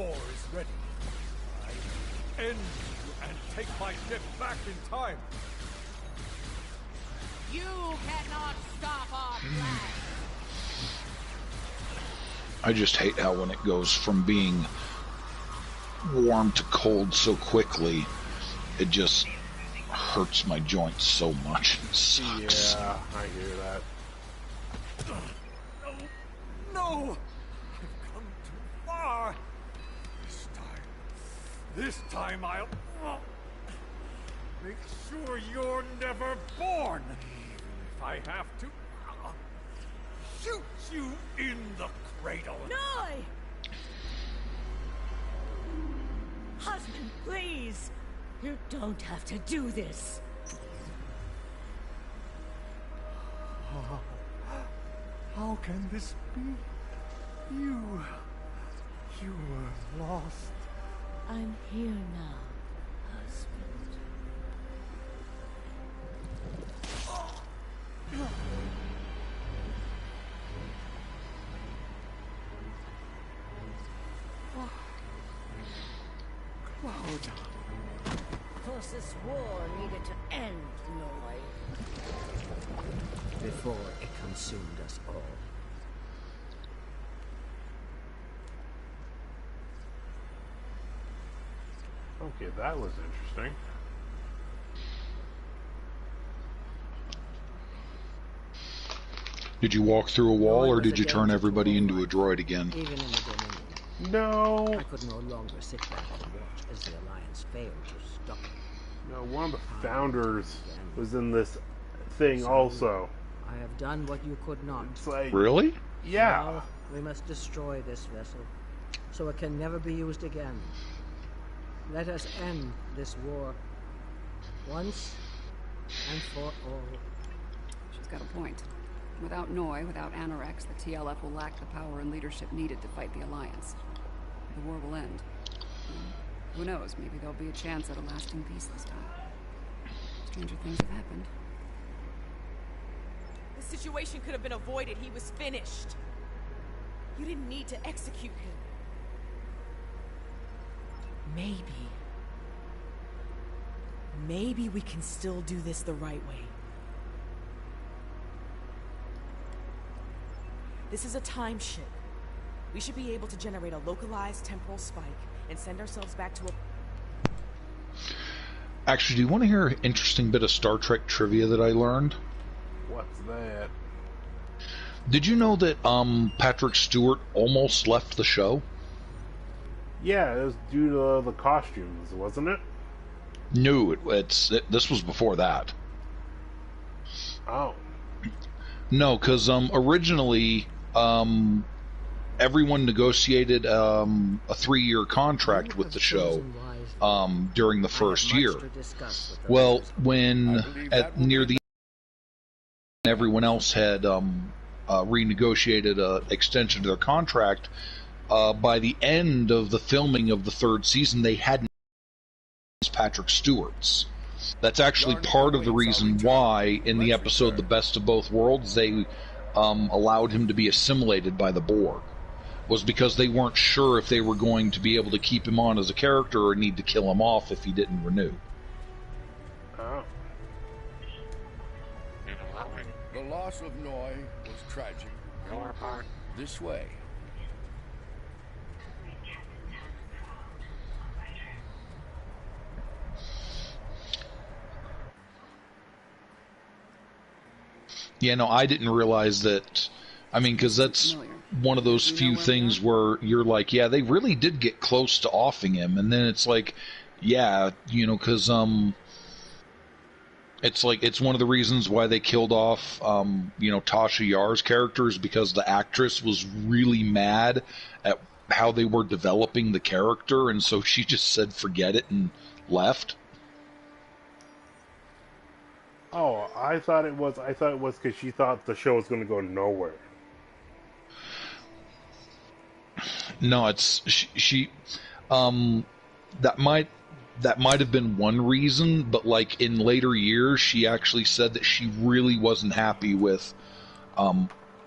[SPEAKER 22] door is ready, I end you and take my ship back in time.
[SPEAKER 15] You cannot stop our plan.
[SPEAKER 16] I just hate how when it goes from being warm to cold so quickly, it just hurts my joints so much. It sucks.
[SPEAKER 17] Yeah, I hear that.
[SPEAKER 22] No! I've come too far. This time I'll make sure you're never born. Even if I have to shoot you in the cradle.
[SPEAKER 7] Noi! Husband, please! You don't have to do this.
[SPEAKER 22] How can this be? You were lost.
[SPEAKER 7] I'm here now, husband.
[SPEAKER 22] Cloud.
[SPEAKER 7] Of course, this war needed to end, Noi. Before it consumed us all.
[SPEAKER 17] Okay, that was interesting.
[SPEAKER 16] Did you walk through a wall, or did you turn everybody into a droid again?
[SPEAKER 7] Even in the Dominion.
[SPEAKER 17] No.
[SPEAKER 7] I could no longer sit back and watch as the Alliance failed to stop it.
[SPEAKER 17] No, one of the founders was in this thing also.
[SPEAKER 7] I have done what you could not.
[SPEAKER 17] It's like,
[SPEAKER 16] really?
[SPEAKER 17] Yeah.
[SPEAKER 7] Now we must destroy this vessel, so it can never be used again. Let us end this war, once and for all.
[SPEAKER 20] She's got a point. Without Noi, without Anorex, the TLF will lack the power and leadership needed to fight the Alliance. The war will end. Who knows, maybe there'll be a chance at a lasting peace this time. Stranger things have happened.
[SPEAKER 19] The situation could have been avoided. He was finished. You didn't need to execute him. Maybe we can still do this the right way. This is a time ship. We should be able to generate a localized temporal spike and send ourselves back to a...
[SPEAKER 16] Actually, do you want to hear an interesting bit of Star Trek trivia that I learned?
[SPEAKER 17] What's that?
[SPEAKER 16] Did you know that Patrick Stewart almost left the show?
[SPEAKER 17] Yeah, it was due to the costumes, wasn't it?
[SPEAKER 16] No, this was before that.
[SPEAKER 17] Oh.
[SPEAKER 16] No, because originally everyone negotiated a 3-year contract with the show during the first year. Well, when near the end, everyone else had renegotiated an extension to their contract, by the end of the filming of the 3rd season, they hadn't Patrick Stewart's. That's actually part of the reason why, in the episode The Best of Both Worlds, they allowed him to be assimilated by the Borg. Was because they weren't sure if they were going to be able to keep him on as a character or need to kill him off if he didn't renew.
[SPEAKER 17] Oh.
[SPEAKER 11] The loss of Noi was tragic.
[SPEAKER 18] Your part.
[SPEAKER 11] This way.
[SPEAKER 16] Yeah, no, I didn't realize that. I mean, because that's one of those few things where you're like, yeah, they really did get close to offing him, and then it's like, yeah, you know, because it's like it's one of the reasons why they killed off, Tasha Yar's character is because the actress was really mad at how they were developing the character, and so she just said forget it and left.
[SPEAKER 17] Oh, I thought it was because she thought the show was going to go nowhere.
[SPEAKER 16] No, it's she that might have been one reason, but like in later years, she actually said that she really wasn't happy with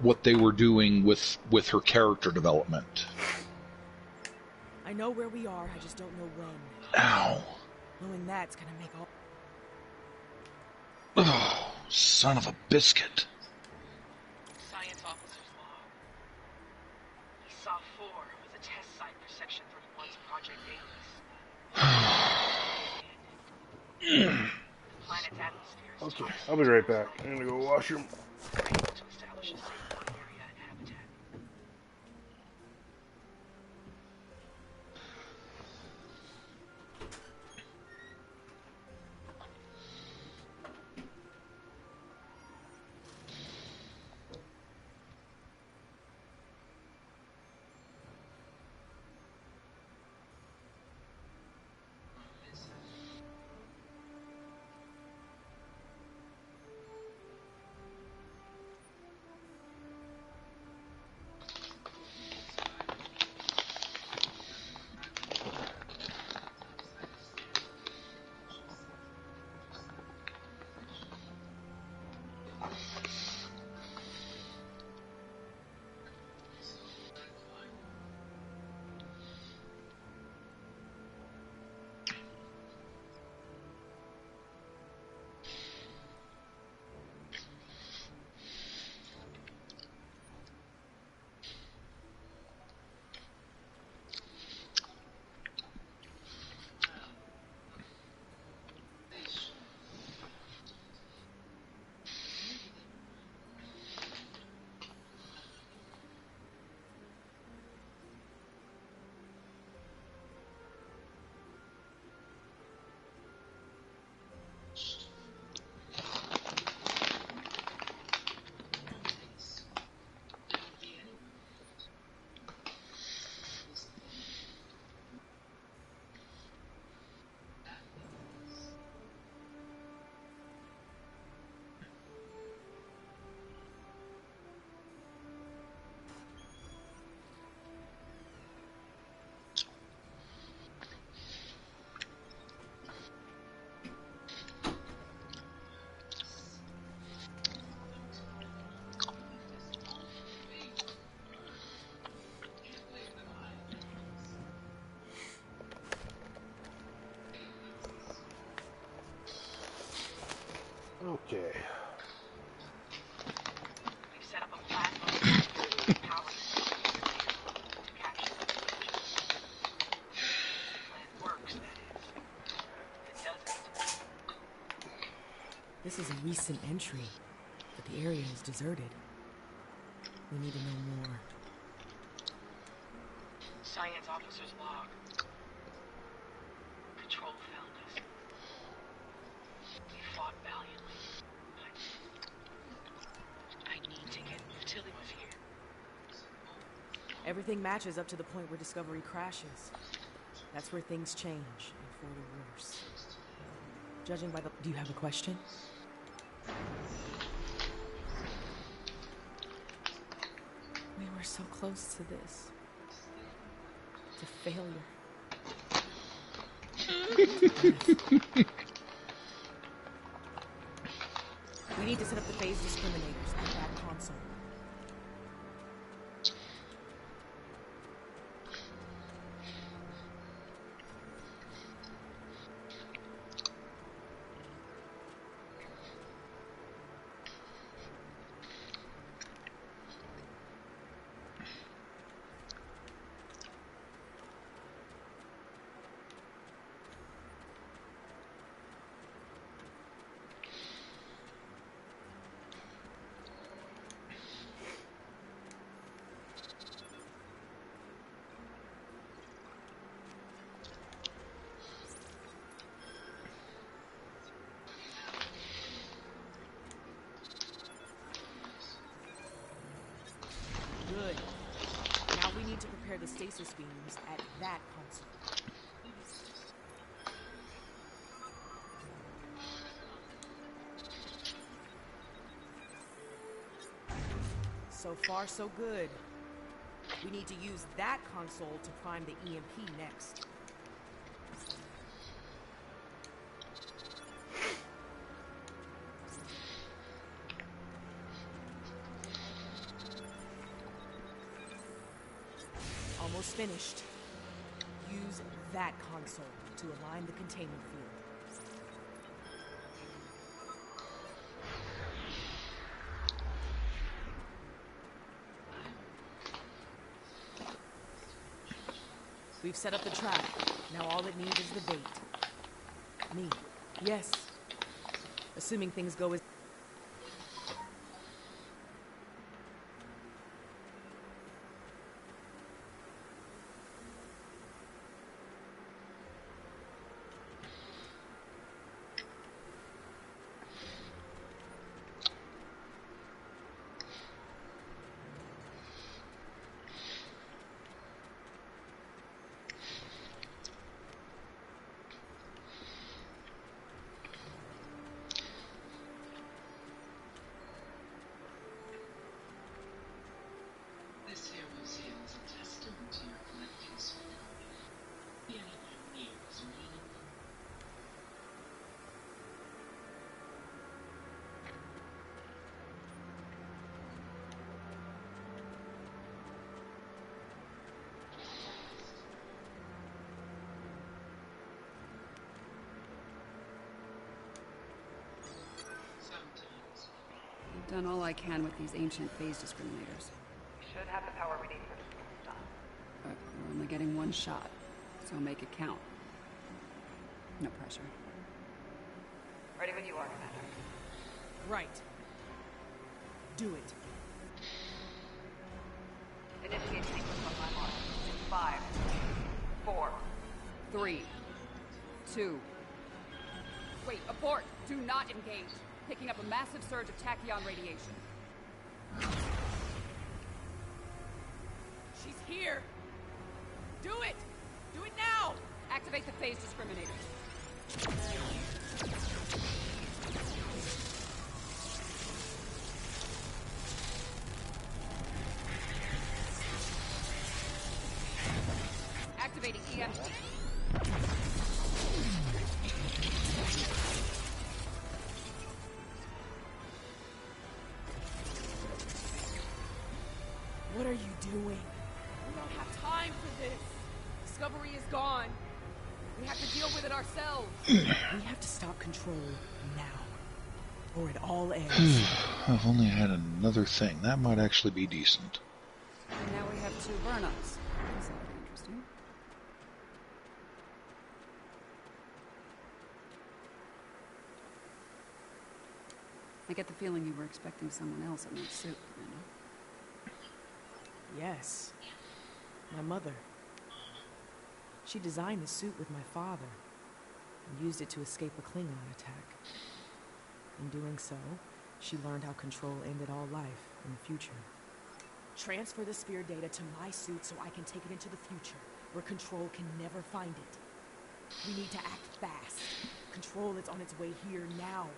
[SPEAKER 16] what they were doing with her character development.
[SPEAKER 19] I know where we are, I just don't know when.
[SPEAKER 16] Ow.
[SPEAKER 19] Knowing that's gonna make all...
[SPEAKER 16] Oh, son of a biscuit.
[SPEAKER 13] Science officer's log. Saw 4 was a test site for Section 31's Project Aegis. The planet's atmosphere is
[SPEAKER 17] Okay, I'll be right back. I'm gonna go washroom.
[SPEAKER 13] to establish a safe work area and habitat.
[SPEAKER 17] Okay.
[SPEAKER 13] We've set up a platform power to capture the plan works, that is. If it doesn't.
[SPEAKER 19] This is a recent entry, but the area is deserted. We need to know more.
[SPEAKER 13] Science officer's log. Patrol found us. We fought valiantly, but I need to get Tilly was here.
[SPEAKER 19] Everything matches up to the point where Discovery crashes. That's where things change, and for the worse. Judging by the... Do you have a question? We were so close to this. To failure. We need to set up the phase discriminators at that console. Good. Now we need to prepare the stasis beams at that console. So far, so good. We need to use that console to prime the EMP next. Almost finished. that console to align the containment field. We've set up the trap. Now all it needs is the bait. Me. Yes. Assuming things go as...
[SPEAKER 20] I've done all I can with these ancient phase discriminators.
[SPEAKER 3] Should have the power we need for this stuff.
[SPEAKER 20] But we're only getting one shot, so make it count. No pressure.
[SPEAKER 3] Ready when you are, Commander.
[SPEAKER 19] Right. Do it.
[SPEAKER 3] Initiate sequence on my mark. 5, 4,
[SPEAKER 20] 3, 2. Wait, abort! Do not engage. Picking up a massive surge of tachyon radiation.
[SPEAKER 19] She's here! Do it! Do it now!
[SPEAKER 20] Activate the phase discriminators. Activating EMP.
[SPEAKER 19] What are you doing? We don't have time for this. Discovery is gone. We have to deal with it ourselves. We have to stop control now, or it all ends.
[SPEAKER 16] I've only had another thing. That might actually be decent.
[SPEAKER 20] And now we have 2 burn-ups. That's interesting. I get the feeling you were expecting someone else in that suit, Amanda.
[SPEAKER 19] Yes. My mother. She designed the suit with my father and used it to escape a Klingon attack. In doing so, she learned how control ended all life in the future. Transfer the spear data to my suit so I can take it into the future, where control can never find it. We need to act fast. Control is on its way here now.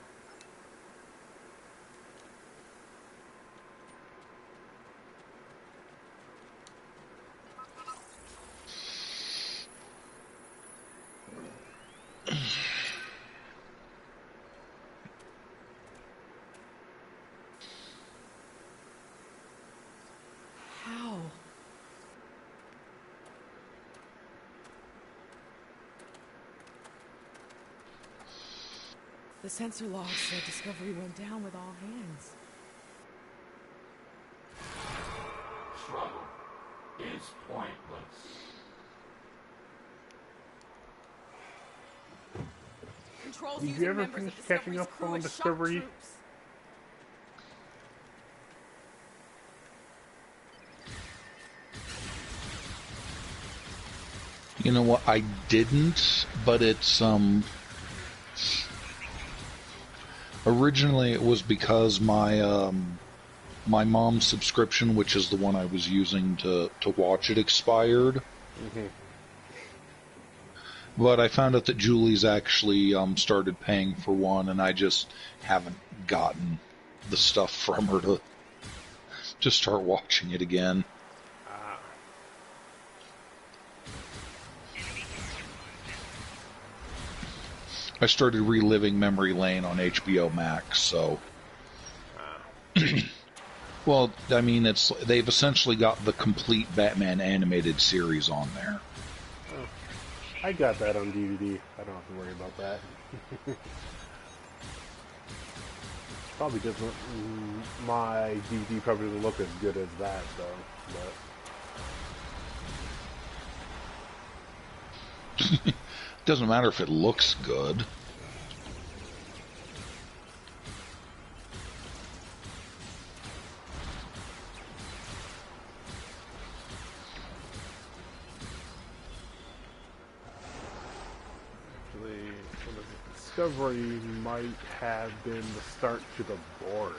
[SPEAKER 19] How? The sensor log said Discovery went down with all hands.
[SPEAKER 18] Struggle is pointless.
[SPEAKER 19] Control's
[SPEAKER 17] Did
[SPEAKER 19] using
[SPEAKER 17] you ever
[SPEAKER 19] members
[SPEAKER 17] finish
[SPEAKER 19] of
[SPEAKER 17] catching
[SPEAKER 19] Discovery's
[SPEAKER 17] up
[SPEAKER 19] crew
[SPEAKER 17] on
[SPEAKER 19] as shock
[SPEAKER 17] Discovery?
[SPEAKER 19] troops.
[SPEAKER 16] You know what? I didn't, but it's originally it was because my my mom's subscription, which is the one I was using to watch it, expired.
[SPEAKER 17] Mm-hmm.
[SPEAKER 16] But I found out that Julie's actually started paying for one, and I just haven't gotten the stuff from her to start watching it again. I started reliving Memory Lane on HBO Max, so... Well, I mean, they've essentially got the complete Batman animated series on there.
[SPEAKER 17] I got that on DVD. I don't have to worry about that. Probably doesn't. My DVD probably doesn't look as good as that, though. But
[SPEAKER 16] Doesn't matter if it looks good.
[SPEAKER 17] Discovery might have been the start to the board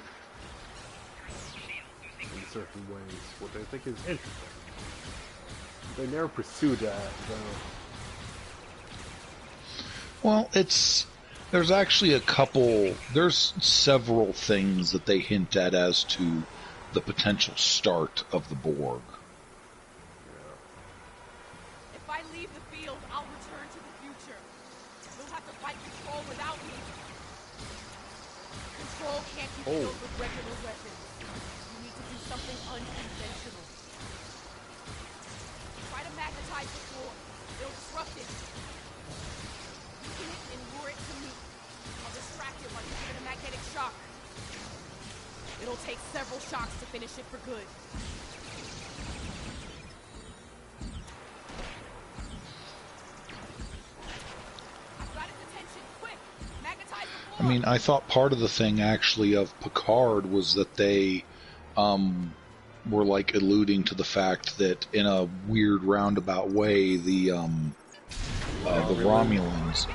[SPEAKER 17] in certain ways, which I think is interesting. They never pursued that, though.
[SPEAKER 16] Well, there's actually there's several things that they hint at as to the potential start of the Borg.
[SPEAKER 19] If I leave the field, I'll return to the future. You'll have to fight Control without me. Control can't be killed with regular weapons. You need to do something unconventional. Try to magnetize the floor. It'll disrupt it. Weaken it and lure it to me. I'll distract it while you give it a magnetic shock. It'll take several shocks to finish it for good.
[SPEAKER 16] I mean, I thought part of the thing actually of Picard was that they were like alluding to the fact that in a weird roundabout way the Romulans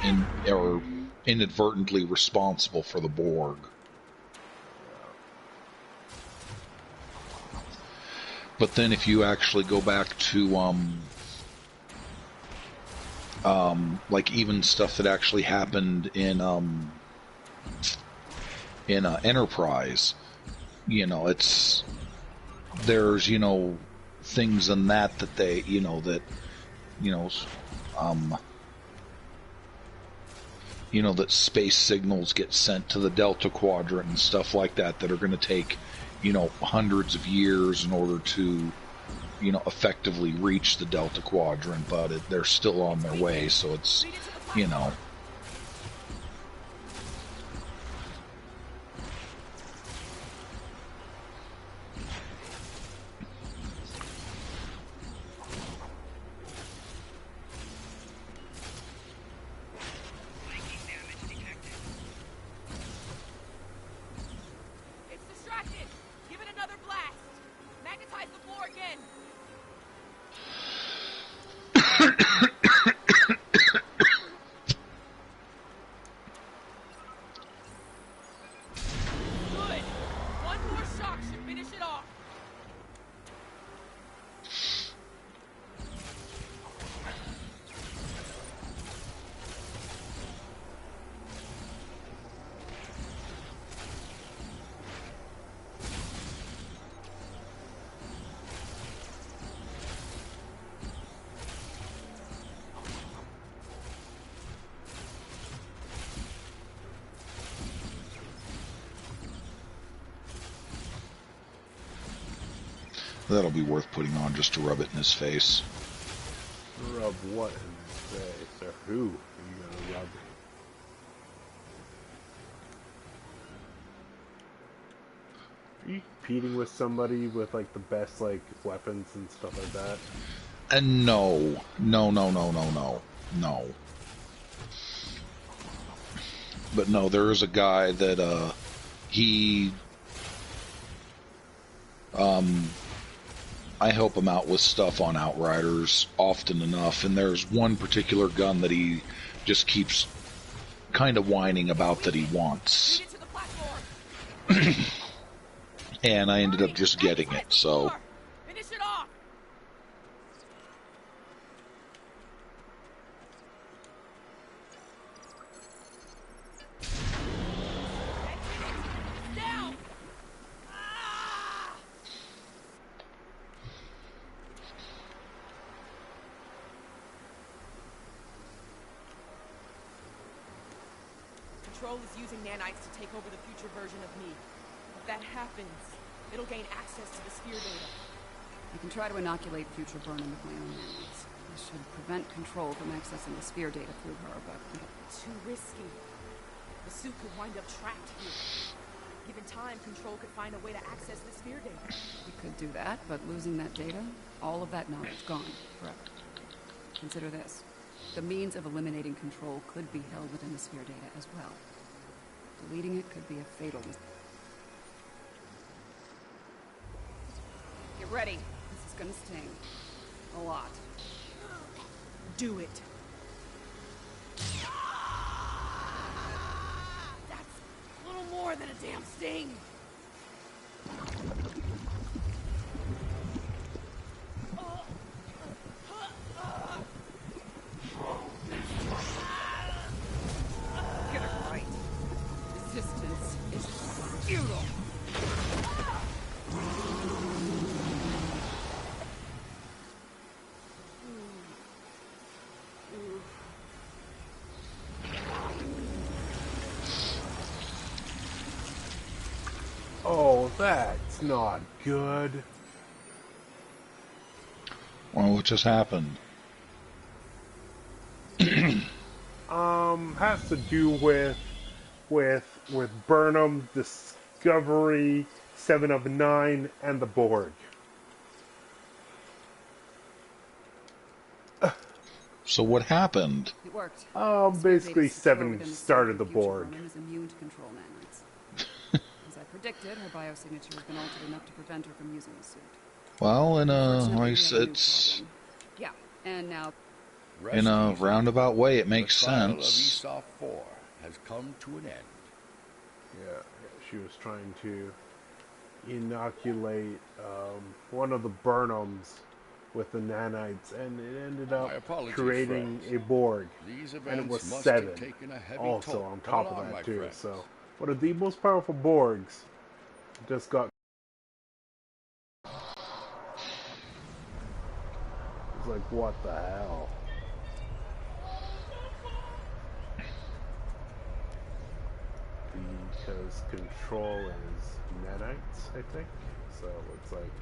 [SPEAKER 16] are inadvertently responsible for the Borg. But then if you actually go back to like even stuff that actually happened in Enterprise, you know, there's things in that they that space signals get sent to the Delta Quadrant and stuff like that that are going to take hundreds of years in order to effectively reach the Delta Quadrant, but they're still on their way, so it's that'll be worth putting on just to rub it in his face.
[SPEAKER 17] Rub what in his face? Or who are you gonna rub? Are you competing with somebody with like the best like weapons and stuff like that?
[SPEAKER 16] And no. But no, there is a guy that I help him out with stuff on Outriders often enough, and there's one particular gun that he just keeps kind of whining about that he wants. And I ended up just getting it, so...
[SPEAKER 19] Finish it off. Down. Control is using nanites to take over the future version of me. If that happens, it'll gain access to the sphere data.
[SPEAKER 20] I can try to inoculate future Burnham with my own nanites. This should prevent Control from accessing the sphere data through her, but...
[SPEAKER 19] Too risky. The suit could wind up trapped here. Given time, Control could find a way to access the sphere data.
[SPEAKER 20] We could do that, but losing that data, all of that knowledge gone forever. Consider this. The means of eliminating Control could be held within the sphere data as well. Deleting it could be a fatal mistake. Get ready. This is gonna sting. A lot.
[SPEAKER 19] Do it. That's a little more than a damn sting.
[SPEAKER 20] Get it right. Resistance is futile.
[SPEAKER 17] Oh, that's not good.
[SPEAKER 16] Well, what just happened?
[SPEAKER 17] Has to do with Burnham, Discovery, 7 of 9, and the Borg.
[SPEAKER 16] So what happened?
[SPEAKER 20] It worked.
[SPEAKER 17] Basically 7 started the Borg.
[SPEAKER 20] Is immune to control nanites. As I predicted, her biosignature has been altered enough to prevent her from using the suit.
[SPEAKER 16] Well,
[SPEAKER 20] Unfortunately,
[SPEAKER 16] it's
[SPEAKER 20] yeah, and now
[SPEAKER 16] in a roundabout way, it makes
[SPEAKER 11] the trial
[SPEAKER 16] sense.
[SPEAKER 11] of Esau 4 has come to an end.
[SPEAKER 17] Yeah, she was trying to inoculate one of the Burnhams with the nanites, and it ended up creating a Borg. And it was 7 also on top of that too. So one of the most powerful Borgs just got. It's like, what the hell? Because Control is nanites, I think. So it's like.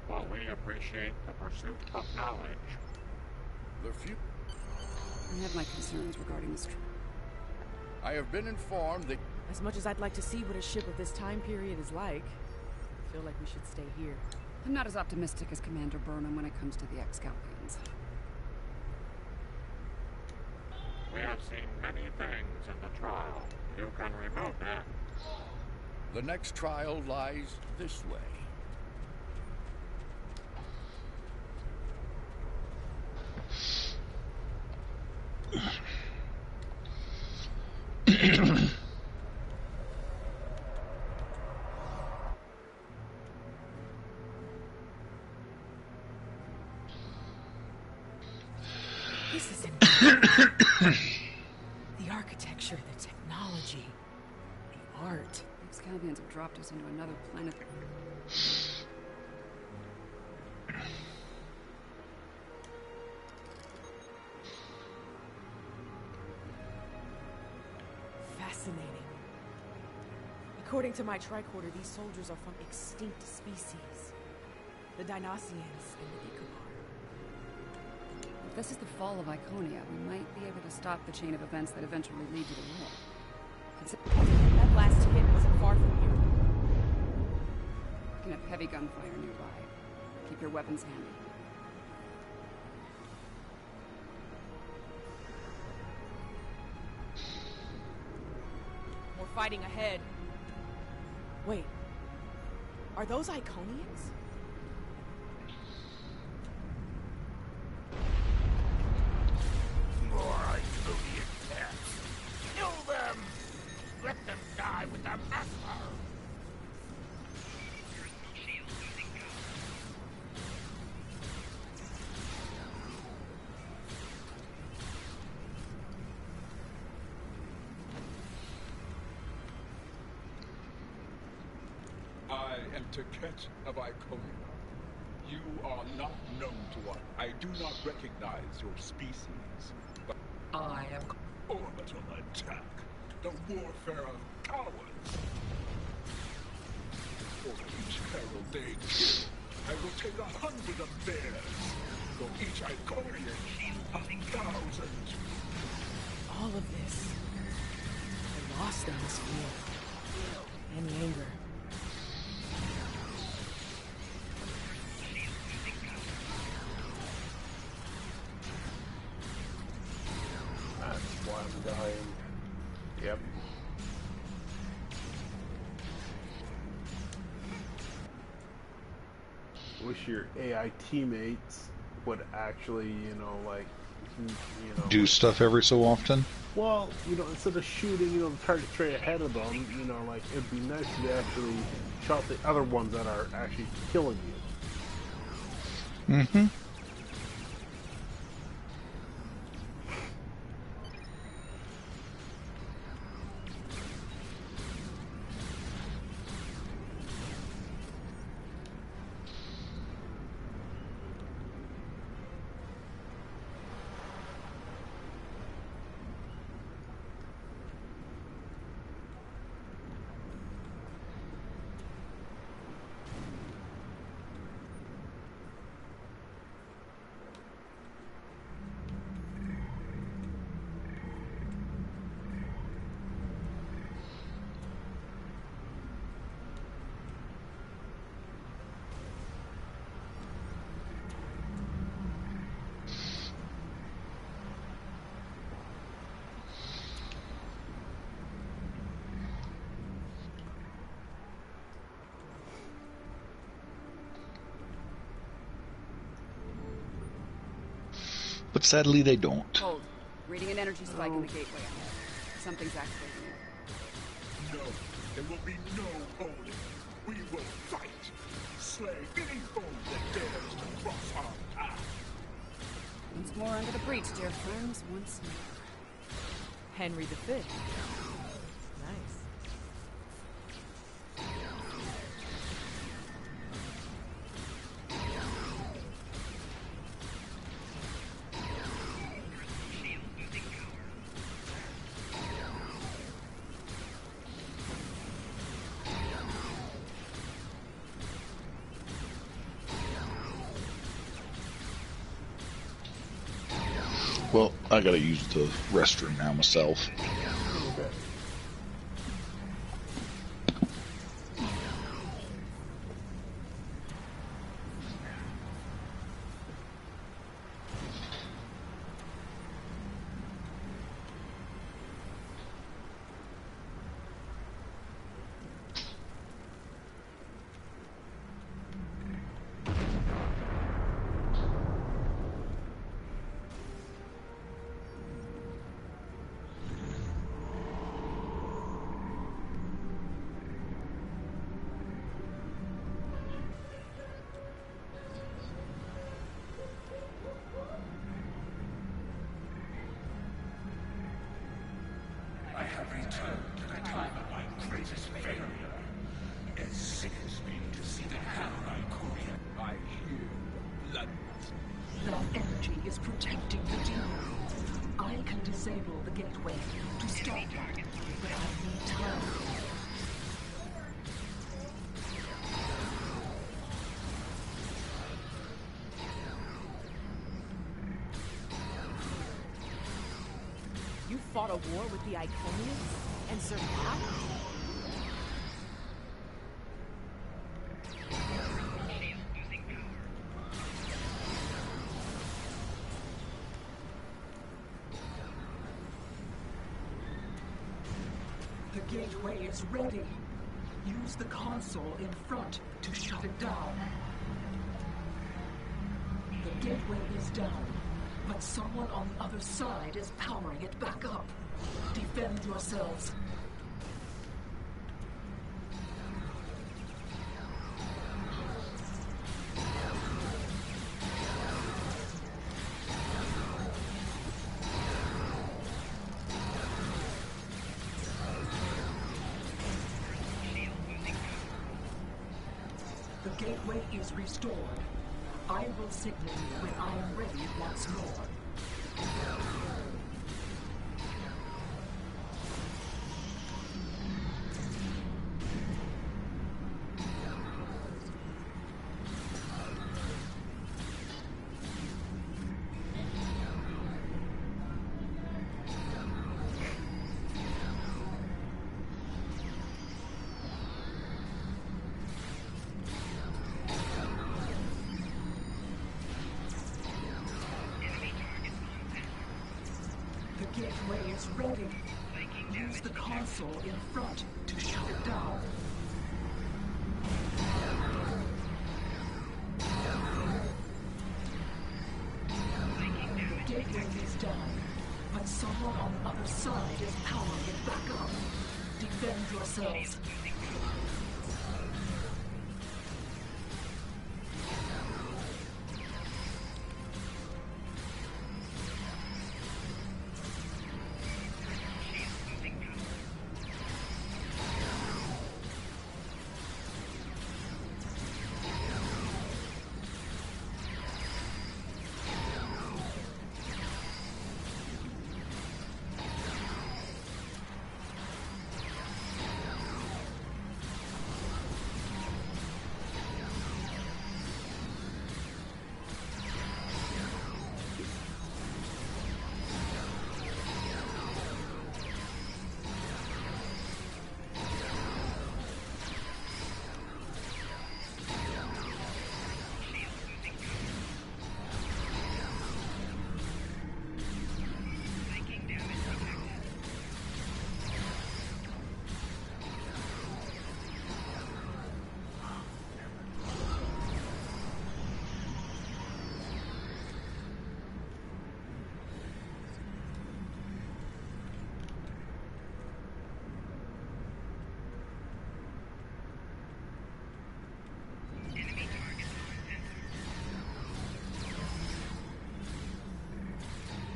[SPEAKER 18] While we appreciate the pursuit of knowledge,
[SPEAKER 20] I have my concerns regarding this trip.
[SPEAKER 11] I have been informed that...
[SPEAKER 19] As much as I'd like to see what a ship of this time period is like, I feel like we should stay here.
[SPEAKER 20] I'm not as optimistic as Commander Burnham when it comes to the Excalpians.
[SPEAKER 18] we have seen many things in the trial. You can remove them.
[SPEAKER 11] The next trial lies this way.
[SPEAKER 19] This is incredible. The architecture, the technology, the art.
[SPEAKER 20] The Excalpians have dropped us into another planet.
[SPEAKER 19] Fascinating. According to my tricorder, these soldiers are from extinct species. The Dinoceans and the Ikubar.
[SPEAKER 20] If this is the fall of Iconia, we might be able to stop the chain of events that eventually lead to the war.
[SPEAKER 19] That last hit wasn't far from here.
[SPEAKER 20] We can have heavy gunfire nearby. Keep your weapons handy.
[SPEAKER 19] More fighting ahead. Wait. Are those Iconians?
[SPEAKER 12] More Iconian cats. Kill them! Let them die with their master!
[SPEAKER 8] I am Taket of Iconia. You are not known to us. I do not recognize your species, but I am orbital attack, the warfare of cowards. For each peril they kill, I will take 100 of theirs. For each Iconian, a 1,000.
[SPEAKER 19] All of this. I lost in this fear. And anger.
[SPEAKER 17] That's why I'm dying. Yep. Wish your AI teammates would actually, like,
[SPEAKER 16] Do stuff every so often.
[SPEAKER 17] well, instead of shooting, the target straight ahead of them, like, it'd be nice if they actually shot the other ones that are actually killing you.
[SPEAKER 16] Mm-hmm. But sadly, they don't.
[SPEAKER 20] Hold. Reading an energy spike in the gateway. Something's activating it.
[SPEAKER 8] No, there will be no holding. We will fight. Slay any foe that dares to cross our path.
[SPEAKER 20] Once more under the breach, dear friends. Once more.
[SPEAKER 19] Henry V. Nice.
[SPEAKER 16] Well, I gotta use the restroom now myself.
[SPEAKER 22] I have returned to the time of my greatest failure. It sickens me to see the hell Iconian.
[SPEAKER 8] I hear blood.
[SPEAKER 1] That energy is protecting the demon. I can disable the gateway to stop it, but I need time.
[SPEAKER 19] You fought a war with the Iconians and survived?
[SPEAKER 1] The gateway is ready. Use the console in front to shut it down. The gateway is down, but someone on the other side is powering it back up. Defend yourselves. The gateway is restored. I will signal you when I am ready once more. gateway is ready. Use the console in front to shut it down. The gateway is down, but someone on the other side is powering it back up. Defend yourselves.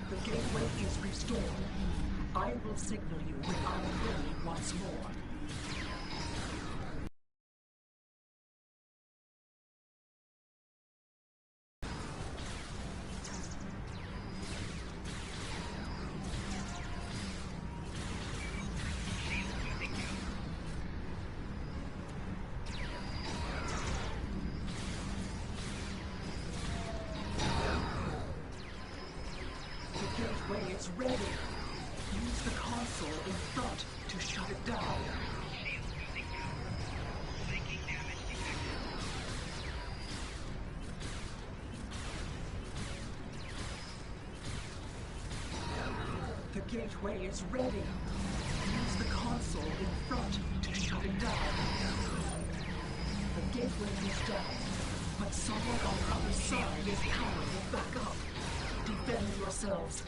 [SPEAKER 1] The gateway is restored. I will signal you when I am ready once more. Is ready. Use the console in front to shut it down. The gateway is ready. Use the console in front to shut it down. The gateway is down, but someone on the other side is powering it back up. Defend yourselves.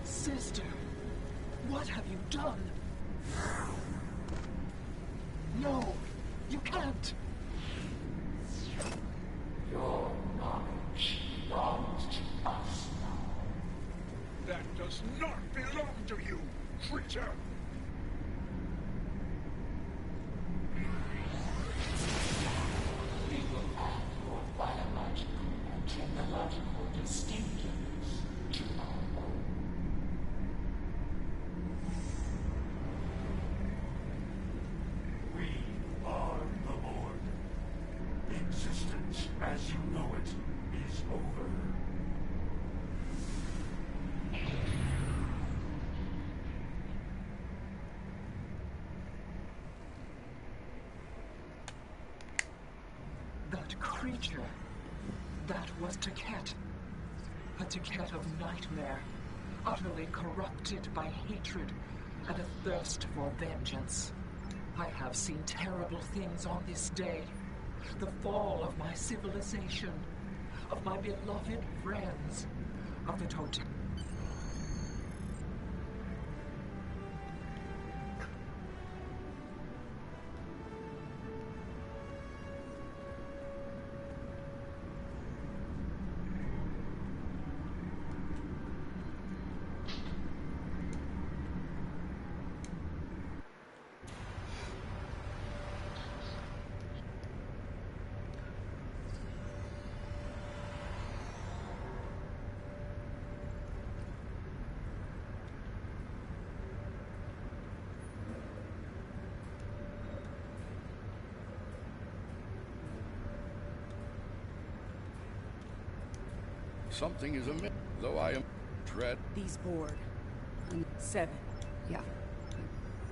[SPEAKER 1] Sister, what have you done? No, you can't.
[SPEAKER 22] Your knowledge belongs to us now. That does not belong to you, creature! We will add your biological and technological distinctiveness to our own.
[SPEAKER 18] as you know it is over.
[SPEAKER 1] That creature, that was Taket. A Taket of nightmare, utterly corrupted by hatred and a thirst for vengeance. I have seen terrible things on this day. The fall of my civilization, of my beloved friends, of the totem.
[SPEAKER 11] Something is amiss, though I am dread.
[SPEAKER 19] These board. 7.
[SPEAKER 20] Yeah.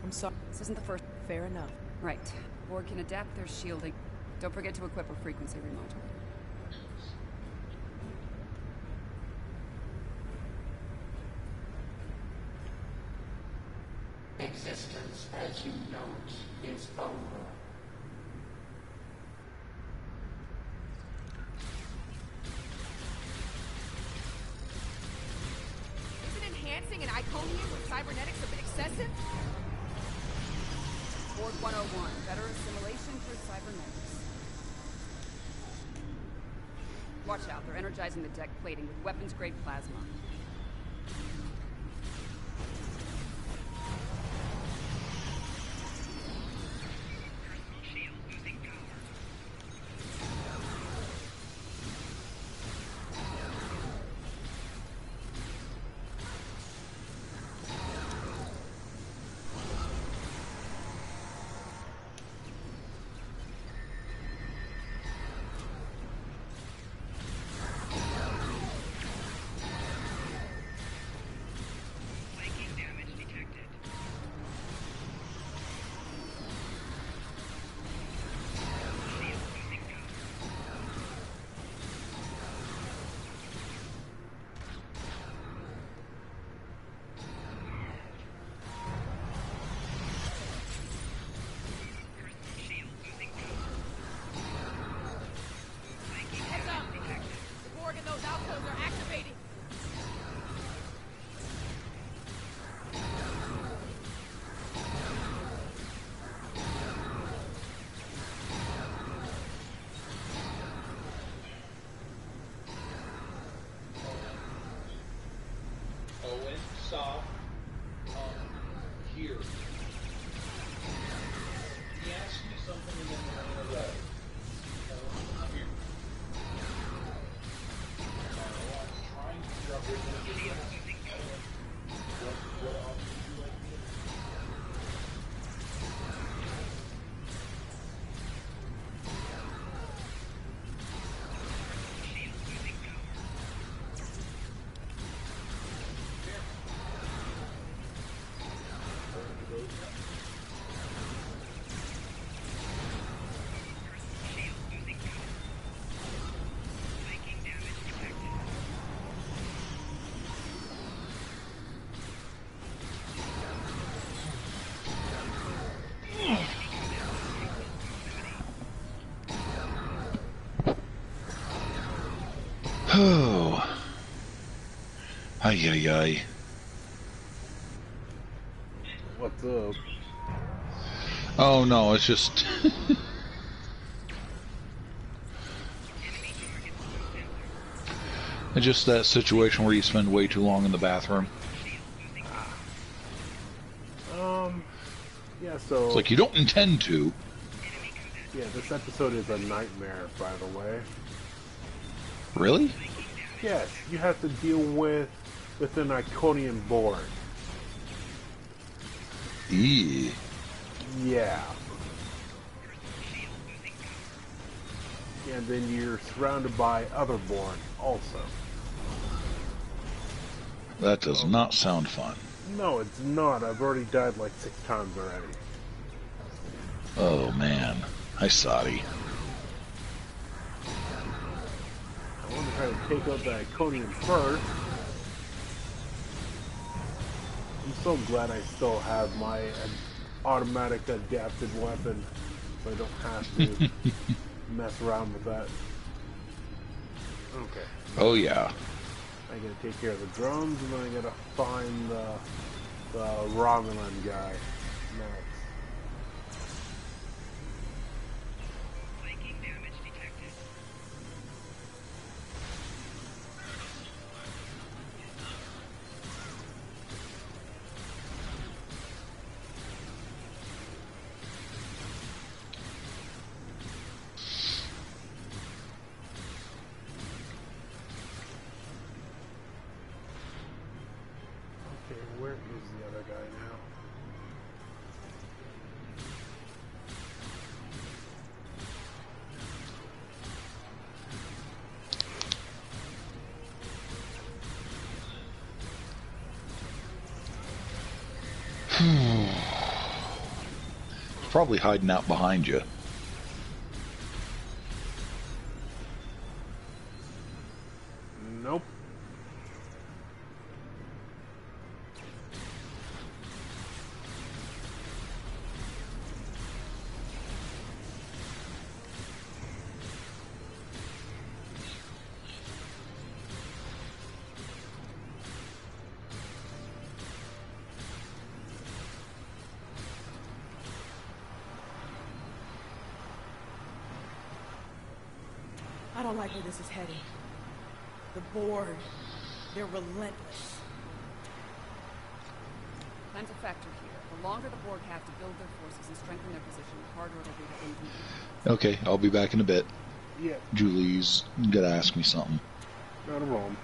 [SPEAKER 19] I'm sorry.
[SPEAKER 20] This isn't the first.
[SPEAKER 19] Fair enough.
[SPEAKER 20] Right. Board can adapt their shielding. Don't forget to equip a frequency remodulator.
[SPEAKER 18] Existence as you know it is over.
[SPEAKER 9] Isn't enhancing an Iconian with cybernetics a bit excessive?
[SPEAKER 20] Board 101. Better assimilation through cybernetics. Watch out. They're energizing the deck plating with weapons-grade plasma.
[SPEAKER 16] Stop. Here. He asked me something and then ran away. I'm here. I was trying to figure out what else would you like me to do? Oh. Ay, ay, ay.
[SPEAKER 17] What's up?
[SPEAKER 16] Oh, no, it's just... it's just that situation where you spend way too long in the bathroom.
[SPEAKER 17] Yeah, so...
[SPEAKER 16] It's like you don't intend to.
[SPEAKER 17] Yeah, this episode is a nightmare, by the way.
[SPEAKER 16] Really?
[SPEAKER 17] Yes, you have to deal with an Iconian board.
[SPEAKER 16] Eee.
[SPEAKER 17] Yeah. Yeah, and then you're surrounded by Otherborn also.
[SPEAKER 16] That does not sound fun.
[SPEAKER 17] No, it's not. I've already died like 6 times already.
[SPEAKER 16] Oh man. Hi, Sadi.
[SPEAKER 17] I want to try to take out the Iconium first. I'm so glad I still have my automatic adapted weapon, so I don't have to mess around with that. Okay.
[SPEAKER 16] Oh yeah.
[SPEAKER 17] I gotta take care of the drones, and then I gotta find the Romulan guy next. Okay, where is the other guy now?
[SPEAKER 16] Probably hiding out behind you.
[SPEAKER 17] Nope.
[SPEAKER 19] I don't like where this is heading. The Board, they're relentless.
[SPEAKER 20] Time's a factor here. The longer the Borg have to build their forces and strengthen their position, the harder it'll be to implement.
[SPEAKER 16] Okay, I'll be back in a bit.
[SPEAKER 17] Yeah.
[SPEAKER 16] Julie's gotta ask me something.
[SPEAKER 17] Not a problem.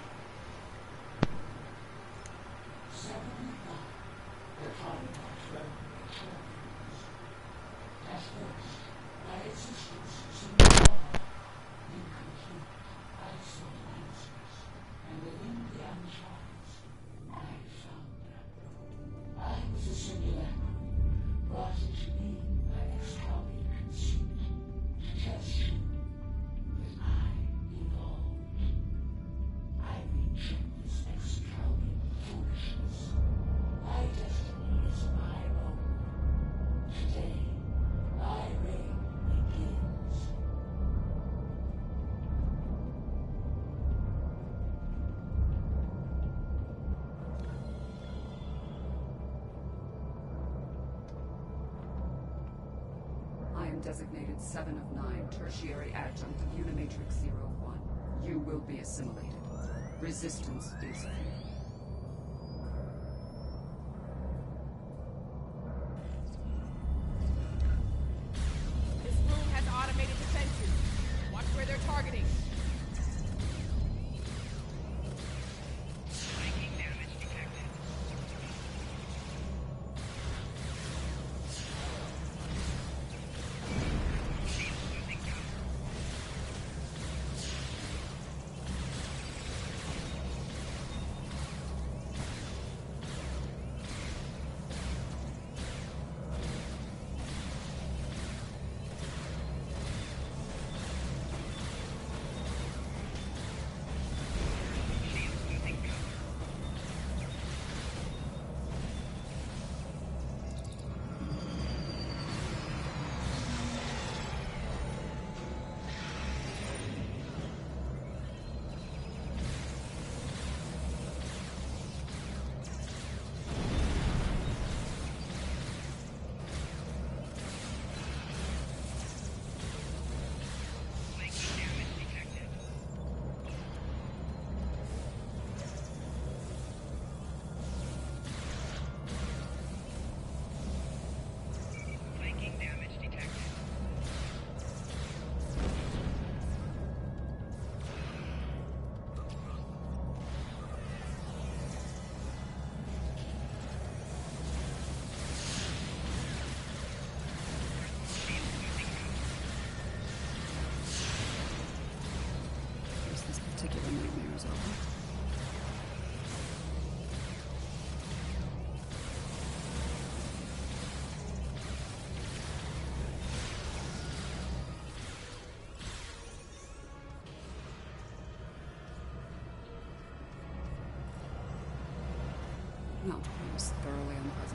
[SPEAKER 20] Designated 7 of 9, tertiary adjunct of Unimatrix 01. You will be assimilated. Resistance is free.
[SPEAKER 9] This room has automated defenses. Watch where they're targeting.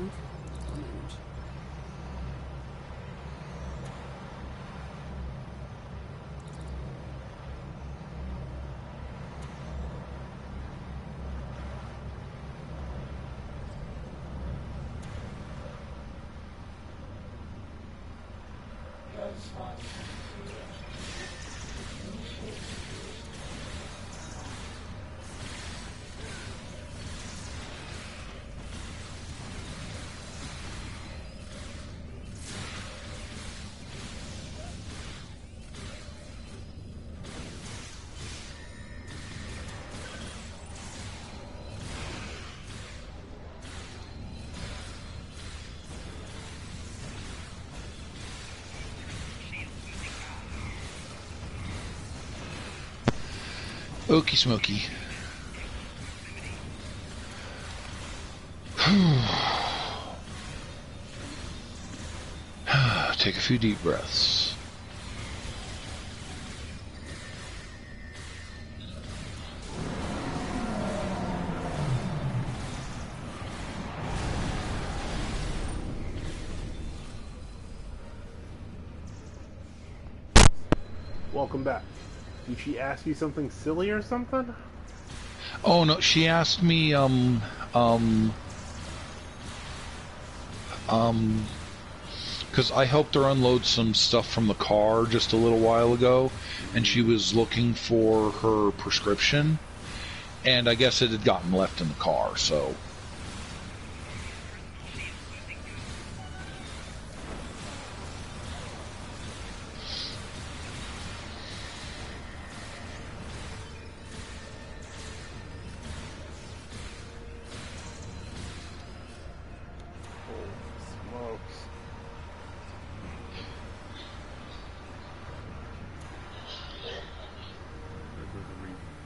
[SPEAKER 20] basement. I'll manage.
[SPEAKER 16] Okie smoky. Take a few deep breaths.
[SPEAKER 17] Welcome back. Did she ask you something silly or something?
[SPEAKER 16] Oh no, she asked me, because I helped her unload some stuff from the car just a little while ago, and she was looking for her prescription, and I guess it had gotten left in the car, so...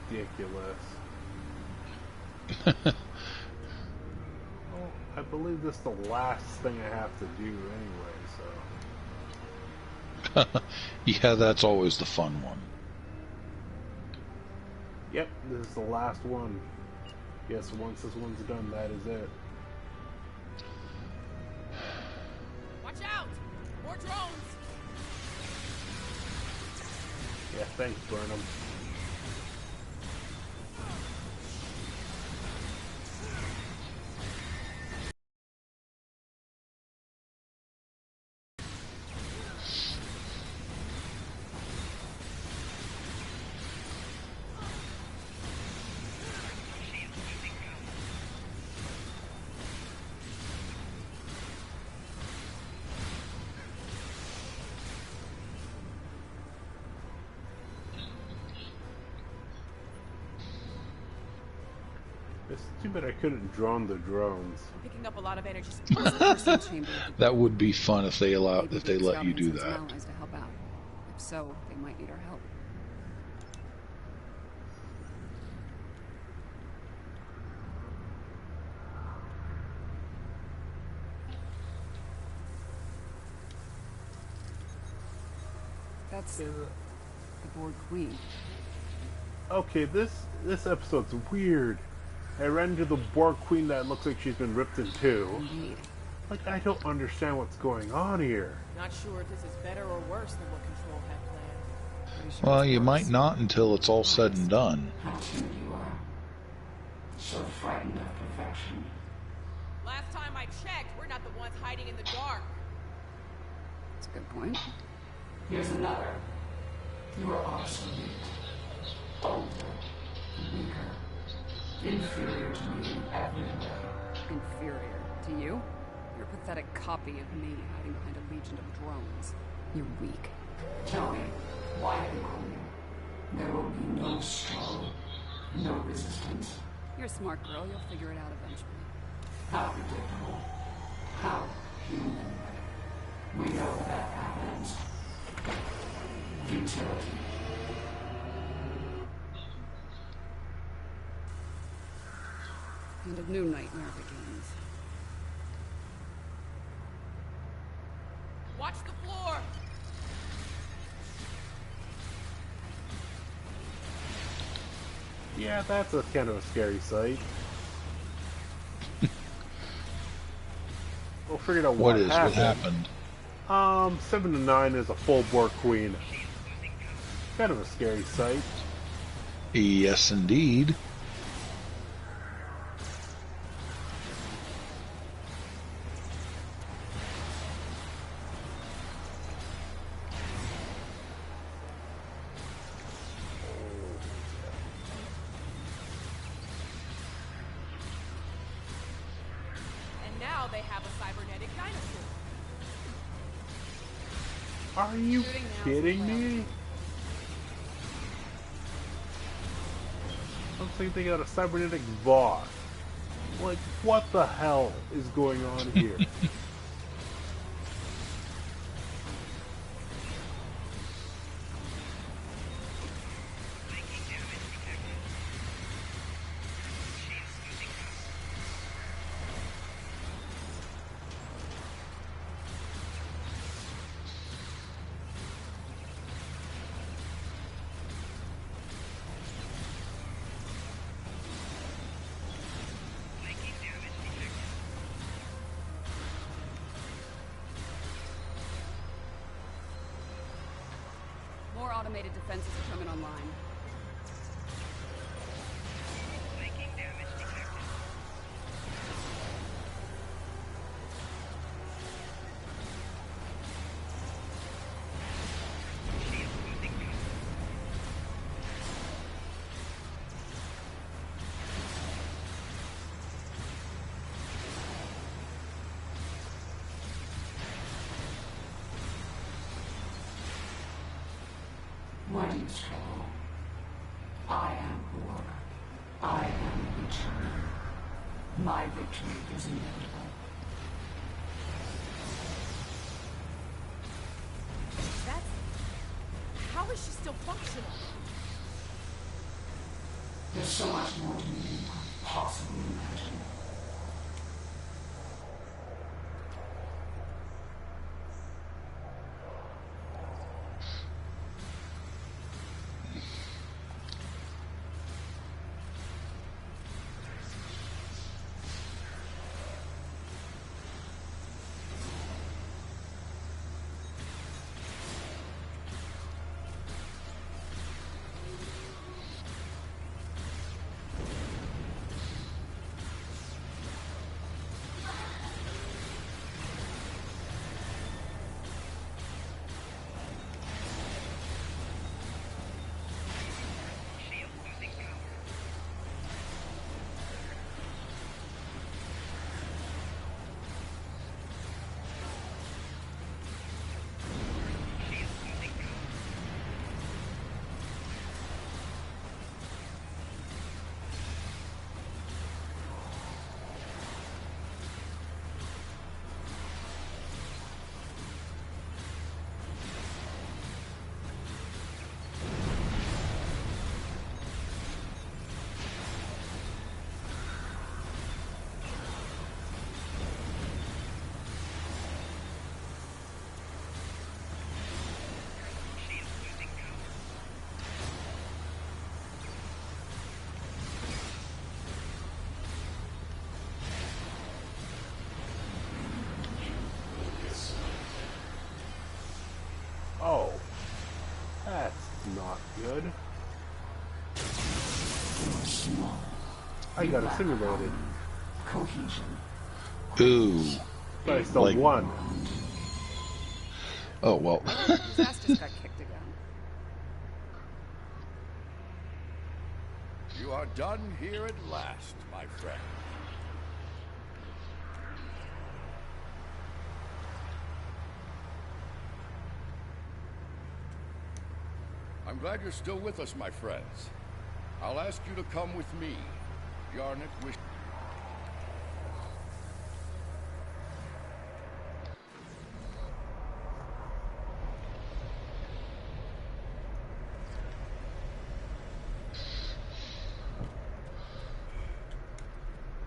[SPEAKER 17] Ridiculous. Well, I believe this is the last thing I have to do anyway, so...
[SPEAKER 16] Yeah, that's always the fun one.
[SPEAKER 17] Yep, this is the last one. Yes, once this one's done, that is it.
[SPEAKER 9] Watch out! More drones!
[SPEAKER 17] Yeah, thanks, Burnham. It's too bad I couldn't drone the drones.
[SPEAKER 9] Picking up a lot of energy.
[SPEAKER 16] That would be fun if they let you do that.
[SPEAKER 20] Allies to help out. If so, they might need our help. That's the Borg Queen.
[SPEAKER 17] Okay, this episode's weird. I ran into the Borg Queen that looks like she's been ripped in two.
[SPEAKER 20] Indeed.
[SPEAKER 17] Like, I don't understand what's going on here.
[SPEAKER 9] Not sure if this is better or worse than what Control had planned.
[SPEAKER 16] Well, you might not until it's all said and done.
[SPEAKER 1] How timid you are. So frightened of perfection.
[SPEAKER 9] Last time I checked, we're not the ones hiding in the dark.
[SPEAKER 20] That's a good point.
[SPEAKER 1] Here's another. You are obsolete. Older. Weaker. Inferior to me in every way.
[SPEAKER 20] Inferior to you? You're a pathetic copy of me hiding behind a legion of drones. You're weak.
[SPEAKER 1] Tell me, why equal you? There will be no struggle, no resistance.
[SPEAKER 20] You're a smart girl. You'll figure it out eventually.
[SPEAKER 1] How predictable. How human. We know that happens. Futility.
[SPEAKER 20] And a new nightmare begins.
[SPEAKER 9] Watch the floor!
[SPEAKER 17] Yeah, that's a kind of a scary sight. We'll figure out
[SPEAKER 16] What
[SPEAKER 17] happened.
[SPEAKER 16] happened?
[SPEAKER 17] 7 to 9 is a full-bore queen. Kind of a scary sight.
[SPEAKER 16] Yes, indeed.
[SPEAKER 9] And now they have a cybernetic dinosaur.
[SPEAKER 17] Are you kidding me? I'm thinking they got a cybernetic boss. Like, what the hell is going on here?
[SPEAKER 20] More automated defenses are coming online.
[SPEAKER 1] Why do you struggle? I am war. I am eternal. My victory is inevitable.
[SPEAKER 9] That's... How is she still functional?
[SPEAKER 1] There's so much more to me than you could possibly imagine.
[SPEAKER 17] Oh, that's not good. I got it simulated.
[SPEAKER 1] Cohesion.
[SPEAKER 16] Ooh.
[SPEAKER 17] But I still won.
[SPEAKER 16] Oh, well.
[SPEAKER 20] His ass just got kicked again.
[SPEAKER 11] You are done here at last, my friend. I'm glad you're still with us, my friends. I'll ask you to come with me. Yarnik wish...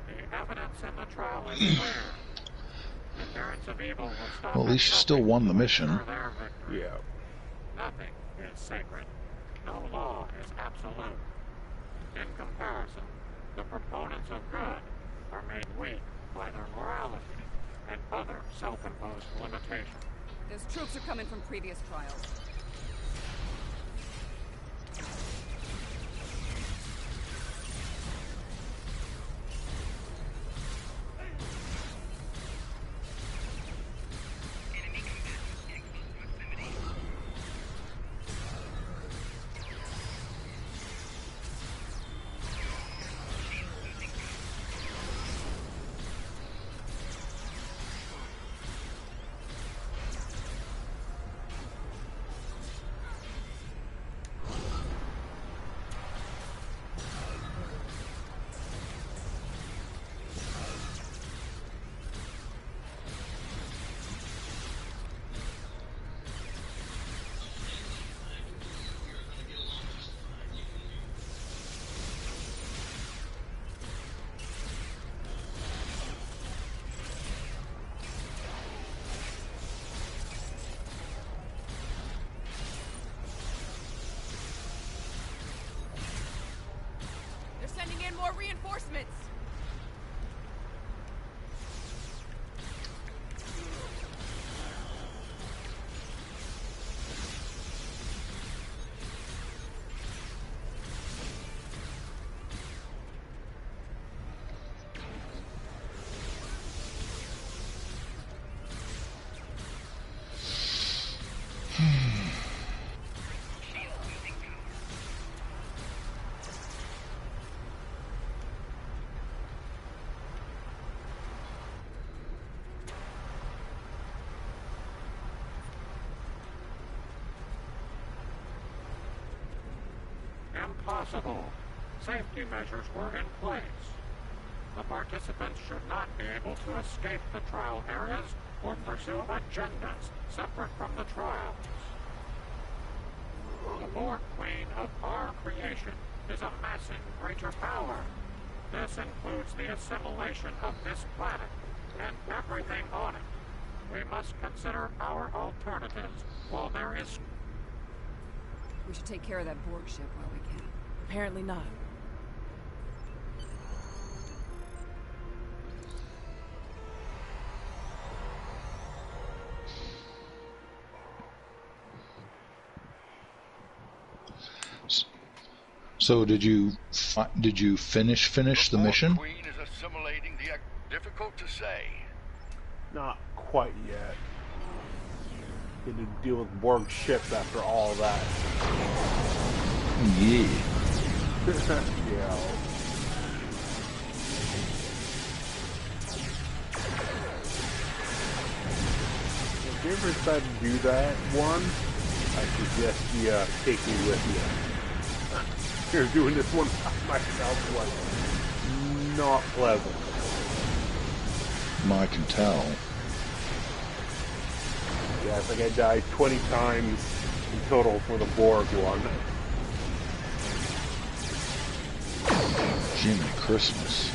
[SPEAKER 18] The evidence in the trial is clear. Endurance of evil will stop.
[SPEAKER 16] Well, at least you still won the mission.
[SPEAKER 17] Yeah.
[SPEAKER 18] Nothing is sacred. No law is absolute. In comparison, the proponents of good are made weak by their morality and other self-imposed limitations.
[SPEAKER 20] Those troops are coming from previous trials.
[SPEAKER 9] Sending in more reinforcements!
[SPEAKER 18] Impossible. Safety measures were in place. The participants should not be able to escape the trial areas or pursue agendas separate from the trials. The Borg Queen of our creation is amassing greater power. This includes the assimilation of this planet and everything on it. We must consider our alternatives while there is...
[SPEAKER 20] We should take care of that Borg ship while we can.
[SPEAKER 19] Apparently not.
[SPEAKER 16] So did you finish the mission?
[SPEAKER 11] Queen is assimilating the difficult to say.
[SPEAKER 17] Not quite yet. Get to deal with Borg ships after all that.
[SPEAKER 16] Yeah.
[SPEAKER 17] Yeah. If you ever decide to do that one, I suggest you take me with you. You're doing this one by myself, like, not pleasant.
[SPEAKER 16] I can tell.
[SPEAKER 17] Yeah, it's like I died 20 times in total for the Borg one.
[SPEAKER 16] Jimmy Christmas.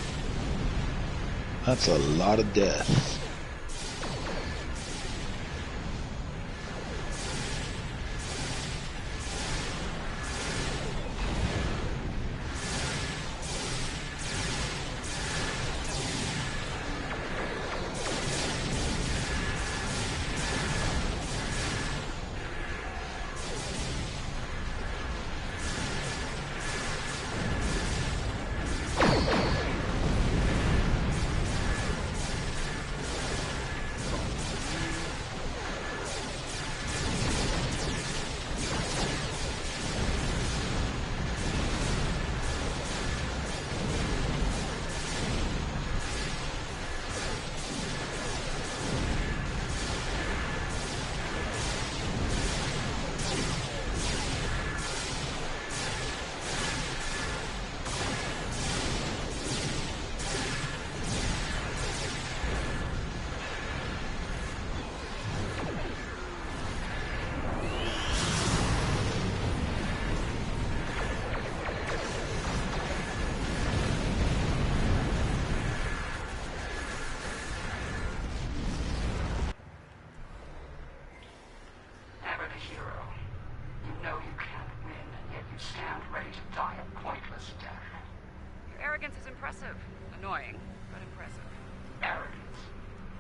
[SPEAKER 16] That's a lot of death.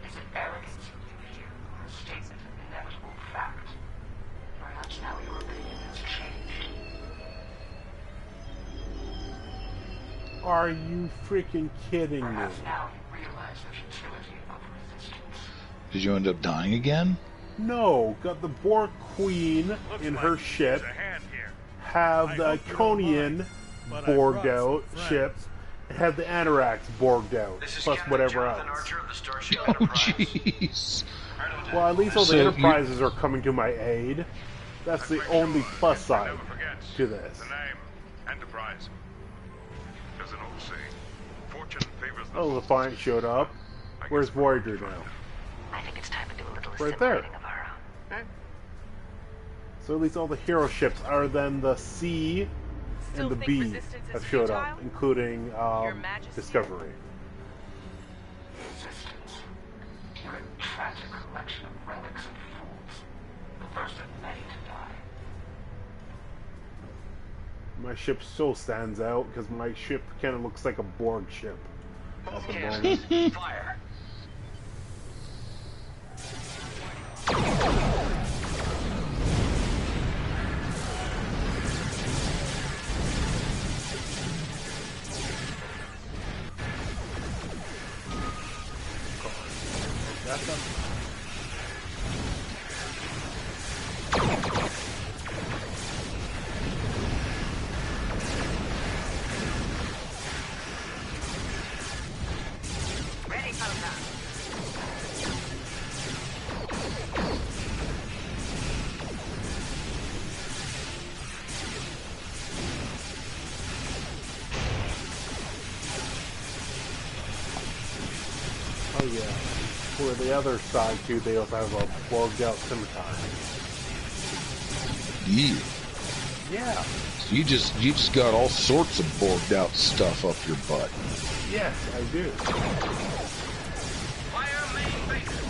[SPEAKER 13] Is it arrogance in you, or a statement of inevitable fact? Perhaps now your opinion has changed.
[SPEAKER 17] Are you freaking kidding me?
[SPEAKER 13] Perhaps now you realize the futility of resistance.
[SPEAKER 16] Did you end up dying again?
[SPEAKER 17] No, got the Borg Queen in her ship, have the Iconian Borged out ship, and have the Anoraks Borged out, plus whatever else.
[SPEAKER 16] Oh, jeez.
[SPEAKER 17] Well, at least all the Enterprises are coming to my aid. That's the only plus side to this.
[SPEAKER 22] The name, Enterprise. There's an old saying. Fortune favors the
[SPEAKER 17] Oh, Defiant showed up. Where's Voyager now?
[SPEAKER 13] I think it's time to do a little
[SPEAKER 17] Right there.
[SPEAKER 13] assimilating of our own.
[SPEAKER 17] So at least all the hero ships, other than the C and the B, have showed up, including Discovery.
[SPEAKER 13] Resistance. You're a tragic collection of relics and fools. The first of many to die.
[SPEAKER 17] My ship still stands out because my ship kind of looks like a Borg ship at the moment.
[SPEAKER 13] Fire. Ready, Falcon.
[SPEAKER 17] Oh yeah. For the other side too, they also have a Borged out scimitar.
[SPEAKER 16] Yeah.
[SPEAKER 17] Yeah.
[SPEAKER 16] So you just got all sorts of Borged out stuff up your butt.
[SPEAKER 17] Yes, I do.
[SPEAKER 13] Fire main base.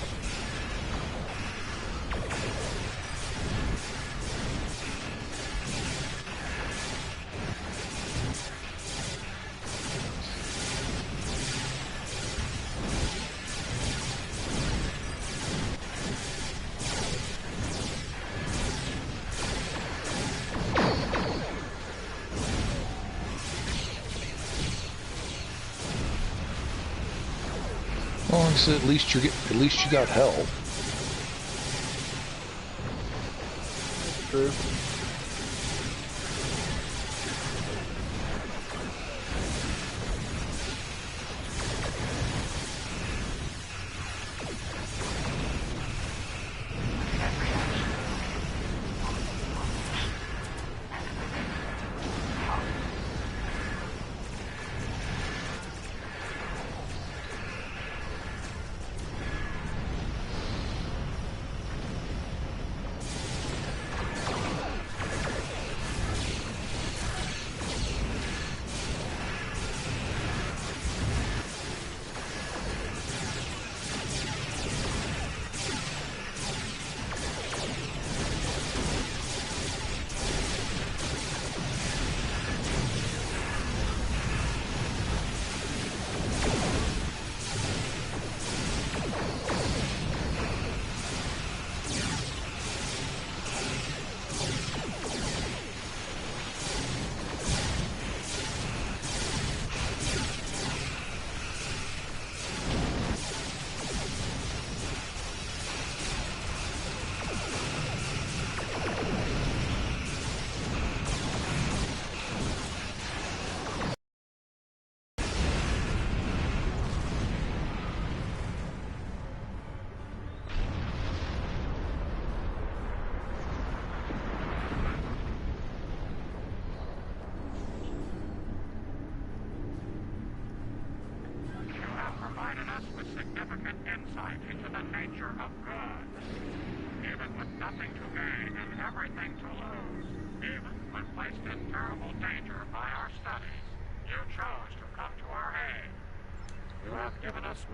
[SPEAKER 16] Well, like I said, at least you got help.
[SPEAKER 17] True.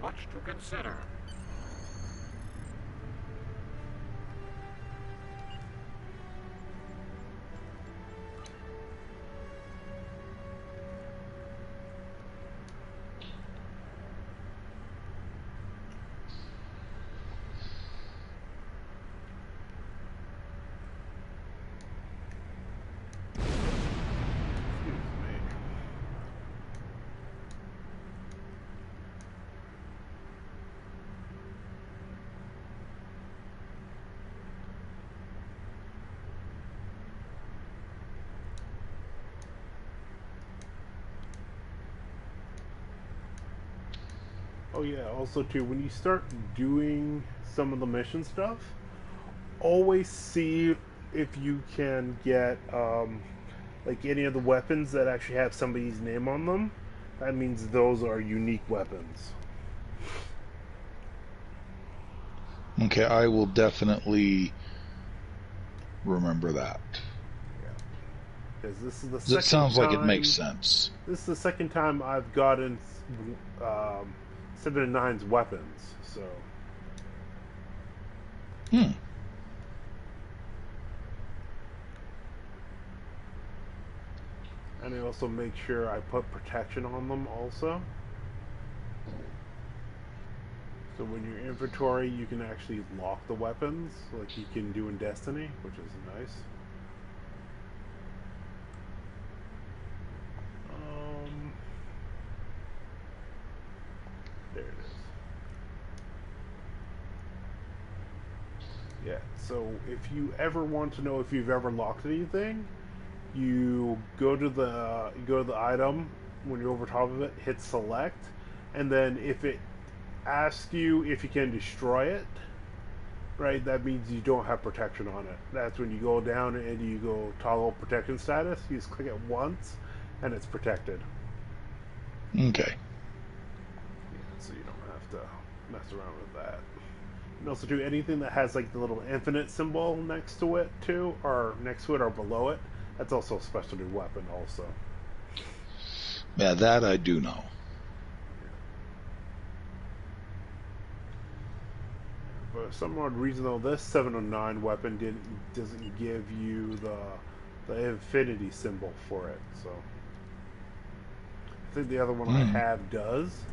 [SPEAKER 18] Much to consider.
[SPEAKER 17] Oh yeah, also too, when you start doing some of the mission stuff, always see if you can get like any of the weapons that actually have somebody's name on them. That means those are unique weapons.
[SPEAKER 16] Okay, I will definitely remember that.
[SPEAKER 17] Because this is the
[SPEAKER 16] 'Cause it
[SPEAKER 17] second
[SPEAKER 16] sounds like it
[SPEAKER 17] time-
[SPEAKER 16] makes sense.
[SPEAKER 17] This is the second time I've gotten 7 and 9's weapons, so. And I also make sure I put protection on them also. So when your inventory, you can actually lock the weapons, like you can do in Destiny, which is nice. There it is. Yeah, so if you ever want to know if you've ever locked anything, you go to the item when you're over top of it, hit select, and then if it asks you if you can destroy it, right, that means you don't have protection on it. That's when you go down and you go toggle protection status, you just click it once and it's protected.
[SPEAKER 16] Okay.
[SPEAKER 17] Yeah, so you don't have to mess around with that. And also do anything that has like the little infinite symbol next to it too, or next to it or below it, that's also a special new weapon also.
[SPEAKER 16] Yeah, that I do know.
[SPEAKER 17] For some odd reason though, this 709 weapon doesn't give you the infinity symbol for it, so I think the other one I have does.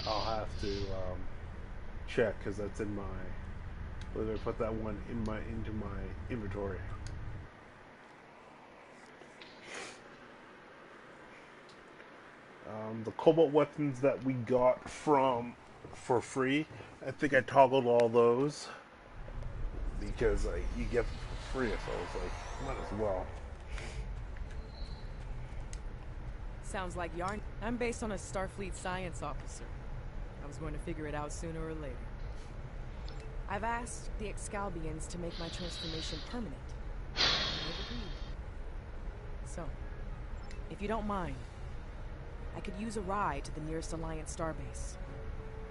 [SPEAKER 17] I'll have to check because that's in my. Whether I put that one into my inventory. The cobalt weapons that we got for free, I think I toggled all those because you get them for free, so I was like, might as well.
[SPEAKER 19] Sounds like yarn. I'm based on a Starfleet science officer. I was going to figure it out sooner or later. I've asked the Excalbians to make my transformation permanent. They've agreed. So, if you don't mind, I could use a ride to the nearest Alliance starbase.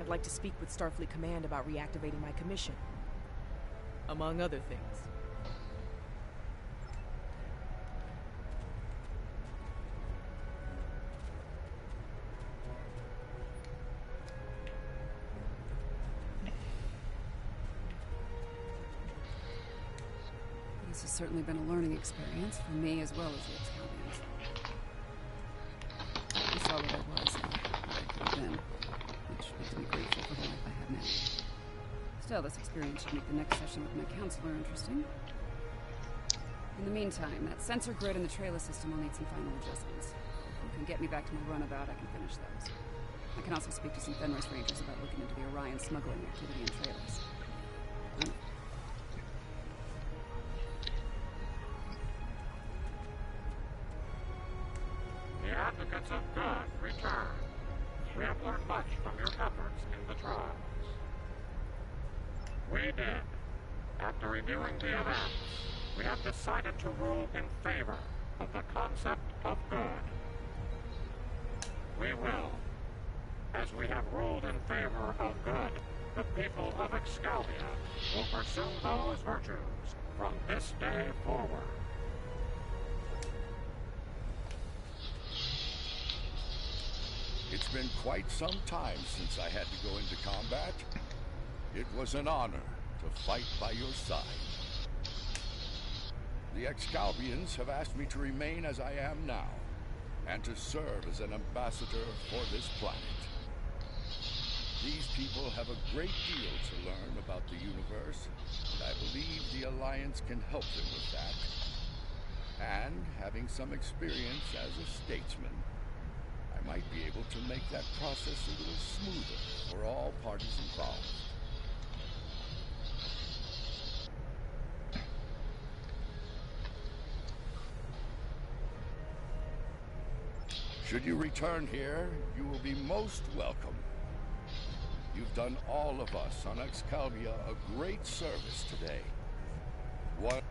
[SPEAKER 19] I'd like to speak with Starfleet Command about reactivating my commission. Among other things.
[SPEAKER 20] This has certainly been a learning experience for me as well as the Excalbians. I saw what I was and what I could have been, which makes me grateful for the life I have now. Still, this experience should make the next session with my counselor interesting. In the meantime, that sensor grid and the trailer system will need some final adjustments. If you can get me back to my runabout, I can finish those. I can also speak to some Fenris Rangers about looking into the Orion smuggling activity in trailers.
[SPEAKER 18] The advocates of good return. We have learned much from your efforts in the trials. We did. After reviewing the events, we have decided to rule in favor of the concept of good. We will. As we have ruled in favor of good, the people of Excalibur will pursue those virtues from this day forward.
[SPEAKER 11] It's been quite some time since I had to go into combat. It was an honor to fight by your side. The Excalbians have asked me to remain as I am now, and to serve as an ambassador for this planet. These people have a great deal to learn about the universe, and I believe the Alliance can help them with that. And having some experience as a statesman, I might be able to make that process a little smoother for all parties involved. Should you return here, you will be most welcome. You've done all of us on Excalibur a great service today. What?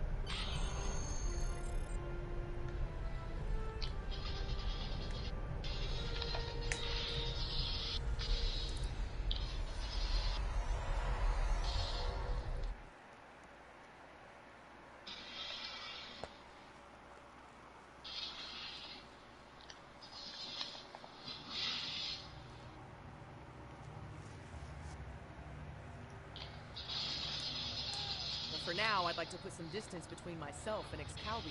[SPEAKER 9] For now, I'd like to put some distance between myself and Excalibur.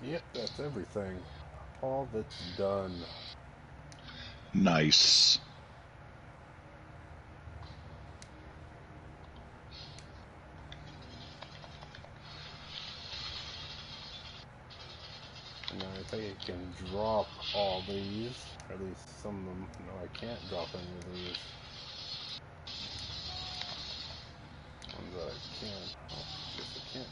[SPEAKER 17] Yep, that's everything. All that's done.
[SPEAKER 16] Nice.
[SPEAKER 17] And I think I can drop all these, or at least some of them. No, I can't drop any of these. Ones that I can. Oh, guess I can't.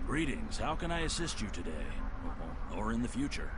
[SPEAKER 10] Greetings, how can I assist you today? Or in the future?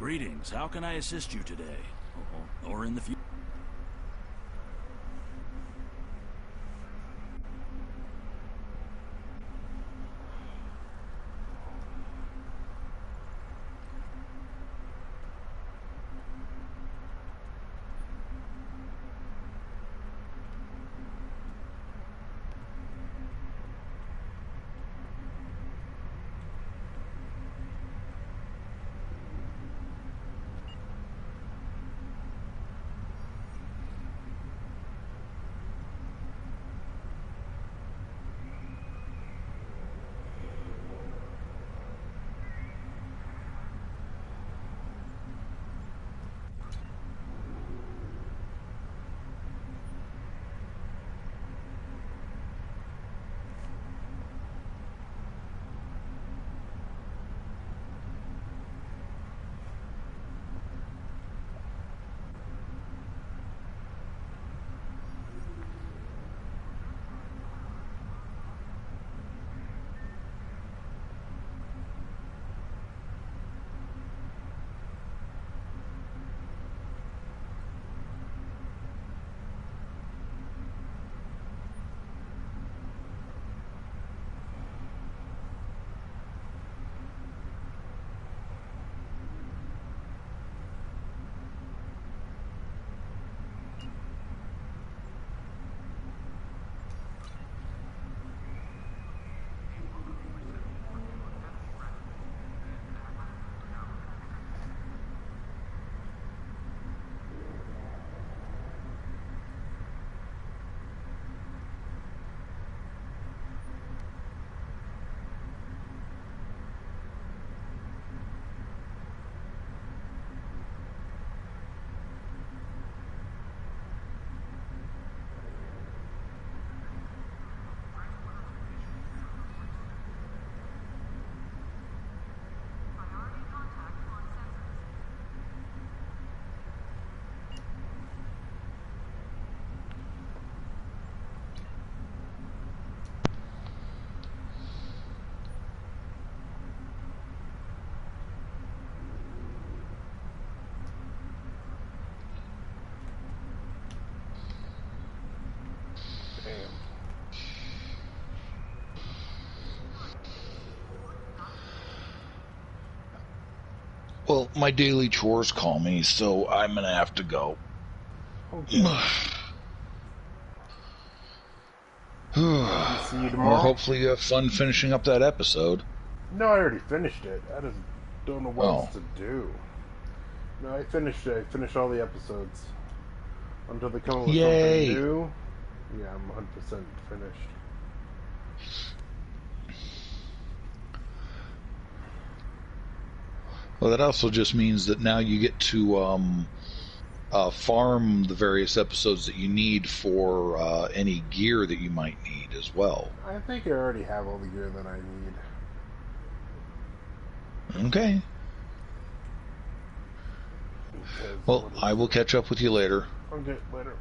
[SPEAKER 10] Greetings, how can I assist you today? Or in the future?
[SPEAKER 16] Well, my daily chores call me, so I'm gonna have to go.
[SPEAKER 17] Okay. See you tomorrow.
[SPEAKER 16] Or hopefully you have fun finishing up that episode.
[SPEAKER 17] No, I already finished it. I just don't know what else to do. No, I finished it. I finished all the episodes. Until they come up with something new. Yeah, I'm 100% finished.
[SPEAKER 16] Well, that also just means that now you get to farm the various episodes that you need for any gear that you might need as well.
[SPEAKER 17] I think I already have all the gear that I need.
[SPEAKER 16] Okay. Well, I will catch up with you later.
[SPEAKER 17] Okay, later.